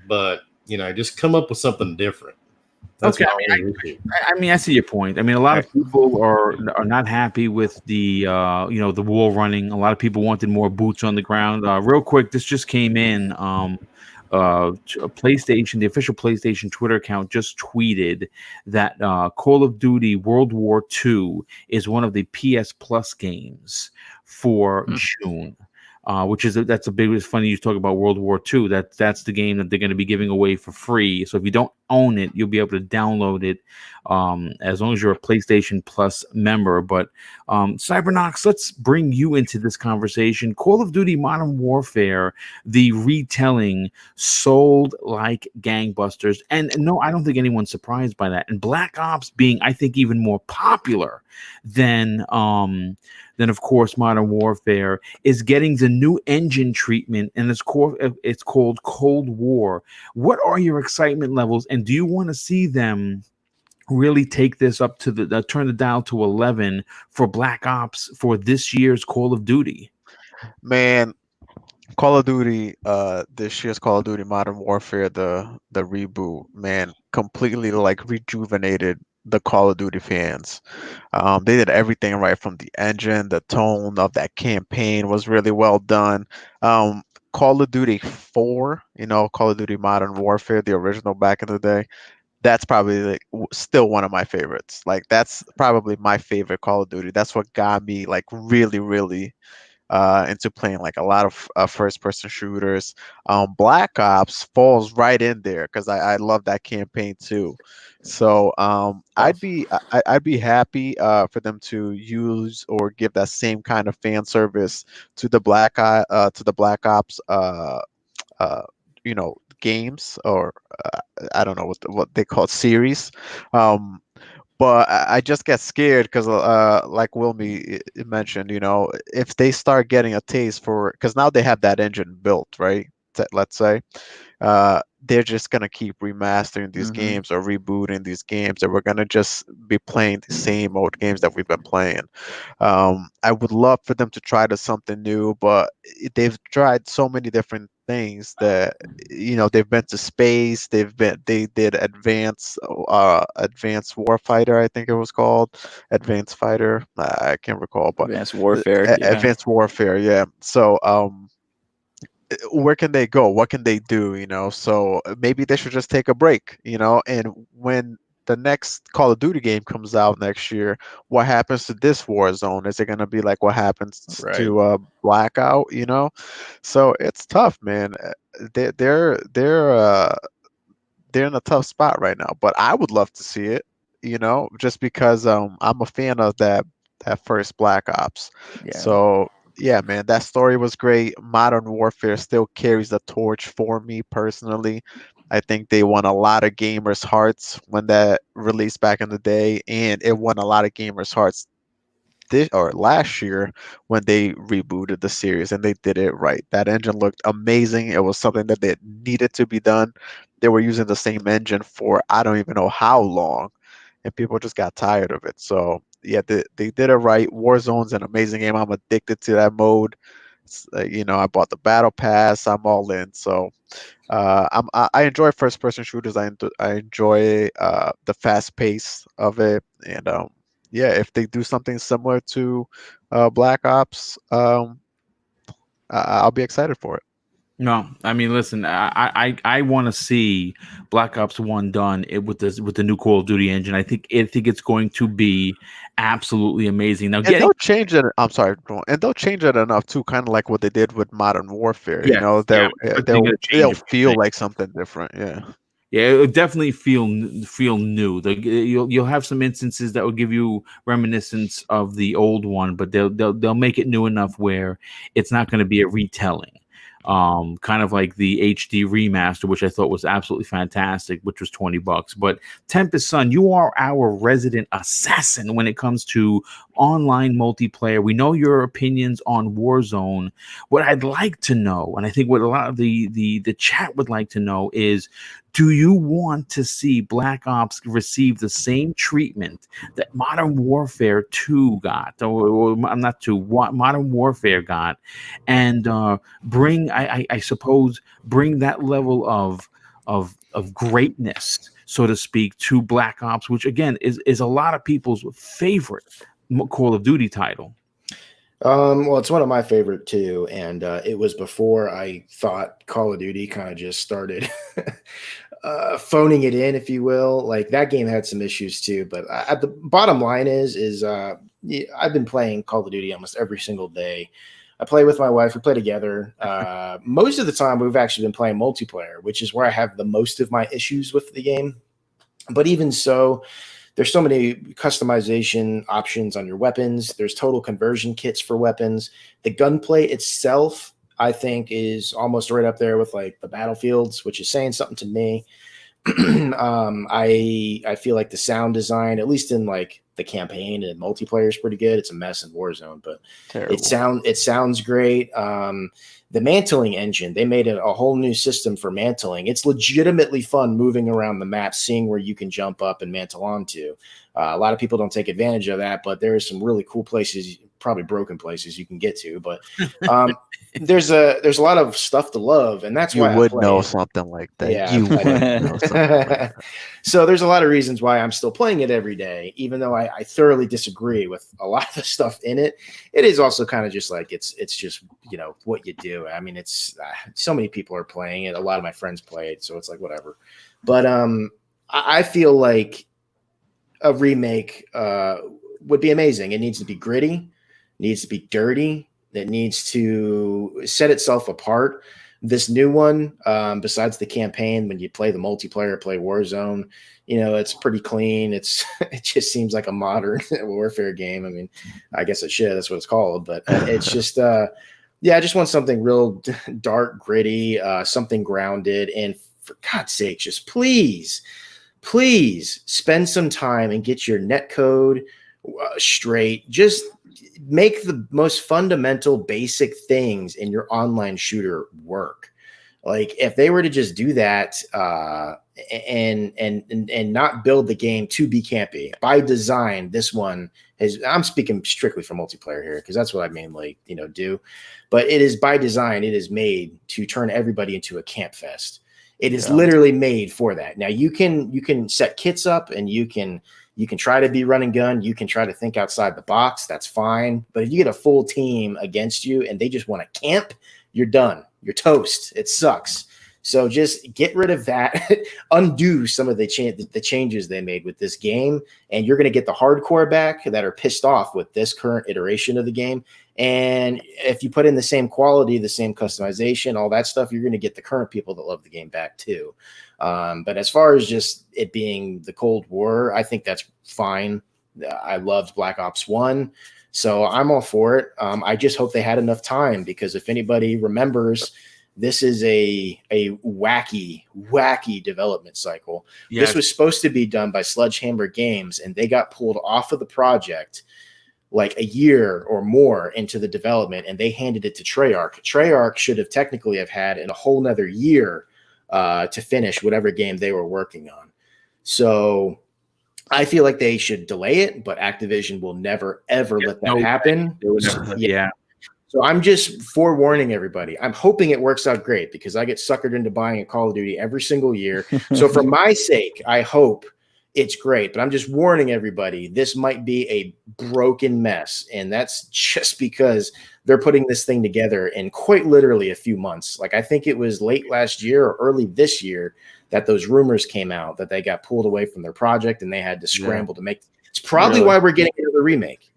Speaker 2: But, just come up with something different. That's
Speaker 1: okay. I see your point. I mean, a lot of people are not happy with the the wall running. A lot of people wanted more boots on the ground. Real quick, this just came in. PlayStation, the official PlayStation Twitter account, just tweeted that Call of Duty World War II is one of the PS Plus games for June. That's a big. It's funny you talk about World War II. That's the game that they're going to be giving away for free. So if you don't own it, you'll be able to download it as long as you're a PlayStation Plus member. But Cybernox, let's bring you into this conversation. Call of Duty Modern Warfare, the retelling, sold like gangbusters, and no, I don't think anyone's surprised by that. And Black Ops being, I think, even more popular than of course Modern Warfare, is getting the new engine treatment, and it's called Cold War. What are your excitement levels, and do you want to see them really take this up to turn the dial to 11 for Black Ops for this year's Call of Duty?
Speaker 5: Man, Call of Duty, this year's Call of Duty Modern Warfare, the reboot, man, completely like rejuvenated the Call of Duty fans. They did everything right, from the engine, the tone of that campaign was really well done. Call of Duty 4, Call of Duty Modern Warfare, the original back in the day, that's probably still one of my favorites. Like, that's probably my favorite Call of Duty. That's what got me like really, really into playing like a lot of first-person shooters. Black Ops falls right in there because I love that campaign too. So I'd be happy for them to use or give that same kind of fan service to the Black Ops uh, games, or I don't know what they call series. Um, but I just get scared because, like Wilmy mentioned, if they start getting a taste for, because now they have that engine built, right? Let's say, they're just gonna keep remastering these games or rebooting these games, and we're gonna just be playing the same old games that we've been playing. I would love for them to try to something new, but they've tried so many different things that they've been to space. They did Advanced Warfighter, I think it was called Advanced Fighter. I can't recall, but
Speaker 3: Advanced Warfare. Yeah.
Speaker 5: Advanced Warfare, yeah. So where can they go? What can they do? So maybe they should just take a break, and when the next Call of Duty game comes out next year, what happens to this war zone? Is it going to be like what happens
Speaker 3: Right.
Speaker 5: to Blackout? So it's tough, man. They're in a tough spot right now, but I would love to see it, just because I'm a fan of that first Black Ops.
Speaker 3: Yeah.
Speaker 5: So yeah, man, that story was great. Modern Warfare still carries the torch for me personally. I think they won a lot of gamers' hearts when that released back in the day, and it won a lot of gamers' hearts this or last year when they rebooted the series, and they did it right. That engine looked amazing. It was something that they needed to be done. They were using the same engine for I don't even know how long, and people just got tired of it. So yeah, they did it right. Warzone's an amazing game. I'm addicted to that mode. I bought the battle pass. I'm all in. So I enjoy first person shooters. I enjoy the fast pace of it, and yeah, if they do something similar to Black Ops, I'll be excited for it.
Speaker 1: No, I mean, listen, I want to see Black Ops 1 done with the new Call of Duty engine. I think it's going to be absolutely amazing. Now,
Speaker 5: And they'll change it. I'm sorry, and they'll change it enough too, kind of like what they did with Modern Warfare.
Speaker 1: yeah,
Speaker 5: They'll feel like something different. Yeah.
Speaker 1: Yeah, it would definitely feel new. You'll have some instances that will give you reminiscence of the old one, but they'll make it new enough where it's not going to be a retelling. Kind of like the HD remaster, which I thought was absolutely fantastic, which was $20. But Tempest Son, you are our resident assassin when it comes to online multiplayer. We know your opinions on Warzone. What I'd like to know, and I think what a lot of the chat would like to know, is do you want to see Black Ops receive the same treatment that Modern Warfare 2 got, or not 2, Modern Warfare got, and bring, I suppose, bring that level of greatness, so to speak, to Black Ops, which again is a lot of people's favorite Call of Duty title?
Speaker 4: Well, it's one of my favorite too, and it was before I thought Call of Duty kind of just started phoning it in, if you will. Like that game had some issues too, but at the bottom line is I've been playing Call of Duty almost every single day. I play with my wife. We play together. Most of the time, we've actually been playing multiplayer, which is where I have the most of my issues with the game. But even so, there's so many customization options on your weapons. There's total conversion kits for weapons. The gunplay itself, I think, is almost right up there with like the Battlefields, which is saying something to me. I feel like the sound design, at least in like the campaign and multiplayer, is pretty good. It's a mess in Warzone, but
Speaker 3: Terrible.
Speaker 4: it sounds great. The mantling engine, they made a whole new system for mantling. It's legitimately fun moving around the map, seeing where you can jump up and mantle onto. A lot of people don't take advantage of that, but there are some really cool places, probably broken places you can get to. But there's a lot of stuff to love, and that's why
Speaker 5: You would
Speaker 4: I play
Speaker 5: know
Speaker 4: it.
Speaker 5: something like that.
Speaker 4: Yeah,
Speaker 5: You would know something like that.
Speaker 4: So there's a lot of reasons why I'm still playing it every day, even though I thoroughly disagree with a lot of the stuff in it. It is also kind of just like it's just what you do. I mean, it's so many people are playing it. A lot of my friends play it, so it's like whatever. But I feel like a remake would be amazing. It needs to be gritty, needs to be dirty, It needs to set itself apart. This new one, besides the campaign, when you play the multiplayer, play Warzone, it's pretty clean. It just seems like a modern warfare game. I mean, I guess it should. That's what it's called. But it's just, I just want something real dark, gritty, something grounded. And for God's sake, just please spend some time and get your netcode straight. Just make the most fundamental basic things in your online shooter work. Like if they were to just do that and not build the game to be campy by design, this one is, I'm speaking strictly for multiplayer here because that's what I mainly do, but it is by design. It is made to turn everybody into a camp fest. It is literally made for that. Now you can set kits up and you can try to be run and gun. You can try to think outside the box. That's fine. But if you get a full team against you and they just want to camp, you're done. You're toast. It sucks. So just get rid of that, undo some of the changes they made with this game, and you're going to get the hardcore back that are pissed off with this current iteration of the game. And if you put in the same quality, the same customization, all that stuff, you're going to get the current people that love the game back too. But as far as just it being the Cold War, I think that's fine. I loved Black Ops 1, so I'm all for it. I just hope they had enough time, because if anybody remembers, this is a wacky development cycle. Yeah. This was supposed to be done by Sledgehammer Games, and they got pulled off of the project like a year or more into the development, and they handed it to Treyarch. Treyarch should have technically have had a whole nother year to finish whatever game they were working on. So I feel like they should delay it, but Activision will never, ever let that happen.
Speaker 1: Yeah.
Speaker 4: So I'm just forewarning everybody. I'm hoping it works out great, because I get suckered into buying a Call of Duty every single year. So for my sake, I hope it's great. But I'm just warning everybody, this might be a broken mess. And that's just because they're putting this thing together in quite literally a few months. Like I think it was late last year or early this year that those rumors came out that they got pulled away from their project and they had to scramble to make. It's probably why we're getting another remake,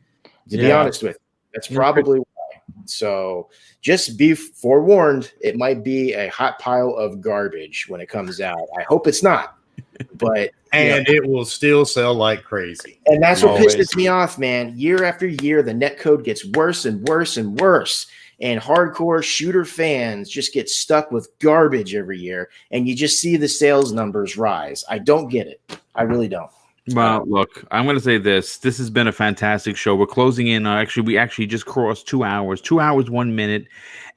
Speaker 4: to be honest with you. That's probably why. So just be forewarned, it might be a hot pile of garbage when it comes out. I hope it's not, but
Speaker 2: it will still sell like crazy.
Speaker 4: And that's what pisses me off, man. Year after year, the netcode gets worse and worse and worse, and hardcore shooter fans just get stuck with garbage every year, and you just see the sales numbers rise. I don't get it. I really don't.
Speaker 1: Well, look, I'm going to say this. This has been a fantastic show. We're closing in. We actually just crossed 2 hours, 2 hours, 1 minute.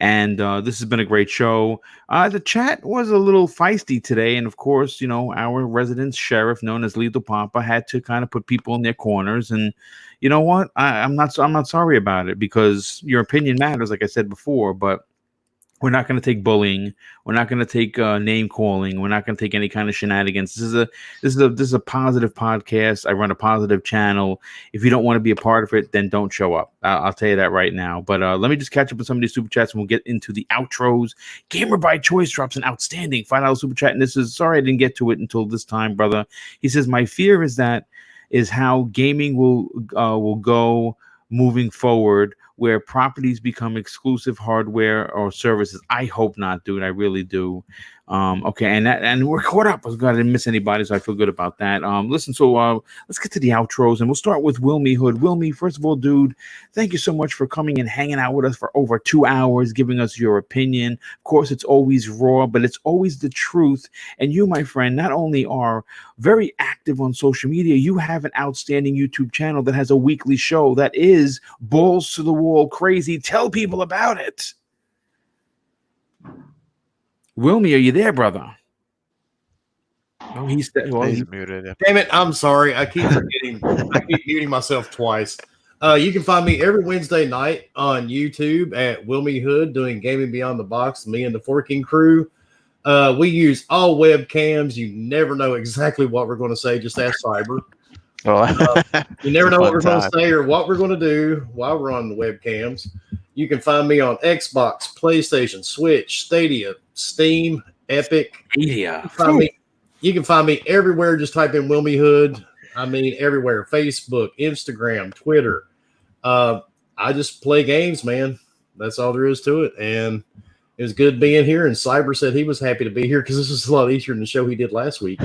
Speaker 1: And this has been a great show. The chat was a little feisty today. And of course, our resident sheriff, known as Lethal Papa, had to kind of put people in their corners. And you know what? I'm not sorry about it, because your opinion matters, like I said before. But we're not going to take bullying. We're not going to take name calling. We're not going to take any kind of shenanigans. This is a positive podcast. I run a positive channel. If you don't want to be a part of it, then don't show up. I'll tell you that right now. But let me just catch up with some of these super chats, and we'll get into the outros. Gamer by Choice drops an outstanding $5 super chat, and this is sorry I didn't get to it until this time, brother. He says, my fear is how gaming will go moving forward, where properties become exclusive hardware or services. I hope not, dude. I really do. Okay, and we're caught up. I didn't miss anybody, so I feel good about that. Listen, so let's get to the outros, and we'll start with Wilmy Hood. Wilmy, first of all, dude, thank you so much for coming and hanging out with us for over 2 hours, giving us your opinion. Of course, it's always raw, but it's always the truth. And you, my friend, not only are very active on social media, you have an outstanding YouTube channel that has a weekly show that is balls to the wall crazy. Tell people about it. Wilmy, are you there, brother? Oh, he's
Speaker 5: muted.
Speaker 2: Damn it! I'm sorry. I keep forgetting. I keep muting myself twice. You can find me every Wednesday night on YouTube at Wilmy Hood doing Gaming Beyond the Box. Me and the Forking crew. We use all webcams. You never know exactly what we're going to say. Just ask Cyber. You never know what we're going to say or what we're going to do while we're on the webcams. You can find me on Xbox, PlayStation, Switch, Stadia, Steam, Epic.
Speaker 1: Stadia.
Speaker 2: You can find me everywhere. Just type in Wilmy Hood. I mean, everywhere. Facebook, Instagram, Twitter. I just play games, man. That's all there is to it. And it was good being here. And Cyber said he was happy to be here because this was a lot easier than the show he did last week.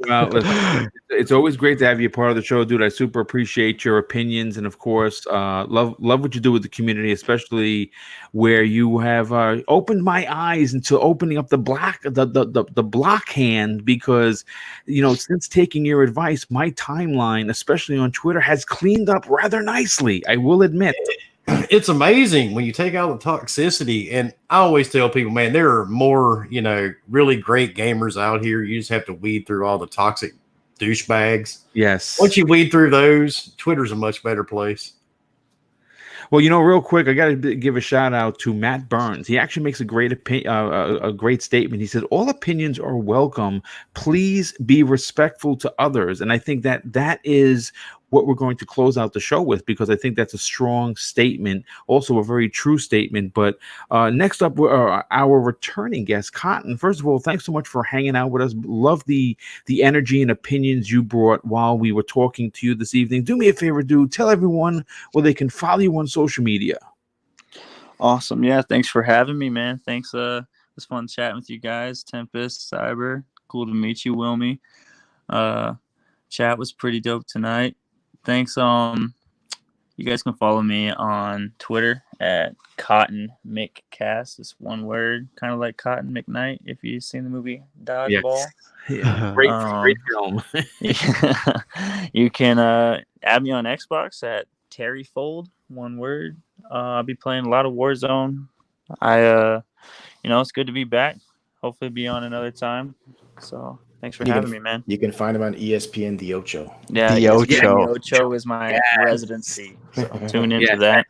Speaker 1: Well, listen, it's always great to have you part of the show, dude. I super appreciate your opinions, and of course, love what you do with the community, especially where you have opened my eyes into opening up the block hand. Because since taking your advice, my timeline, especially on Twitter, has cleaned up rather nicely. I will admit.
Speaker 2: It's amazing when you take out the toxicity. And I always tell people, man, there are more, really great gamers out here. You just have to weed through all the toxic douchebags.
Speaker 1: Yes.
Speaker 2: Once you weed through those, Twitter's a much better place.
Speaker 1: Well, real quick, I got to give a shout out to Matt Burns. He actually makes a great a great statement. He said, "All opinions are welcome. Please be respectful to others." And I think that is what we're going to close out the show with, because I think that's a strong statement, also a very true statement. But next up, our returning guest, Cotton. First of all, thanks so much for hanging out with us. Love the energy and opinions you brought while we were talking to you this evening. Do me a favor, dude. Tell everyone where they can follow you on social media.
Speaker 3: Awesome. Yeah, thanks for having me, man. Thanks. It was fun chatting with you guys. Tempest, Cyber, cool to meet you, Wilmy. Chat was pretty dope tonight. Thanks. You guys can follow me on Twitter at Cotton McCast. It's one word, kind of like Cotton McKnight, if you've seen the movie Dodgeball.
Speaker 1: Yes. Yeah. Great film.
Speaker 3: You can add me on Xbox at Terryfold, one word. I'll be playing a lot of Warzone. It's good to be back. Hopefully be on another time. So thanks for having me, man.
Speaker 4: You can find him on ESPN The Ocho.
Speaker 3: Yeah,
Speaker 5: The Ocho.
Speaker 3: The Ocho is my residency. So tune into that.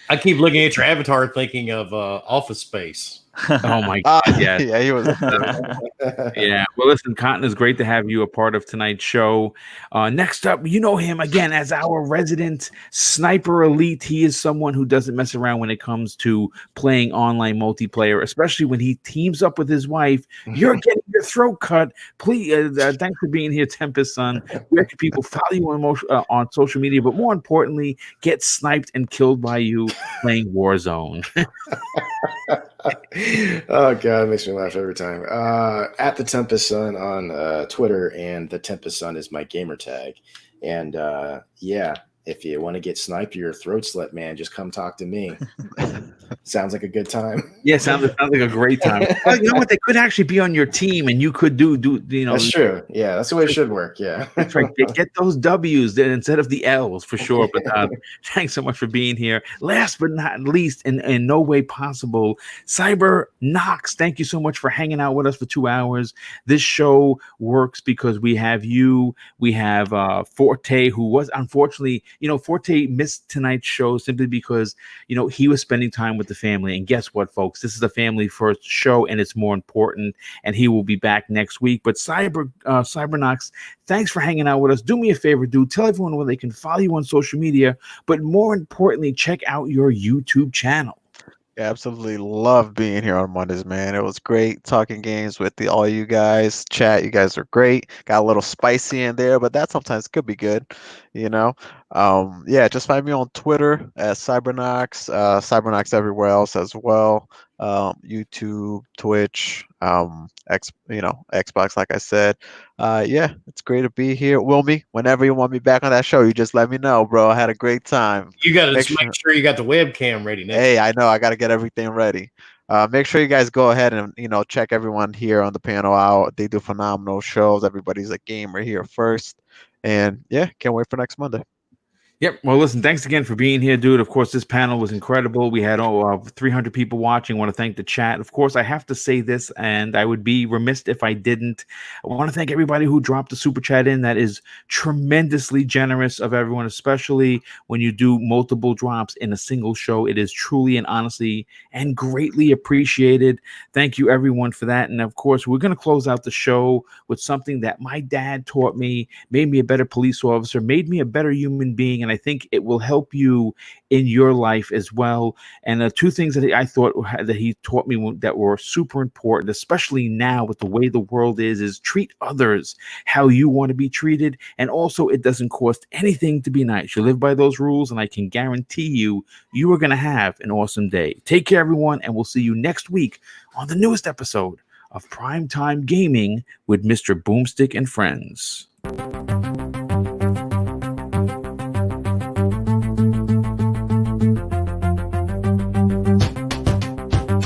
Speaker 2: I keep looking at your avatar thinking of Office Space.
Speaker 1: Oh my God! Yeah,
Speaker 5: yeah, he was.
Speaker 1: Yeah. Well, listen, Cotton, is great to have you a part of tonight's show. Next up, you know him again as our resident sniper elite. He is someone who doesn't mess around when it comes to playing online multiplayer, especially when he teams up with his wife. You're getting your throat cut. Please, thanks for being here, Tempest, son. Where can people follow you on social media, but more importantly, get sniped and killed by you playing Warzone?
Speaker 4: Oh God, it makes me laugh every time. At the Tempest Sun on Twitter, and the Tempest Sun is my gamer tag. And if you want to get sniped or your throat slit, man, just come talk to me. Sounds like a good time.
Speaker 1: Yeah, sounds like a great time. Well, you know what? They could actually be on your team, and you could do.
Speaker 4: That's true. Yeah, that's the way it should work. Yeah,
Speaker 1: that's right. Get those W's then instead of the L's for sure. But thanks so much for being here. Last but not least, in no way possible, Cyber Knox. Thank you so much for hanging out with us for 2 hours. This show works because we have you. We have Forte, who was unfortunately, Forte missed tonight's show simply because he was spending time with the family. And guess what, folks? This is a family first show, and it's more important. And he will be back next week. But Cybernox, thanks for hanging out with us. Do me a favor, dude. Tell everyone where they can follow you on social media, but more importantly, check out your YouTube channel.
Speaker 5: Yeah, absolutely love being here on Mondays, man. It was great talking games with all you guys. Chat, you guys are great. Got a little spicy in there, but that sometimes could be good, just find me on Twitter at Cybernox, Cybernox everywhere else as well. YouTube, Twitch, Xbox, like I said. It's great to be here. Wilmy, whenever you want me back on that show, you just let me know, bro. I had a great time.
Speaker 2: You got to make sure you got the webcam ready now.
Speaker 5: Hey, I know. I got to get everything ready. Make sure you guys go ahead and, check everyone here on the panel out. They do phenomenal shows. Everybody's a gamer here first. And, can't wait for next Monday.
Speaker 1: Yep. Well, listen, thanks again for being here, dude. Of course, this panel was incredible. We had 300 people watching. I want to thank the chat. Of course, I have to say this, and I would be remiss if I didn't. I want to thank everybody who dropped the super chat in. That is tremendously generous of everyone, especially when you do multiple drops in a single show. It is truly and honestly and greatly appreciated. Thank you, everyone, for that. And of course, we're going to close out the show with something that my dad taught me, made me a better police officer, made me a better human being. And I think it will help you in your life as well. And two things that I thought that he taught me that were super important, especially now with the way the world is treat others how you want to be treated. And also, it doesn't cost anything to be nice. You live by those rules, and I can guarantee you are going to have an awesome day. Take care, everyone, and we'll see you next week on the newest episode of Primetime Gaming with Mr. Boomstick and Friends.